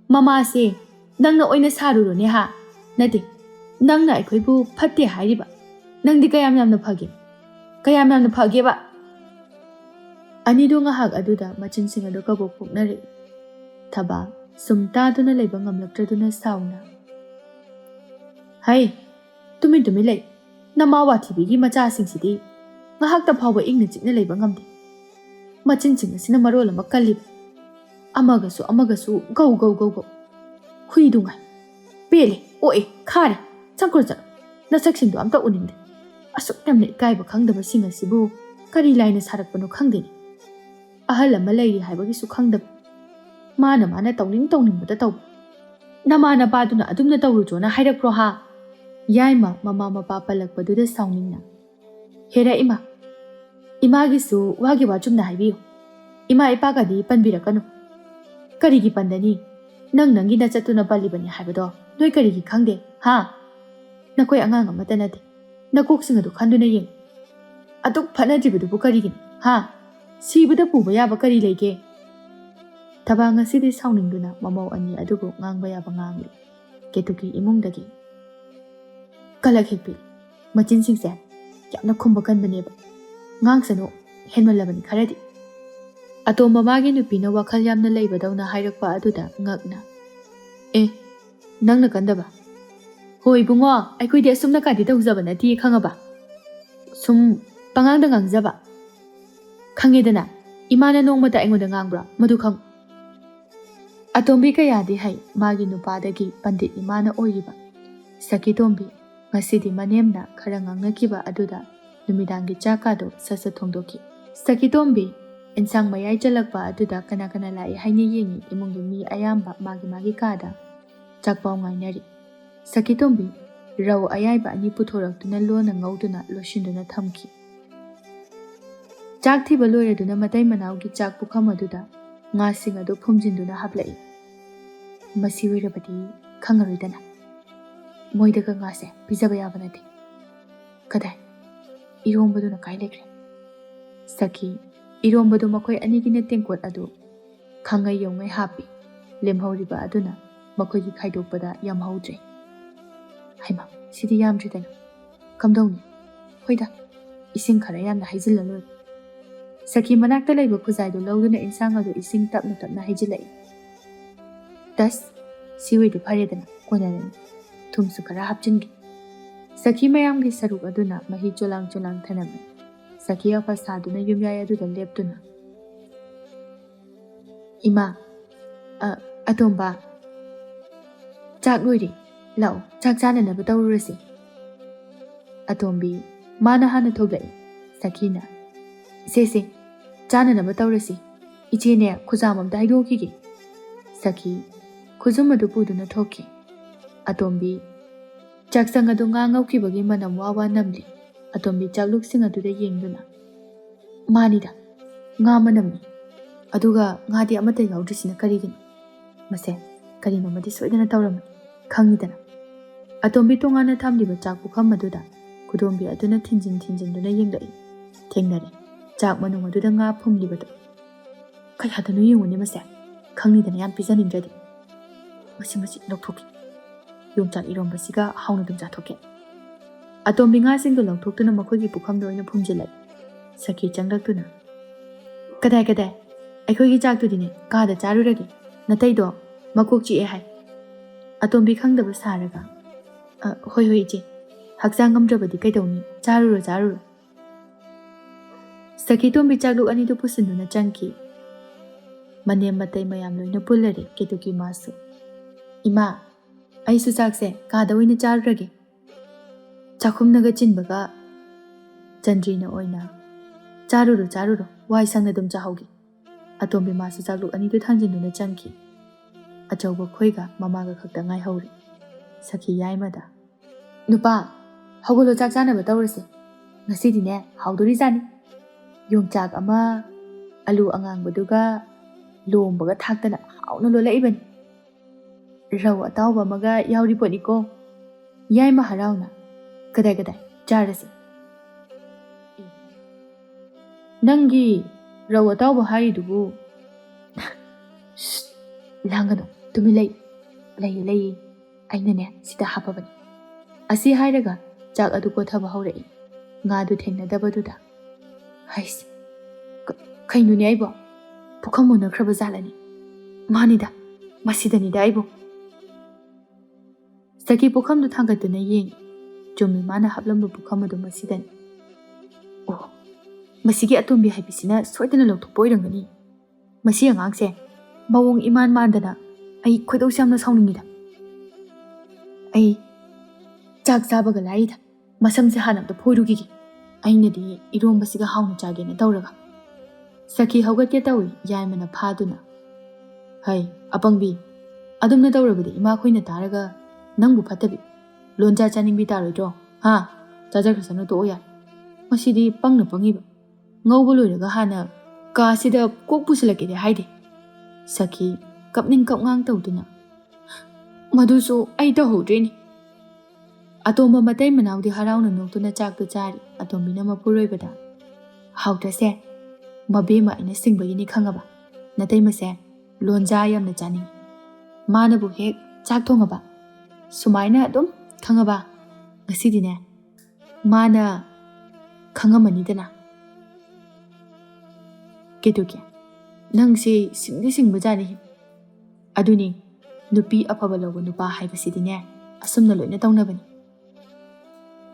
mama se nangna oina saruro ne ha nati nangna aikhoibu phatte hairiba nangdi kayam yamna phage ba ani do nga hak aduda machin singa do kabok poknare thaba sumta duna leiba ngamlaktraduna sauna hai tumi lei nama wathibigi macha singsidi ngahakta phawba ingna chikna leiba ngamde machin ching asina marol ama kalib amagasu gau hui dunga pele oi khare changkor cha nasaksing do amta uninde asuk namne kaiba khangdaba singa sibu kari laina sarakpano khangdeni ahal ama leiri haibagi su khangdab mana tawning bada taw namana paduna adumna tawru na hairak pro ha yaima mama mapa palakpaduda sauningna hera ima gisu wagi wachumna haibiyo ima ipagadi panbirakanu karigi pandani nangi na chatuna palibani haibado noi karigi khangde ha nakoi angang amata nati nakok singadu khanduna yeng atuk phana jibudu karigi ha sibuda puba yaba kari lege tabanga sidi sauningduna mamau ani adugo ngangba yaba ngangli ketuki imungdagi kalak hekpi machin singse yamna khumba kanbaneba ngangsano henmalabani kharadi atomba magi nupina wakhal yamna leibadawna hairakpa aduda ngakna nangna kandaba hoi bungo aikoi asumna kadi tawjaba nati khangaba sum pangangda ngangjaba khangedana imana nongmata aingoda ngangbra madu khang atombi kayadi hai magi nupadagi pandit imana oiriba sakitombi ngasidi manemna khara ngangnakiba aduda numidangi chakado sasa thongdoki sakitombi insang mayai jalakpa aduda kana lai haini yengi imungi mi ayamba magi kada chakpaw ngainari sakitombi raw ayaiba ani puthoraktuna lona ngauduna loshinduna thamki chak thiba loiraduna matai manawgi chak pukham aduda nga sing adu phumjinduna hablai masi wirabati khangaroidana moidaga nga se pizaba yaba nati kadai irombaduna kai lekre saki irombadu makoi anigina tengkot adu khangai yongai hapi lemhoriba aduna makoi gi khaidokpada yamhaudre haima sidi yamdridana kamdongni hoida ising khara yamna haijilla loi saki manakta leiba khuzaidu lawduna insang adu ising tapna haijilai das siwidu pharedana konanani thumsu khara hapchingi saki mayamgi saruk aduna mahi cholang thanami saki afa saduna yumyai aduda leptuna ima atomba chak loiri lau chak chana na batawrasi atombi mana hana thogai sakina se chana na batawrasi ichene khuzamam dai dokigi saki khuzum adu puduna thoki atombi chaksang adu ngangauki bagi manam wawa namli atombi chakluk sing adu da yengduna manida nga manamni aduga ngadi amata yaudrisina karigin mase karino madi soidana tawram khangidana atombi tongana thamliba chakpu kham aduda ꯈꯨꯗꯣꯝꯕꯤ ꯑꯗꯨꯅ ꯊꯤꯟꯖꯤꯟꯗꯨꯅ ꯌꯦꯡꯂꯛꯏ꯫ ꯊꯦꯡꯅꯔꯦ ꯆꯥꯛ ꯃꯅꯨꯡ ꯑꯗꯨꯗ ꯉꯥ ꯐꯨꯝꯂꯤꯕꯗꯣ꯫ ꯀꯌꯥꯗꯅꯣ ꯌꯦꯡꯉꯨꯅꯦ ꯃꯁꯦ, ꯈꯪꯅꯤꯗꯅ ꯌꯥꯝ ꯄꯤꯖꯅꯤꯡꯗ꯭ꯔꯗꯤ꯫ ꯃꯁꯤ ꯂꯧꯊꯣꯛꯀꯦ, ꯌꯣꯡꯆꯥꯛ ꯏꯔꯣꯝꯕꯁꯤꯒ ꯍꯥꯎꯅ ꯑꯗꯨꯝ ꯆꯥꯊꯣꯛꯀꯦ꯫ ꯑꯇꯣꯝꯕꯤ ꯉꯥꯁꯤꯡꯗꯣ ꯂꯧꯊꯣꯛꯇꯨꯅ ꯃꯈꯣꯏꯒꯤ ꯄꯨꯈꯝꯗ ꯑꯣꯏꯅ ꯐꯨꯝꯖꯤꯜꯂꯛꯏ꯫ ꯁꯈꯤ ꯆꯪꯂꯛꯇꯨꯅ ꯀꯗꯥꯏ ꯑꯩꯈꯣꯏꯒꯤ ꯆꯥꯛꯇꯨꯗꯤꯅꯦ ꯀꯥꯗ ꯆꯥꯔꯨꯔꯒꯦ, ꯅꯇꯩꯗꯣ ꯃꯀꯣꯛ ꯆꯤꯛꯑꯦ ꯍꯥꯏ꯫ ꯑꯇꯣꯝꯕꯤ ꯈꯪꯗꯕ ꯁꯥꯔꯒ ꯍꯣꯏ ꯏꯆꯦ, ꯍꯛꯆꯥꯡ ꯉꯝꯗ꯭ꯔꯕꯗꯤ ꯀꯩꯗꯧꯅꯤ, ꯆꯥꯔꯨꯔꯣ꯫ ꯁꯈꯤꯇꯣꯝꯕꯤ ꯆꯥꯛꯂꯨꯛ ꯑꯅꯤꯗꯨ ꯄꯨꯁꯤꯟꯗꯨꯅ ꯆꯪꯈꯤ꯫ ꯃꯅꯦꯝ ꯃꯇꯩ ꯃꯌꯥꯝ ꯂꯣꯏꯅ ꯄꯨꯜꯂꯔꯦ ꯀꯦꯇꯨꯀꯤ ꯃꯥꯁꯨ꯫ ꯏꯃꯥ, ꯑꯩꯁꯨ ꯆꯥꯛꯁꯦ ꯀꯥꯗ ꯑꯣꯏꯅ ꯆꯥꯔꯨꯔꯒꯦ, ꯆꯥꯛꯈꯨꯝꯅꯒ ꯆꯤꯟꯕꯒ꯫ ꯆꯟꯗ꯭ꯔꯤꯅ ꯑꯣꯏꯅ ꯆꯥꯔꯨꯔꯣ, ꯋꯥꯏ ꯁꯪꯅ ꯑꯗꯨꯝ ꯆꯥꯍꯧꯒꯦ꯫ ꯑꯇꯣꯝꯕꯤ ꯃꯥꯁꯨ ꯆꯥꯛꯂꯨꯛ ꯑꯅꯤꯗꯨ ꯊꯥꯡꯖꯤꯟꯗꯨꯅ ꯆꯪꯈꯤ꯫ ꯑꯆꯧꯕ ꯈꯣꯏꯒ ꯃꯃꯥꯒ ꯈꯛꯇ ꯉꯥꯏꯍꯧꯔꯤ꯫ ꯁꯈꯤ ꯌꯥꯏꯃꯗ ꯅꯨꯄꯥ, ꯍꯧꯒꯠꯂꯣ, ꯆꯥꯛ ꯆꯥꯅꯕ ꯇꯧꯔꯁꯦ, ꯉꯁꯤꯗꯤꯅꯦ ꯍꯥꯎꯗꯣꯔꯤꯖꯥꯠꯅꯤ꯫ ꯌꯣꯡꯆꯥꯛ ꯑꯃ ꯑꯂꯨ ꯑꯉꯥꯡꯕꯗꯨꯒ ꯂꯣꯝꯕꯒ ꯊꯥꯛꯇꯅ ꯍꯥꯎꯅ ꯂꯣꯜꯂꯛꯏꯕꯅꯤ꯫ ꯔꯧ ꯑꯇꯥꯎꯕ ꯑꯃꯒ ꯌꯥꯎꯔꯤ ꯄꯣꯠꯅꯤꯀꯣ꯫ ꯌꯥꯏꯃ ꯍꯔꯥꯎꯅ ꯀꯗꯥꯏ ꯆꯥꯔꯁꯦ꯫ ꯅꯪꯒꯤ ꯔꯧ ꯑꯇꯥꯎꯕ ꯍꯥꯏꯔꯤꯗꯨꯕꯨ ꯂꯥꯡꯒꯅꯨ, ꯇꯨꯃꯤꯟ ꯂꯩꯌꯦ, ꯑꯩꯅꯅꯦ ꯁꯤꯗ ꯍꯥꯞꯄꯕꯅꯤ꯫ ꯑꯁꯤ ꯍꯥꯏꯔꯒ ꯆꯥꯛ ꯑꯗꯨ ꯀꯣꯊꯕ ꯍꯧꯔꯛꯏ, ꯉꯥꯗꯨ ꯊꯦꯡꯅꯗꯕꯗꯨꯗ꯫ ꯍꯩꯁ, ꯀꯩꯅꯣꯅꯦ ꯑꯩꯕꯣ, ꯄꯨꯈꯝ ꯃꯨꯟꯅꯈ꯭ꯔꯕ ꯖꯥꯠꯂꯅꯤ꯫ ꯃꯥꯅꯤꯗ, ꯃꯁꯤꯗꯅꯤꯗ ꯑꯩꯕꯨ꯫ ꯁꯈꯤ ꯄꯨꯈꯝꯗꯨ ꯊꯥꯡꯒꯠꯇꯨꯅ ꯌꯦꯡꯉꯤ꯫ ꯆꯨꯝꯃꯤ, ꯃꯥꯅ ꯍꯥꯞꯂꯝꯕ ꯄꯨꯈꯝ ꯑꯗꯨ ꯃꯁꯤꯗꯅꯤ꯫ ꯑꯣ, ꯃꯁꯤꯒꯤ ꯑꯇꯣꯝꯕꯤ ꯍꯥꯏꯕꯤꯁꯤꯅ ꯁꯣꯏꯗꯅ ꯂꯧꯊꯣꯛꯄ ꯑꯣꯏꯔꯝꯒꯅꯤ꯫ ꯃꯁꯤ ꯑꯉꯥꯡꯁꯦ ꯃꯑꯣꯡ ꯏꯃꯥꯟ ꯃꯥꯟꯗꯅ ꯑꯩ ꯈꯣꯏꯗꯧꯁꯦ ꯌꯥꯝꯅ ꯁꯥꯎꯅꯤꯡꯉꯤꯗ꯫ ꯑꯩ ꯆꯥꯛ ꯆꯥꯕꯒ ꯂꯥꯏꯔꯤꯗ, ꯃꯁꯝꯁꯦ ꯍꯥꯟꯅ ꯑꯝꯇ ꯐꯣꯏꯔꯨꯈꯤꯒꯦ꯫ ꯑꯩꯅꯗꯤ ꯏꯔꯣꯝꯕꯁꯤꯒ ꯍꯥꯎꯅ ꯆꯥꯒꯦꯅ ꯇꯧꯔꯒ꯫ ꯁꯈꯤ ꯍꯧꯒꯠꯀꯦ ꯇꯧꯏ, ꯌꯥꯏꯃꯅ ꯐꯥꯗꯨꯅ ꯍꯩ ꯑꯄꯪꯕꯤ, ꯑꯗꯨꯝꯅ ꯇꯧꯔꯕꯗꯤ ꯏꯃꯥꯈꯣꯏꯅ ꯇꯥꯔꯒ ꯅꯪꯕꯨ ꯐꯠꯇꯕꯤ, ꯂꯣꯟꯖꯥ ꯆꯥꯅꯤꯡꯕꯤ ꯇꯥꯔꯣꯏꯗ꯭ꯔꯣ? ꯆꯥꯖꯈ꯭ꯔꯁꯅꯨ, ꯇꯣꯛꯑꯣ ꯌꯥꯏ꯫ ꯃꯁꯤꯗꯤ ꯄꯪꯉꯤꯕ, ꯉꯧꯕ ꯂꯣꯏꯔꯒ ꯍꯥꯟꯅ ꯀꯥꯁꯤꯗ ꯀꯣꯛ ꯄꯨꯁꯤꯜꯂꯛꯀꯦꯗꯤ ꯍꯥꯏꯗꯦ꯫ ꯁꯈꯤ ꯀꯞꯅꯤꯡ ꯀꯞꯉꯥꯡ ꯇꯧꯗꯨꯅ ꯃꯗꯨꯁꯨ ꯑꯩ ꯇꯧꯍꯧꯗ꯭ꯔꯦꯅꯤ꯫ ꯑꯇꯣꯝꯕ ꯃꯇꯩ ꯃꯅꯥꯎꯗꯤ ꯍꯔꯥꯎꯅ ꯅꯣꯛꯇꯨꯅ ꯆꯥꯛꯇꯨ ꯆꯥꯔꯤ꯫ ꯑꯇꯣꯝꯕꯤꯅ ꯃꯄꯨꯔꯣꯏꯕꯗ ꯍꯥꯎꯇ꯭ꯔꯁꯦ, ꯃꯕꯦꯝꯃ ꯑꯩꯅ ꯁꯤꯡꯕꯒꯤꯅꯤ ꯈꯪꯉꯕ, ꯅꯇꯩꯃꯁꯦ ꯂꯣꯟꯖꯥ ꯌꯥꯝꯅ ꯆꯥꯅꯤꯡꯉꯤ꯫ ꯃꯥꯅꯕꯨ ꯍꯦꯛ ꯆꯥꯛ ꯊꯣꯡꯉꯕ ꯁꯨꯃꯥꯏꯅ ꯑꯗꯨꯝ ꯈꯪꯉꯕ, ꯉꯁꯤꯗꯤꯅꯦ ꯃꯥꯅ ꯈꯪꯉꯝꯃꯅꯤꯗꯅ꯫ ꯀꯦꯇꯨꯀꯤ, ꯅꯪꯁꯤ ꯁꯤꯡꯗꯤ ꯁꯤꯡꯕꯖꯥꯠꯅꯤ꯫ ꯑꯗꯨꯅꯤ, ꯅꯨꯄꯤ ꯑꯐꯕ ꯂꯧꯕ ꯅꯨꯄꯥ ꯍꯥꯏꯕꯁꯤꯗꯤꯅꯦ ꯑꯁꯨꯝꯅ ꯂꯣꯏꯅ ꯇꯧꯅꯕꯅꯤ꯫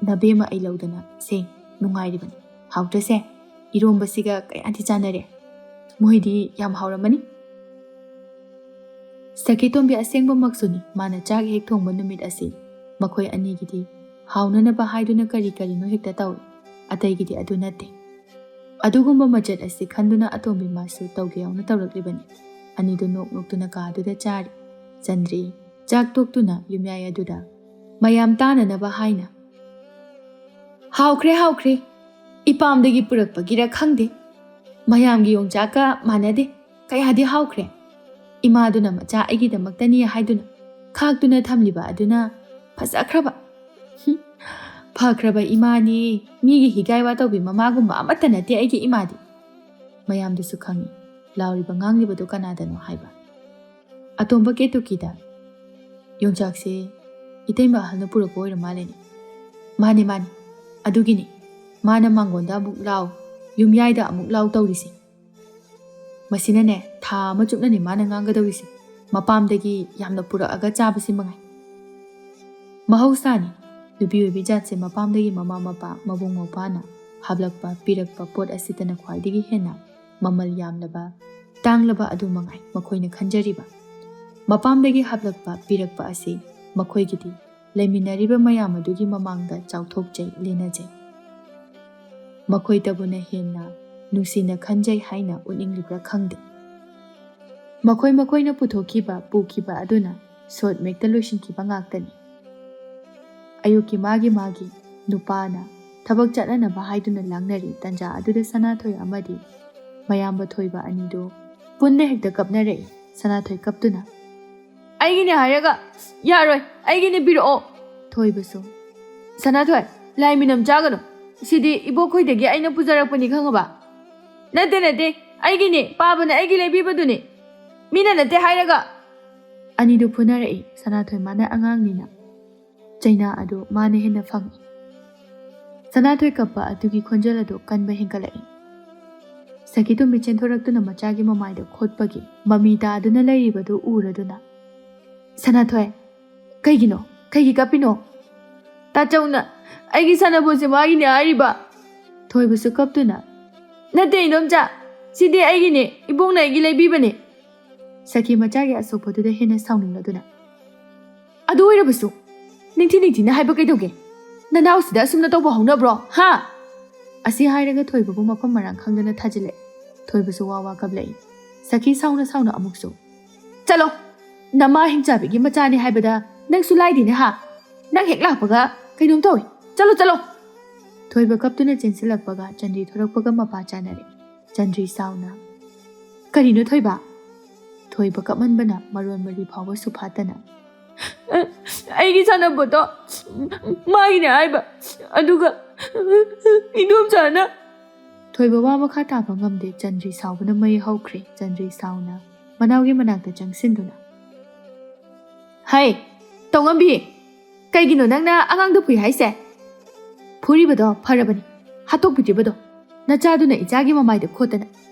ꯅꯕꯦꯝꯃ ꯑꯩ ꯂꯧꯗꯅ ꯁꯦ ꯅꯨꯡꯉꯥꯏꯔꯤꯕꯅꯤ꯫ ꯍꯥꯎꯇ꯭ꯔꯁꯦ, ꯏꯔꯣꯝꯕꯁꯤꯒ ꯀꯌꯥꯗꯤ ꯆꯥꯟꯅꯔꯦ, ꯃꯣꯏꯗꯤ ꯌꯥꯝ ꯍꯥꯎꯔꯝꯃꯅꯤ꯫ ꯁꯈꯤꯇꯣꯝꯕꯤ ꯑꯁꯦꯡꯕꯃꯛꯁꯨꯅꯤ, ꯃꯥꯅ ꯆꯥꯛ ꯍꯦꯛ ꯊꯣꯡꯕ ꯅꯨꯃꯤꯠ ꯑꯁꯤ ꯃꯈꯣꯏ ꯑꯅꯤꯒꯤꯗꯤ ꯍꯥꯎꯅꯅꯕ ꯍꯥꯏꯗꯨꯅ ꯀꯔꯤꯅꯣ ꯍꯦꯛꯇ ꯇꯧꯏ, ꯑꯇꯩꯒꯤꯗꯤ ꯑꯗꯨ ꯅꯠꯇꯦ꯫ ꯑꯗꯨꯒꯨꯝꯕ ꯃꯆꯠ ꯑꯁꯤ ꯈꯟꯗꯨꯅ ꯑꯇꯣꯝꯕꯤ ꯃꯥꯁꯨ ꯇꯧꯒꯦ ꯌꯥꯎꯅ ꯇꯧꯔꯛꯂꯤꯕꯅꯤ꯫ ꯑꯅꯤꯗꯨ ꯅꯣꯛꯇꯨꯅ ꯀꯥꯗꯨꯗ ꯆꯥꯔꯤ꯫ ꯆꯟꯗ꯭ꯔꯤ ꯆꯥꯛ ꯇꯣꯛꯇꯨꯅ ꯌꯨꯝꯌꯥꯏ ꯑꯗꯨꯗ ꯃꯌꯥꯝ ꯇꯥꯅꯅꯕ ꯍꯥꯏꯅ ꯍꯥꯎꯈ꯭ꯔꯦ, ꯏꯄꯥꯝꯗꯒꯤ ꯄꯨꯔꯛꯄꯒꯤꯔ ꯈꯪꯗꯦ, ꯃꯌꯥꯝꯒꯤ ꯌꯣꯡꯆꯥꯛꯀ ꯃꯥꯟꯅꯗꯦ, ꯀꯌꯥꯗꯤ ꯍꯥꯎꯈ꯭ꯔꯦ꯫ ꯏꯃꯥꯗꯨꯅ ꯃꯆꯥ ꯑꯩꯒꯤꯗꯃꯛꯇꯅꯤ ꯍꯥꯏꯗꯨꯅ ꯈꯥꯛꯇꯨꯅ ꯊꯝꯂꯤꯕ ꯑꯗꯨꯅ ꯐꯖꯈ꯭ꯔꯕ, ꯐꯈ꯭ꯔꯕ ꯏꯃꯥꯅꯤ, ꯃꯤꯒꯤ ꯍꯤꯒꯥꯏ ꯋꯥꯇꯧꯕꯤ ꯃꯃꯥꯒꯨꯝꯕ ꯑꯃꯠꯇ ꯅꯠꯇꯦ ꯑꯩꯒꯤ ꯏꯃꯥꯗꯤ꯫ ꯃꯌꯥꯝꯗꯨꯁꯨ ꯈꯪꯏ ꯂꯥꯎꯔꯤꯕ ꯉꯥꯡꯂꯤꯕꯗꯨ ꯀꯅꯥꯗꯅꯣ ꯍꯥꯏꯕ꯫ ꯑꯇꯣꯝꯕ ꯀꯦꯇꯨꯀꯤꯗ ꯌꯣꯡꯆꯥꯛꯁꯦ ꯏꯇꯩꯃ ꯑꯍꯜꯅ ꯄꯨꯔꯛꯄ ꯑꯣꯏꯔ ꯃꯥꯜꯂꯦꯅꯦ꯫ ꯃꯥꯅꯤ, ꯑꯗꯨꯒꯤꯅꯤ ꯃꯥꯅ ꯃꯥꯡꯒꯣꯟꯗ ꯑꯃꯨꯛ ꯂꯥꯎ, ꯌꯨꯝꯌꯥꯏꯗ ꯑꯃꯨꯛ ꯂꯥꯎ ꯇꯧꯔꯤꯁꯦ꯫ ꯃꯁꯤꯅꯅꯦ ꯊꯥ ꯑꯃ ꯆꯨꯞꯅꯅꯤ ꯃꯥꯅ ꯉꯥꯡꯒꯗꯧꯔꯤꯁꯦ, ꯃꯄꯥꯝꯗꯒꯤ ꯌꯥꯝꯅ ꯄꯨꯔꯛꯑꯒ ꯆꯥꯕꯁꯤ ꯃꯉꯥꯏ꯫ ꯃꯍꯧꯁꯥꯅꯤ, ꯅꯨꯄꯤ ꯑꯣꯏꯕꯤ ꯖꯥꯠꯁꯦ ꯃꯄꯥꯝꯗꯒꯤ ꯃꯃꯥ ꯃꯄꯥ ꯃꯕꯨꯡ ꯃꯧꯄꯥꯅ ꯍꯥꯞꯂꯛꯄ ꯄꯤꯔꯛꯄ ꯄꯣꯠ ꯑꯁꯤꯇꯅ ꯈ꯭ꯋꯥꯏꯗꯒꯤ ꯍꯦꯟꯅ ꯃꯃꯜ ꯌꯥꯝꯂꯕ ꯇꯥꯡꯂꯕ ꯑꯗꯨ ꯃꯉꯥꯏ ꯃꯈꯣꯏꯅ ꯈꯟꯖꯔꯤꯕ꯫ ꯃꯄꯥꯝꯗꯒꯤ ꯍꯥꯞꯂꯛꯄ ꯄꯤꯔꯛꯄ ꯑꯁꯤ ꯃꯈꯣꯏꯒꯤꯗꯤ ꯂꯩꯃꯤꯟꯅꯔꯤꯕ ꯃꯌꯥꯝ ꯑꯗꯨꯒꯤ ꯃꯃꯥꯡꯗ ꯆꯥꯎꯊꯣꯛꯆꯩ, ꯂꯦꯅꯖꯩ꯫ ꯃꯈꯣꯏꯇꯕꯨꯅ ꯍꯦꯟꯅ ꯅꯨꯡꯁꯤꯅ ꯈꯟꯖꯩ ꯍꯥꯏꯅ ꯎꯠꯅꯤꯡꯂꯤꯕ꯭ꯔꯥ ꯈꯪꯗꯦ꯫ ꯃꯈꯣꯏꯅ ꯄꯨꯊꯣꯛꯈꯤꯕ ꯄꯨꯈꯤꯕ ꯑꯗꯨꯅ ꯁꯣꯠ ꯃꯦꯛꯇ ꯂꯣꯏꯁꯤꯟꯈꯤꯕ ꯉꯥꯛꯇꯅꯤ꯫ ꯑꯌꯨꯛꯀꯤ ꯃꯥꯒꯤ ꯅꯨꯄꯥꯅ ꯊꯕꯛ ꯆꯠꯅꯅꯕ ꯍꯥꯏꯗꯨꯅ ꯂꯥꯡꯅꯔꯤ ꯇꯟꯖꯥ ꯑꯗꯨꯗ ꯁꯅꯥꯊꯣꯏ ꯑꯃꯗꯤ ꯃꯌꯥꯝꯕ ꯊꯣꯏꯕ ꯑꯅꯤꯗꯨ ꯄꯨꯟꯅ ꯍꯦꯛꯇ ꯀꯞꯅꯔꯛꯏ꯫ ꯁꯅꯥꯊꯣꯏ ꯀꯞꯇꯨꯅ ꯑꯩꯒꯤꯅꯦ ꯍꯥꯏꯔꯒ ꯌꯥꯔꯣꯏ, ꯑꯩꯒꯤꯅꯦ ꯄꯤꯔꯛꯑꯣ꯫ ꯊꯣꯏꯕꯁꯨ ꯁꯅꯥꯊꯣꯏ, ꯂꯥꯏ ꯃꯤꯅꯝ ꯆꯥꯒꯅꯨ ꯁꯤꯗꯤ ꯏꯕꯣꯛꯈꯣꯏꯗꯒꯤ ꯑꯩꯅ ꯄꯨꯖꯔꯛꯄꯅꯤ ꯈꯪꯉꯕ ꯅꯠꯇꯦ ꯑꯩꯒꯤꯅꯦ ꯄꯥꯕꯅ ꯑꯩꯒꯤ ꯂꯩꯕꯤꯕꯗꯨꯅꯤ ꯃꯤꯅ ꯅꯠꯇꯦ ꯍꯥꯏꯔꯒ ꯑꯅꯤꯗꯨ ꯐꯨꯅꯔꯛꯏ ꯁꯅꯥꯊꯣꯏ ꯃꯥꯅ ꯑꯉꯥꯡꯅꯤꯅ ꯆꯩꯅꯥ ꯑꯗꯨ ꯃꯥꯅ ꯍꯦꯟꯅ ꯐꯪꯏ ꯁꯅꯥꯊꯣꯏ ꯀꯞꯄ ꯑꯗꯨꯒꯤ ꯈꯣꯟꯖꯦꯜ ꯑꯗꯨ ꯀꯟꯕ ꯍꯦꯟꯒꯠꯂꯛꯏ ꯁꯈꯤꯇꯣꯝꯕꯤ ꯆꯦꯟꯊꯣꯔꯛꯇꯨꯅ ꯃꯆꯥꯒꯤ ꯃꯃꯥꯏꯗ ꯈꯣꯠꯄꯒꯤ ꯃꯃꯤ ꯇꯥꯗꯨꯅ ꯂꯩꯔꯤꯕꯗꯨ ꯎꯔꯗꯨꯅ ꯁꯅꯥꯊꯣꯏ ꯀꯩꯒꯤ ꯀꯞꯄꯤꯅꯣ ꯇꯥꯆꯧꯅ ꯑꯩꯒꯤ ꯁꯥꯟꯅꯄꯣꯠꯁꯦ ꯃꯥꯒꯤꯅꯦ ꯍꯥꯏꯔꯤꯕ ꯊꯣꯏꯕꯁꯨ ꯀꯞꯇꯨꯅ ꯅꯠꯇꯦ ꯏꯅꯣꯝꯆꯥ ꯁꯤꯗꯤ ꯑꯩꯒꯤꯅꯦ ꯏꯕꯣꯛꯅ ꯑꯩꯒꯤ ꯂꯩꯕꯤꯕꯅꯦ ꯁꯈꯤ ꯃꯆꯥꯒꯤ ꯑꯁꯣꯛꯄꯗꯨꯗ ꯍꯦꯟꯅ ꯁꯥꯎꯅꯤꯡꯂꯗꯨꯅ ꯑꯗꯨ ꯑꯣꯏꯔꯕꯁꯨ ꯅꯤꯡꯊꯤꯅ ꯍꯥꯏꯕ ꯀꯩꯗꯧꯒꯦ ꯅꯅꯥꯎꯁꯤꯗ ꯑꯁꯨꯝꯅ ꯇꯧꯕ ꯍꯧꯅꯕ꯭ꯔꯣ ꯍꯥ ꯑꯁꯤ ꯍꯥꯏꯔꯒ ꯊꯣꯏꯕꯕꯨ ꯃꯐꯝ ꯃꯔꯥꯡ ꯈꯪꯗꯅ ꯊꯥꯖꯤꯜꯂꯛꯏ ꯊꯣꯏꯕꯁꯨ ꯋꯥ ꯀꯞꯂꯛꯏ ꯁꯈꯤ ꯁꯥꯎꯅ ꯑꯃꯨꯛꯁꯨ ꯆꯠꯂꯣ ꯅꯃꯥ ꯍꯤꯡꯆꯥꯕꯤꯒꯤ ꯃꯆꯥꯅꯤ ꯍꯥꯏꯕꯗ ꯅꯪꯁꯨ ꯂꯥꯏꯗꯦꯅꯦ ꯍꯥ ꯅꯪ ꯍꯦꯛ ꯂꯥꯛꯄꯒ ꯀꯩꯅꯣꯝ ꯇꯧꯏ ꯆꯠꯂꯣ ꯊꯣꯏꯕ ꯀꯞꯇꯨꯅ ꯆꯦꯟꯁꯤꯜꯂꯛꯄꯒ ꯆꯟꯗ꯭ꯔꯤ ꯊꯣꯔꯛꯄꯒ ꯃꯄꯥ ꯆꯥꯅꯔꯦ ꯆꯟꯗ꯭ꯔꯤ ꯁꯥꯎꯅ ꯀꯔꯤꯅꯣ ꯊꯣꯏꯕ ꯀꯞꯃꯟꯕꯅ ꯃꯔꯣꯟ ꯃꯔꯤ ꯐꯥꯎꯕꯁꯨ ꯐꯥꯠꯇꯅ ꯑꯩꯒꯤ ꯁꯥꯟꯅꯄꯣꯠꯇꯣ ꯃꯥꯒꯤꯅꯦ ꯍꯥꯏꯕ ꯑꯗꯨꯒ ꯏꯟꯗꯣꯝꯆꯥꯅ ꯊꯣꯏꯕ ꯋꯥ ꯃꯈꯥ ꯇꯥꯕ ꯉꯝꯗꯦ ꯆꯟꯗ꯭ꯔꯤ ꯁꯥꯎꯕꯅ ꯃꯩ ꯍꯧꯈ꯭ꯔꯦ ꯆꯟꯗ꯭ꯔꯤ ꯁꯥꯎꯅ ꯃꯅꯥꯎꯒꯤ ꯃꯅꯥꯛꯇ ꯆꯪꯁꯤꯟꯗꯨꯅ ꯍꯩ ꯇꯧꯉꯝꯕꯤ ꯀꯩꯒꯤꯅꯣ ꯅꯪꯅ ꯑꯉꯥꯡꯗꯣ ꯐꯨꯏ ꯍꯥꯏꯁꯦ ꯐꯨꯔꯤꯕꯗꯣ ꯐꯔꯕꯅꯤ ꯍꯥꯠꯇꯣꯛꯄꯤꯗ꯭ꯔꯤꯕꯗꯣ ꯅꯆꯥꯗꯨꯅ ꯏꯆꯥꯒꯤ ꯃꯃꯥꯏꯗ ꯈꯣꯠꯇꯅ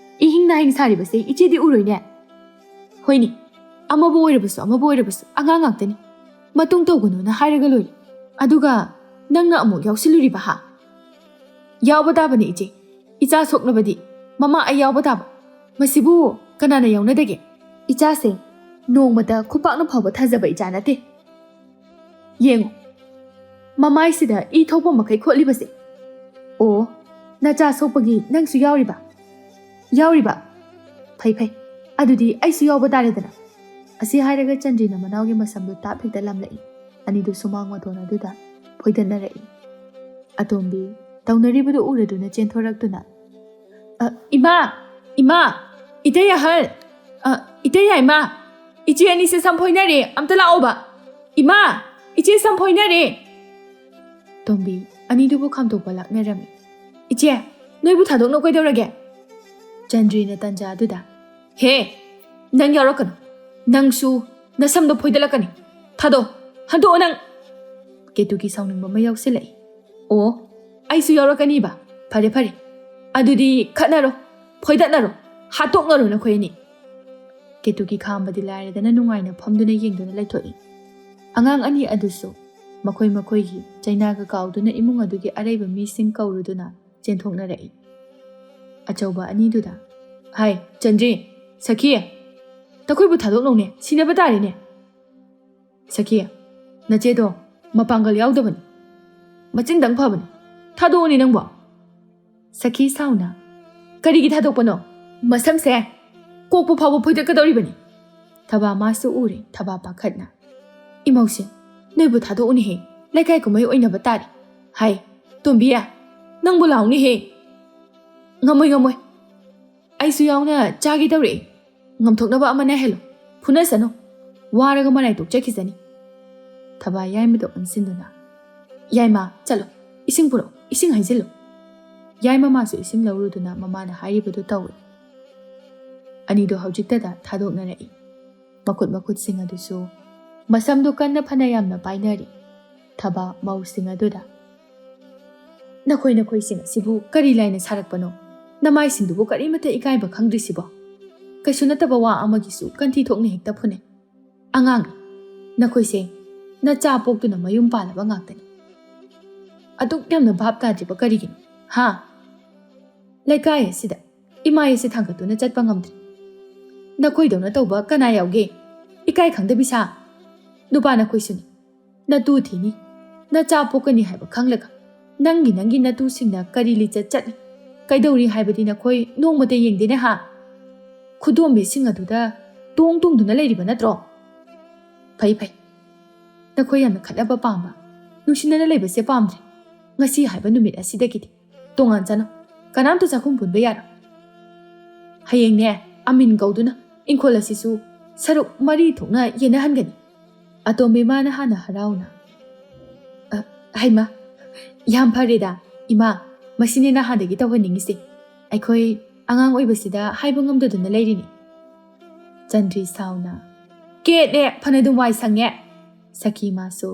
ꯏꯍꯤꯡ ꯅꯥꯍꯤꯡ ꯁꯥꯔꯤꯕꯁꯦ ꯏꯆꯦꯗꯤ ꯎꯔꯣꯏꯅꯦ ꯍꯣꯏꯅꯦ ꯑꯃꯕꯨ ꯑꯣꯏꯔꯕꯁꯨ ꯑꯉꯥꯡ ꯉꯥꯛꯇꯅꯤ ꯃꯇꯨꯡ ꯇꯧꯒꯅꯨꯅ ꯍꯥꯏꯔꯒ ꯂꯣꯏꯔꯦ ꯑꯗꯨꯒ ꯅꯪꯅ ꯑꯃꯨꯛ ꯌꯥꯎꯁꯤꯜꯂꯨꯔꯤꯕ ꯍꯥ ꯌꯥꯎꯕ ꯇꯥꯕꯅꯤ ꯏꯆꯥ ꯁꯣꯛꯅꯕꯗꯤ ꯃꯃꯥ ꯑꯩ ꯌꯥꯎꯕ ꯇꯥꯕ ꯃꯁꯤꯕꯨ ꯀꯅꯥꯅ ꯌꯥꯎꯅꯗꯒꯦ ꯏꯆꯥꯁꯦ ꯅꯣꯡꯃꯇ ꯈꯨꯄꯥꯛꯅ ꯐꯥꯎꯕ ꯊꯥꯖꯕ ꯏꯆꯥ ꯅꯠꯇꯦ ꯌꯦꯡꯉꯨ ꯃꯃꯥꯏꯁꯤꯗ ꯏ ꯊꯣꯛꯄ ꯃꯈꯩ ꯈꯣꯠꯂꯤꯕꯁꯦ ꯑꯣ ꯅꯆꯥ ꯁꯣꯛꯄꯒꯤ ꯅꯪꯁꯨ ꯌꯥꯎꯔꯤꯕ ꯐꯩ ꯑꯗꯨꯗꯤ ꯑꯩꯁꯨ ꯌꯥꯎꯕ ꯇꯥꯔꯦꯗꯅ ꯑꯁꯤ ꯍꯥꯏꯔꯒ ꯆꯟꯗ꯭ꯔꯤꯅ ꯃꯅꯥꯎꯒꯤ ꯃꯁꯝꯗꯨ ꯇꯥꯞ ꯍꯦꯛꯇ ꯂꯝꯂꯛꯏ ꯑꯅꯤꯗꯨ ꯁꯨꯃꯥꯡ ꯃꯇꯣꯟ ꯑꯗꯨꯗ ꯐꯣꯏꯗꯠꯅꯔꯛꯏ ꯑꯇꯣꯝꯕꯤ ꯇꯧꯅꯔꯤꯕꯗꯨ ꯎꯔꯗꯨꯅ ꯆꯦꯟꯊꯣꯔꯛꯇꯨꯅ ꯏꯃꯥ ꯏꯇꯩ ꯑꯍꯜ ꯏꯇꯩ ꯌꯥꯏꯃ ꯏꯆꯦ ꯑꯅꯤꯁꯦ ꯁꯝꯐꯣꯏꯅꯔꯦ ꯑꯝꯇ ꯂꯥꯛꯑꯣꯕ ꯏꯃꯥ ꯏꯆꯦ ꯁꯝꯐꯣꯏꯅꯔꯦ ꯇꯣꯝꯕꯤ ꯑꯅꯤꯗꯨꯕꯨ ꯈꯥꯝꯗꯣꯛꯄ ꯂꯥꯛꯅꯔꯝꯃꯤ ꯏꯆꯦ ꯅꯣꯏꯕꯨ ꯊꯥꯗꯣꯛꯅ ꯀꯩꯗꯧꯔꯒꯦ ꯆꯟꯗ꯭ꯔꯤꯅ ꯇꯟꯖꯥ ꯑꯗꯨꯗ ꯍꯦ ꯅꯪ ꯌꯥꯎꯔꯛꯀꯅꯨ ꯅꯪꯁꯨ ꯅꯁꯝꯗꯣ ꯐꯣꯏꯗꯠꯂꯛꯀꯅꯤ ꯍꯟꯗꯣꯛꯑꯣ ꯅꯪ ꯀꯦꯇꯨꯒꯤ ꯁꯥꯎꯅꯤꯡꯕ ꯑꯃ ꯌꯥꯎꯁꯤꯜꯂꯛꯏ ꯑꯣ ꯑꯩꯁꯨ ꯌꯥꯎꯔꯛꯀꯅꯤꯕ ꯐꯔꯦ ꯑꯗꯨꯗꯤ ꯈꯠꯅꯔꯣ ꯐꯣꯏꯗꯠꯅꯔꯣ ꯍꯥꯠꯇꯣꯛꯅꯔꯣ ꯅꯈꯣꯏ ꯑꯅꯤ ꯀꯦꯇꯨꯒꯤ ꯈꯥꯝꯕꯗꯤ ꯂꯥꯏꯔꯗꯅ ꯅꯨꯡꯉꯥꯏꯅ ꯐꯝꯗꯨꯅ ꯌꯦꯡꯗꯨꯅ ꯂꯩꯊꯣꯛꯏ ꯑꯉꯥꯡ ꯑꯅꯤ ꯑꯗꯨꯁꯨ ꯃꯈꯣꯏꯒꯤ ꯆꯩꯅꯥꯒ ꯀꯥꯎꯗꯨꯅ ꯏꯃꯨꯡ ꯑꯗꯨꯒꯤ ꯑꯔꯩꯕ ꯃꯤꯁꯤꯡ ꯀꯧꯔꯨꯗꯨꯅ ꯆꯦꯟꯊꯣꯛꯅꯔꯛꯏ ꯑꯆꯧꯕ ꯑꯅꯤꯗꯨꯗ ꯍꯥꯏ ꯆꯟꯗ꯭ꯔꯤ ꯁꯈꯤ ꯅꯈꯣꯏꯕꯨ ꯊꯥꯗꯣꯛꯅꯧꯅꯦ ꯁꯤꯟꯅꯕ ꯇꯥꯔꯦꯅꯦ ꯁꯈꯤ ꯅꯆꯦꯗꯣ ꯃꯄꯥꯡꯒꯜ ꯌꯥꯎꯗꯕꯅꯤ ꯃꯆꯤꯟꯗꯪ ꯐꯕꯅꯤ ꯊꯥꯗꯣꯛꯑꯣꯅꯦ ꯅꯪꯕꯣ ꯁꯈꯤ ꯁꯥꯎꯅ ꯀꯔꯤꯒꯤ ꯊꯥꯗꯣꯛꯄꯅꯣ ꯃꯁꯝꯁꯦ ꯀꯣꯛꯄ ꯐꯥꯎꯕ ꯐꯣꯏꯗꯠꯀꯗꯧꯔꯤꯕꯅꯤ ꯊꯕꯥ ꯃꯥꯁꯨ ꯎꯔꯦ ꯊꯕꯥ ꯄꯥꯈꯠꯅ ꯏꯃꯧꯁꯦ ꯅꯣꯏꯕꯨ ꯊꯥꯗꯣꯛꯎꯅꯦꯍꯦ ꯂꯩꯀꯥꯏ ꯀꯨꯝꯍꯩ ꯑꯣꯏꯅꯕ ꯇꯥꯔꯦ ꯍꯥꯏ ꯇꯣꯝꯕꯤꯌꯥ ꯅꯪꯕꯨ ꯂꯥꯎꯅꯦꯍꯦ ꯉꯝꯃꯣꯏ ꯑꯩꯁꯨ ꯌꯥꯎꯅ ꯆꯥꯒꯦ ꯇꯧꯔꯛꯏ ꯉꯝꯊꯣꯛꯅꯕ ꯑꯃꯅ ꯍꯦꯜꯂꯣ ꯐꯨꯅꯁꯅꯨ ꯋꯥꯔꯒ ꯃꯔꯥꯏ ꯇꯣꯛꯆꯈꯤꯁꯅꯤ ꯊꯕꯥ ꯌꯥꯏꯃꯗ ꯑꯣꯟꯁꯤꯟꯗꯨꯅ ꯌꯥꯏꯃ ꯆꯠꯂꯣ ꯏꯁꯤꯡ ꯄꯨꯔꯛꯑꯣ ꯏꯁꯤꯡ ꯍꯩꯖꯤꯜꯂꯨ ꯌꯥꯏꯃ ꯃꯥꯁꯨ ꯏꯁꯤꯡ ꯂꯧꯔꯨꯗꯨꯅ ꯃꯃꯥꯅ ꯍꯥꯏꯔꯤꯕꯗꯨ ꯇꯧꯏ ꯑꯅꯤꯗꯣ ꯍꯧꯖꯤꯛꯇꯗ ꯊꯥꯗꯣꯛꯅꯔꯛꯏ ꯃꯈꯨꯠꯁꯤꯡ ꯑꯗꯨꯁꯨ ꯃꯁꯝꯗꯨ ꯀꯟꯅ ꯐꯅ ꯌꯥꯝꯅ ꯄꯥꯏꯅꯔꯤ ꯊꯕꯥ ꯃꯧꯁꯤꯡ ꯑꯗꯨꯗ ꯅꯈꯣꯏꯁꯤꯡ ꯑꯁꯤꯕꯨ ꯀꯔꯤ ꯂꯥꯏꯅ ꯁꯥꯔꯛꯄꯅꯣ ꯅꯃꯥꯏꯁꯤꯡꯗꯨꯕꯨ ꯀꯔꯤꯃꯠꯇ ꯏꯀꯥꯏꯕ ꯈꯪꯗ꯭ꯔꯤꯁꯤꯕꯣ ꯀꯩꯁꯨ ꯅꯠꯇꯕ ꯋꯥ ꯑꯃꯒꯤꯁꯨ ꯀꯟꯊꯤ ꯊꯣꯛꯅ ꯍꯦꯛꯇ ꯐꯨꯅꯩ ꯑꯉꯥꯡꯅꯤ ꯅꯈꯣꯏꯁꯦ ꯅꯆꯥ ꯄꯣꯛꯇꯨꯅ ꯃꯌꯨꯝ ꯄꯥꯜꯂꯕ ꯉꯥꯛꯇꯅꯤ ꯑꯗꯨꯛ ꯌꯥꯝꯅ ꯚꯥꯞ ꯇꯥꯗ꯭ꯔꯤꯕ ꯀꯔꯤꯒꯤꯅꯣ ꯍꯥ ꯂꯩꯀꯥꯏ ꯑꯁꯤꯗ ꯏꯃꯥꯏꯁꯦ ꯊꯥꯡꯒꯠꯇꯨꯅ ꯆꯠꯄ ꯉꯝꯗ꯭ꯔꯤ ꯅꯈꯣꯏꯗꯧꯅ ꯇꯧꯕ ꯀꯅꯥ ꯌꯥꯎꯒꯦ ꯏꯀꯥꯏ ꯈꯪꯗꯕꯤ ꯁꯥ ꯅꯨꯄꯥ ꯅꯈꯣꯏꯁꯨꯅꯤ ꯅꯇꯨ ꯊꯤꯅꯤ ꯅꯆꯥ ꯄꯣꯛꯀꯅꯤ ꯍꯥꯏꯕ ꯈꯪꯂꯒ ꯅꯪꯒꯤ ꯅꯇꯨꯁꯤꯡꯅ ꯀꯔꯤ ꯂꯤꯆꯠ ꯆꯠꯂꯤ ꯀꯩꯗꯧꯔꯤ ꯍꯥꯏꯕꯗꯤ ꯅꯈꯣꯏ ꯅꯣꯡꯃꯇ ꯌꯦꯡꯗꯦꯅꯦ ꯍꯥ ꯈꯨꯗꯣꯝꯕꯤꯁꯤꯡ ꯑꯗꯨꯗ ꯇꯣꯡꯗꯨꯅ ꯂꯩꯔꯤꯕ ꯅꯠꯇ꯭ꯔꯣ ꯐꯩ ꯅꯈꯣꯏ ꯌꯥꯝꯅ ꯈꯠꯅꯕ ꯄꯥꯝꯕ ꯅꯨꯡꯁꯤꯅꯅ ꯂꯩꯕꯁꯦ ꯄꯥꯝꯗ꯭ꯔꯦ ꯉꯁꯤ ꯍꯥꯏꯕ ꯅꯨꯃꯤꯠ ꯑꯁꯤꯗꯒꯤꯗꯤ ꯇꯣꯉꯥꯟꯖꯅꯣ ꯀꯅꯥꯝꯇ ꯆꯥꯛꯈꯨꯝ ꯄꯨꯟꯕ ꯌꯥꯔꯣꯏ ꯍꯌꯦꯡꯅꯦ ꯑꯃꯤꯟ ꯀꯧꯗꯨꯅ ꯏꯪꯈꯣꯜ ꯑꯁꯤꯁꯨ ꯁꯔꯨꯛ 4 ꯊꯣꯛꯅ ꯌꯦꯟꯅꯍꯟꯒꯅꯤ ꯑꯇꯣꯝꯕꯤ ꯃꯥꯅ ꯍꯥꯟꯅ ꯍꯔꯥꯎꯅ ꯍꯩꯃ ꯌꯥꯝ ꯐꯔꯦꯗ ꯏꯃꯥ ꯃꯁꯤꯅꯦ ꯅꯍꯥꯟꯗꯒꯤ ꯇꯧꯍꯟꯅꯤꯡꯉꯤꯁꯦ ꯑꯩꯈꯣꯏ ꯑꯉꯥꯡ ꯑꯣꯏꯕꯁꯤꯗ ꯍꯥꯏꯕ ꯉꯝꯗꯗꯅ ꯂꯩꯔꯤꯅꯤ ꯆꯟꯗ꯭ꯔꯤ ꯁꯥꯎꯅ ꯀꯦꯠꯅꯦ ꯐꯅꯗꯨꯝ ꯋꯥꯏ ꯁꯪꯉꯦ ꯁꯈꯤ ꯃꯥꯁꯨ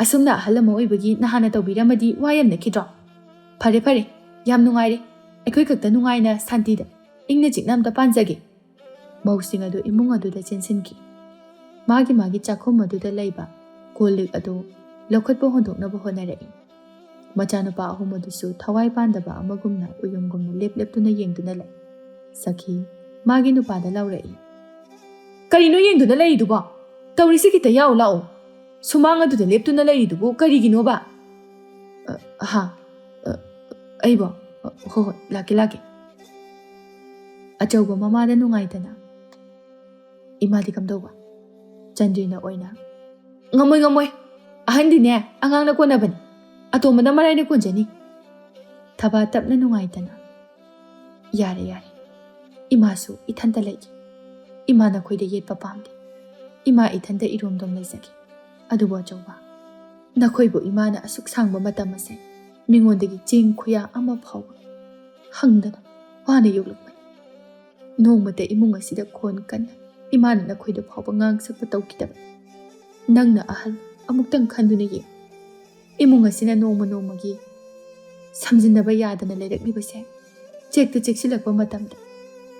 ꯑꯁꯨꯝꯅ ꯑꯍꯜ ꯑꯃ ꯑꯣꯏꯕꯒꯤ ꯅꯍꯥꯟꯅ ꯇꯧꯕꯤꯔꯝꯃꯗꯤ ꯋꯥ ꯌꯥꯝ ꯅꯈꯤꯗ꯭ꯔꯣ ꯐꯔꯦ ꯐꯔꯦ ꯌꯥꯝ ꯅꯨꯡꯉꯥꯏꯔꯦ ꯑꯩꯈꯣꯏ ꯈꯛꯇ ꯅꯨꯡꯉꯥꯏꯅ ꯁꯥꯟꯇꯤꯗ ꯏꯪꯅ ꯆꯤꯛꯅ ꯑꯝꯇ ꯄꯥꯟꯖꯒꯦ ꯃꯧꯁꯤꯡ ꯑꯗꯨ ꯏꯃꯨꯡ ꯑꯗꯨꯗ ꯆꯦꯟꯁꯤꯟꯈꯤ ꯃꯥꯒꯤ ꯆꯥꯛꯈꯨꯝ ꯑꯗꯨꯗ ꯂꯩꯕ ꯀꯣꯜ ꯂꯤꯛ ꯑꯗꯨ ꯂꯧꯈꯠꯄ ꯍꯣꯟꯗꯣꯛꯅꯕ ꯍꯣꯠꯅꯔꯛꯏ ꯃꯆꯥꯅꯨꯄꯥ ꯑꯍꯨꯝ ꯑꯗꯨꯁꯨ ꯊꯋꯥꯏ ꯄꯥꯟꯗꯕ ꯑꯃꯒꯨꯝꯅ ꯎꯌꯨꯡꯒꯨꯝꯅ ꯂꯦꯞꯇꯨꯅ ꯌꯦꯡꯗꯨꯅ ꯂꯩ ꯁꯈꯤ ꯃꯥꯒꯤ ꯅꯨꯄꯥꯗ ꯂꯥꯎꯔꯛꯏ ꯀꯔꯤꯅꯣ ꯌꯦꯡꯗꯨꯅ ꯂꯩꯔꯤꯗꯨꯕꯣ ꯇꯧꯔꯤꯁꯤ ꯈꯤꯇ ꯌꯥꯎ ꯂꯥꯛꯑꯣ ꯁꯨꯃꯥꯡ ꯑꯗꯨꯗ ꯂꯦꯞꯇꯨꯅ ꯂꯩꯔꯤꯗꯨꯕꯨ ꯀꯔꯤꯒꯤꯅꯣꯕ ꯑꯩꯕꯣ ꯍꯣꯏ ꯍꯣꯏ ꯂꯥꯛꯀꯦ ꯑꯆꯧꯕ ꯃꯃꯥꯗ ꯅꯨꯡꯉꯥꯏꯇꯅ ꯏꯃꯥꯗꯤ ꯀꯝꯗꯧꯕ ꯆꯟꯗ꯭ꯔꯤꯅ ꯑꯣꯏꯅ ꯉꯝꯃꯣꯏ ꯑꯍꯟꯗꯤꯅꯦ ꯑꯉꯥꯡꯅ ꯀꯣꯟꯅꯕꯅꯤ ꯑꯇꯣꯝꯕꯅ ꯃꯔꯥꯏꯅ ꯀꯣꯟꯖꯅꯤ ꯊꯕꯥ ꯇꯞꯅ ꯅꯨꯡꯉꯥꯏꯇꯅ ꯌꯥꯔꯦ ꯏꯃꯥꯁꯨ ꯏꯊꯟꯇ ꯂꯩꯒꯦ ꯏꯃꯥ ꯅꯈꯣꯏꯗ ꯌꯦꯠꯄ ꯄꯥꯝꯗꯦ ꯏꯃꯥ ꯏꯊꯟꯇ ꯏꯔꯣꯝꯗꯣꯝ ꯂꯩꯖꯒꯦ ꯑꯗꯨꯕꯨ ꯑꯆꯧꯕ ꯅꯈꯣꯏꯕꯨ ꯏꯃꯥꯅ ꯑꯁꯨꯛ ꯁꯥꯡꯕ ꯃꯇꯝ ꯑꯁꯦ ꯃꯤꯉꯣꯟꯗꯒꯤ ꯆꯦꯡ ꯈꯨꯌꯥ ꯑꯃ ꯐꯥꯎꯕ ꯍꯪꯗꯅ ꯋꯥꯅ ꯌꯣꯛꯂꯛꯄꯅꯤ ꯅꯣꯡꯃꯇ ꯏꯃꯨꯡ ꯑꯁꯤꯗ ꯈꯣꯟ ꯀꯟꯅ ꯏꯃꯥꯅ ꯅꯈꯣꯏꯗ ꯐꯥꯎꯕ ꯉꯥꯡ ꯁꯛꯄ ꯇꯧꯈꯤꯗꯕ ꯅꯪꯅ ꯑꯍꯜ ꯑꯃꯨꯛꯇꯪ ꯈꯟꯗꯨꯅ ꯌꯦꯡ ꯏꯃꯨꯡ ꯑꯁꯤꯅ ꯅꯣꯡꯃꯒꯤ ꯁꯝꯖꯤꯟꯅꯕ ꯌꯥꯗꯅ ꯂꯩꯔꯛꯂꯤꯕꯁꯦ ꯆꯦꯛꯇ ꯆꯦꯛꯁꯤꯜꯂꯛꯄ ꯃꯇꯝꯗ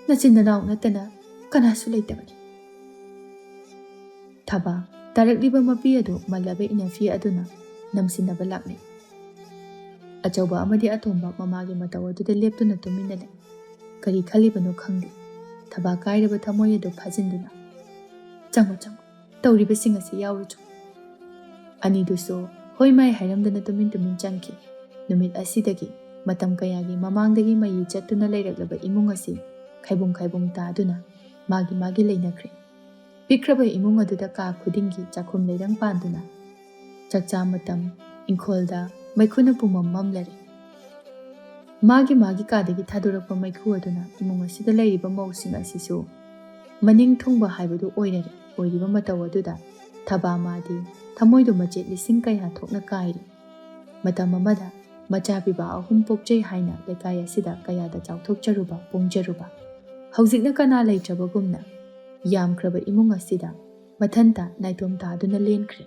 ꯅꯆꯤꯟ ꯅꯅꯥꯎ ꯅꯠꯇꯅ ꯀꯅꯥꯁꯨ ꯂꯩꯇꯕꯅꯤ ꯊꯕꯥ ꯇꯥꯔꯛꯂꯤꯕ ꯃꯄꯤ ꯑꯗꯨ ꯃꯜꯂꯕ ꯏꯅꯐꯤ ꯑꯗꯨꯅ ꯅꯝꯁꯤꯟꯅꯕ ꯂꯥꯛꯅꯩ ꯑꯆꯧꯕ ꯑꯃꯗꯤ ꯑꯇꯣꯝꯕ ꯃꯃꯥꯒꯤ ꯃꯇꯧ ꯑꯗꯨꯗ ꯂꯦꯞꯇꯨꯅ ꯇꯨꯃꯤꯟꯅ ꯂꯩ ꯀꯔꯤ ꯈꯜꯂꯤꯕꯅꯣ ꯈꯪꯗꯦ ꯊꯕꯥ ꯀꯥꯏꯔꯕ ꯊꯃꯣꯏ ꯑꯗꯨ ꯐꯥꯖꯤꯟꯗꯨꯅ ꯆꯪꯉꯣ ꯇꯧꯔꯤꯕꯁꯤꯡ ꯑꯁꯤ ꯌꯥꯎꯔꯨꯆꯣ ꯑꯅꯤꯗꯨꯁꯨ ꯍꯣꯏ ꯃꯥꯏ ꯍꯥꯏꯔꯝꯗꯅ ꯇꯨꯃꯤꯟ ꯆꯪꯈꯤ ꯅꯨꯃꯤꯠ ꯑꯁꯤꯗꯒꯤ ꯃꯇꯝ ꯀꯌꯥꯒꯤ ꯃꯃꯥꯡꯗꯒꯤ ꯃꯌꯤ ꯆꯠꯇꯨꯅ ꯂꯩꯔꯛꯂꯕ ꯏꯃꯨꯡ ꯑꯁꯤ ꯈꯥꯏꯕꯨꯡ ꯇꯥꯗꯨꯅ ꯃꯥꯒꯤ ꯂꯩꯅꯈ꯭ꯔꯦ ꯄꯤꯛꯈ꯭ꯔꯕ ꯏꯃꯨꯡ ꯑꯗꯨꯗ ꯀꯥ ꯈꯨꯗꯤꯡꯒꯤ ꯆꯥꯛꯈꯨꯝ ꯂꯩꯔꯪ ꯄꯥꯟꯗꯨꯅ ꯆꯥꯛꯆꯥ ꯃꯇꯝ ꯏꯪꯈꯣꯜꯗ ꯃꯩꯈꯨꯅ ꯄꯨꯝꯃꯝ ꯃꯝꯂꯔꯦ ꯃꯥꯒꯤ ꯀꯥꯗꯒꯤ ꯊꯥꯗꯣꯔꯛꯄ ꯃꯩꯈꯨ ꯑꯗꯨꯅ ꯏꯃꯨꯡ ꯑꯁꯤꯗ ꯂꯩꯔꯤꯕ ꯃꯧꯁꯤꯡ ꯑꯁꯤꯁꯨ ꯃꯅꯤꯡ ꯊꯨꯡꯕ ꯍꯥꯏꯕꯗꯨ ꯑꯣꯏꯔꯤꯕ ꯃꯇꯧ ꯑꯗꯨꯗ ꯊꯕꯥ ꯃꯥꯗꯤ ꯊꯃꯣꯏꯗꯨ ꯃꯆꯦꯠ ꯂꯤꯁꯤꯡ ꯀꯌꯥ ꯊꯣꯛꯅ ꯀꯥꯏꯔꯤ ꯃꯇꯝ ꯑꯃꯗ ꯃꯆꯥ ꯄꯤꯕ 3 ꯄꯣꯛꯆꯩ ꯍꯥꯏꯅ ꯂꯩꯀꯥꯏ ꯑꯁꯤꯗ ꯀꯌꯥꯗ ꯆꯥꯎꯊꯣꯛꯆꯔꯨꯕ ꯄꯣꯡꯖꯔꯨꯕ ꯍꯧꯖꯤꯛꯅ ꯀꯅꯥ ꯂꯩꯇ꯭ꯔꯕꯒꯨꯝꯅ ꯌꯥꯝꯈ꯭ꯔꯕ ꯏꯃꯨꯡ ꯑꯁꯤꯗ ꯃꯊꯟꯇ ꯅꯥꯏꯇꯣꯝ ꯇꯥꯗꯨꯅ ꯂꯦꯟꯈ꯭ꯔꯦ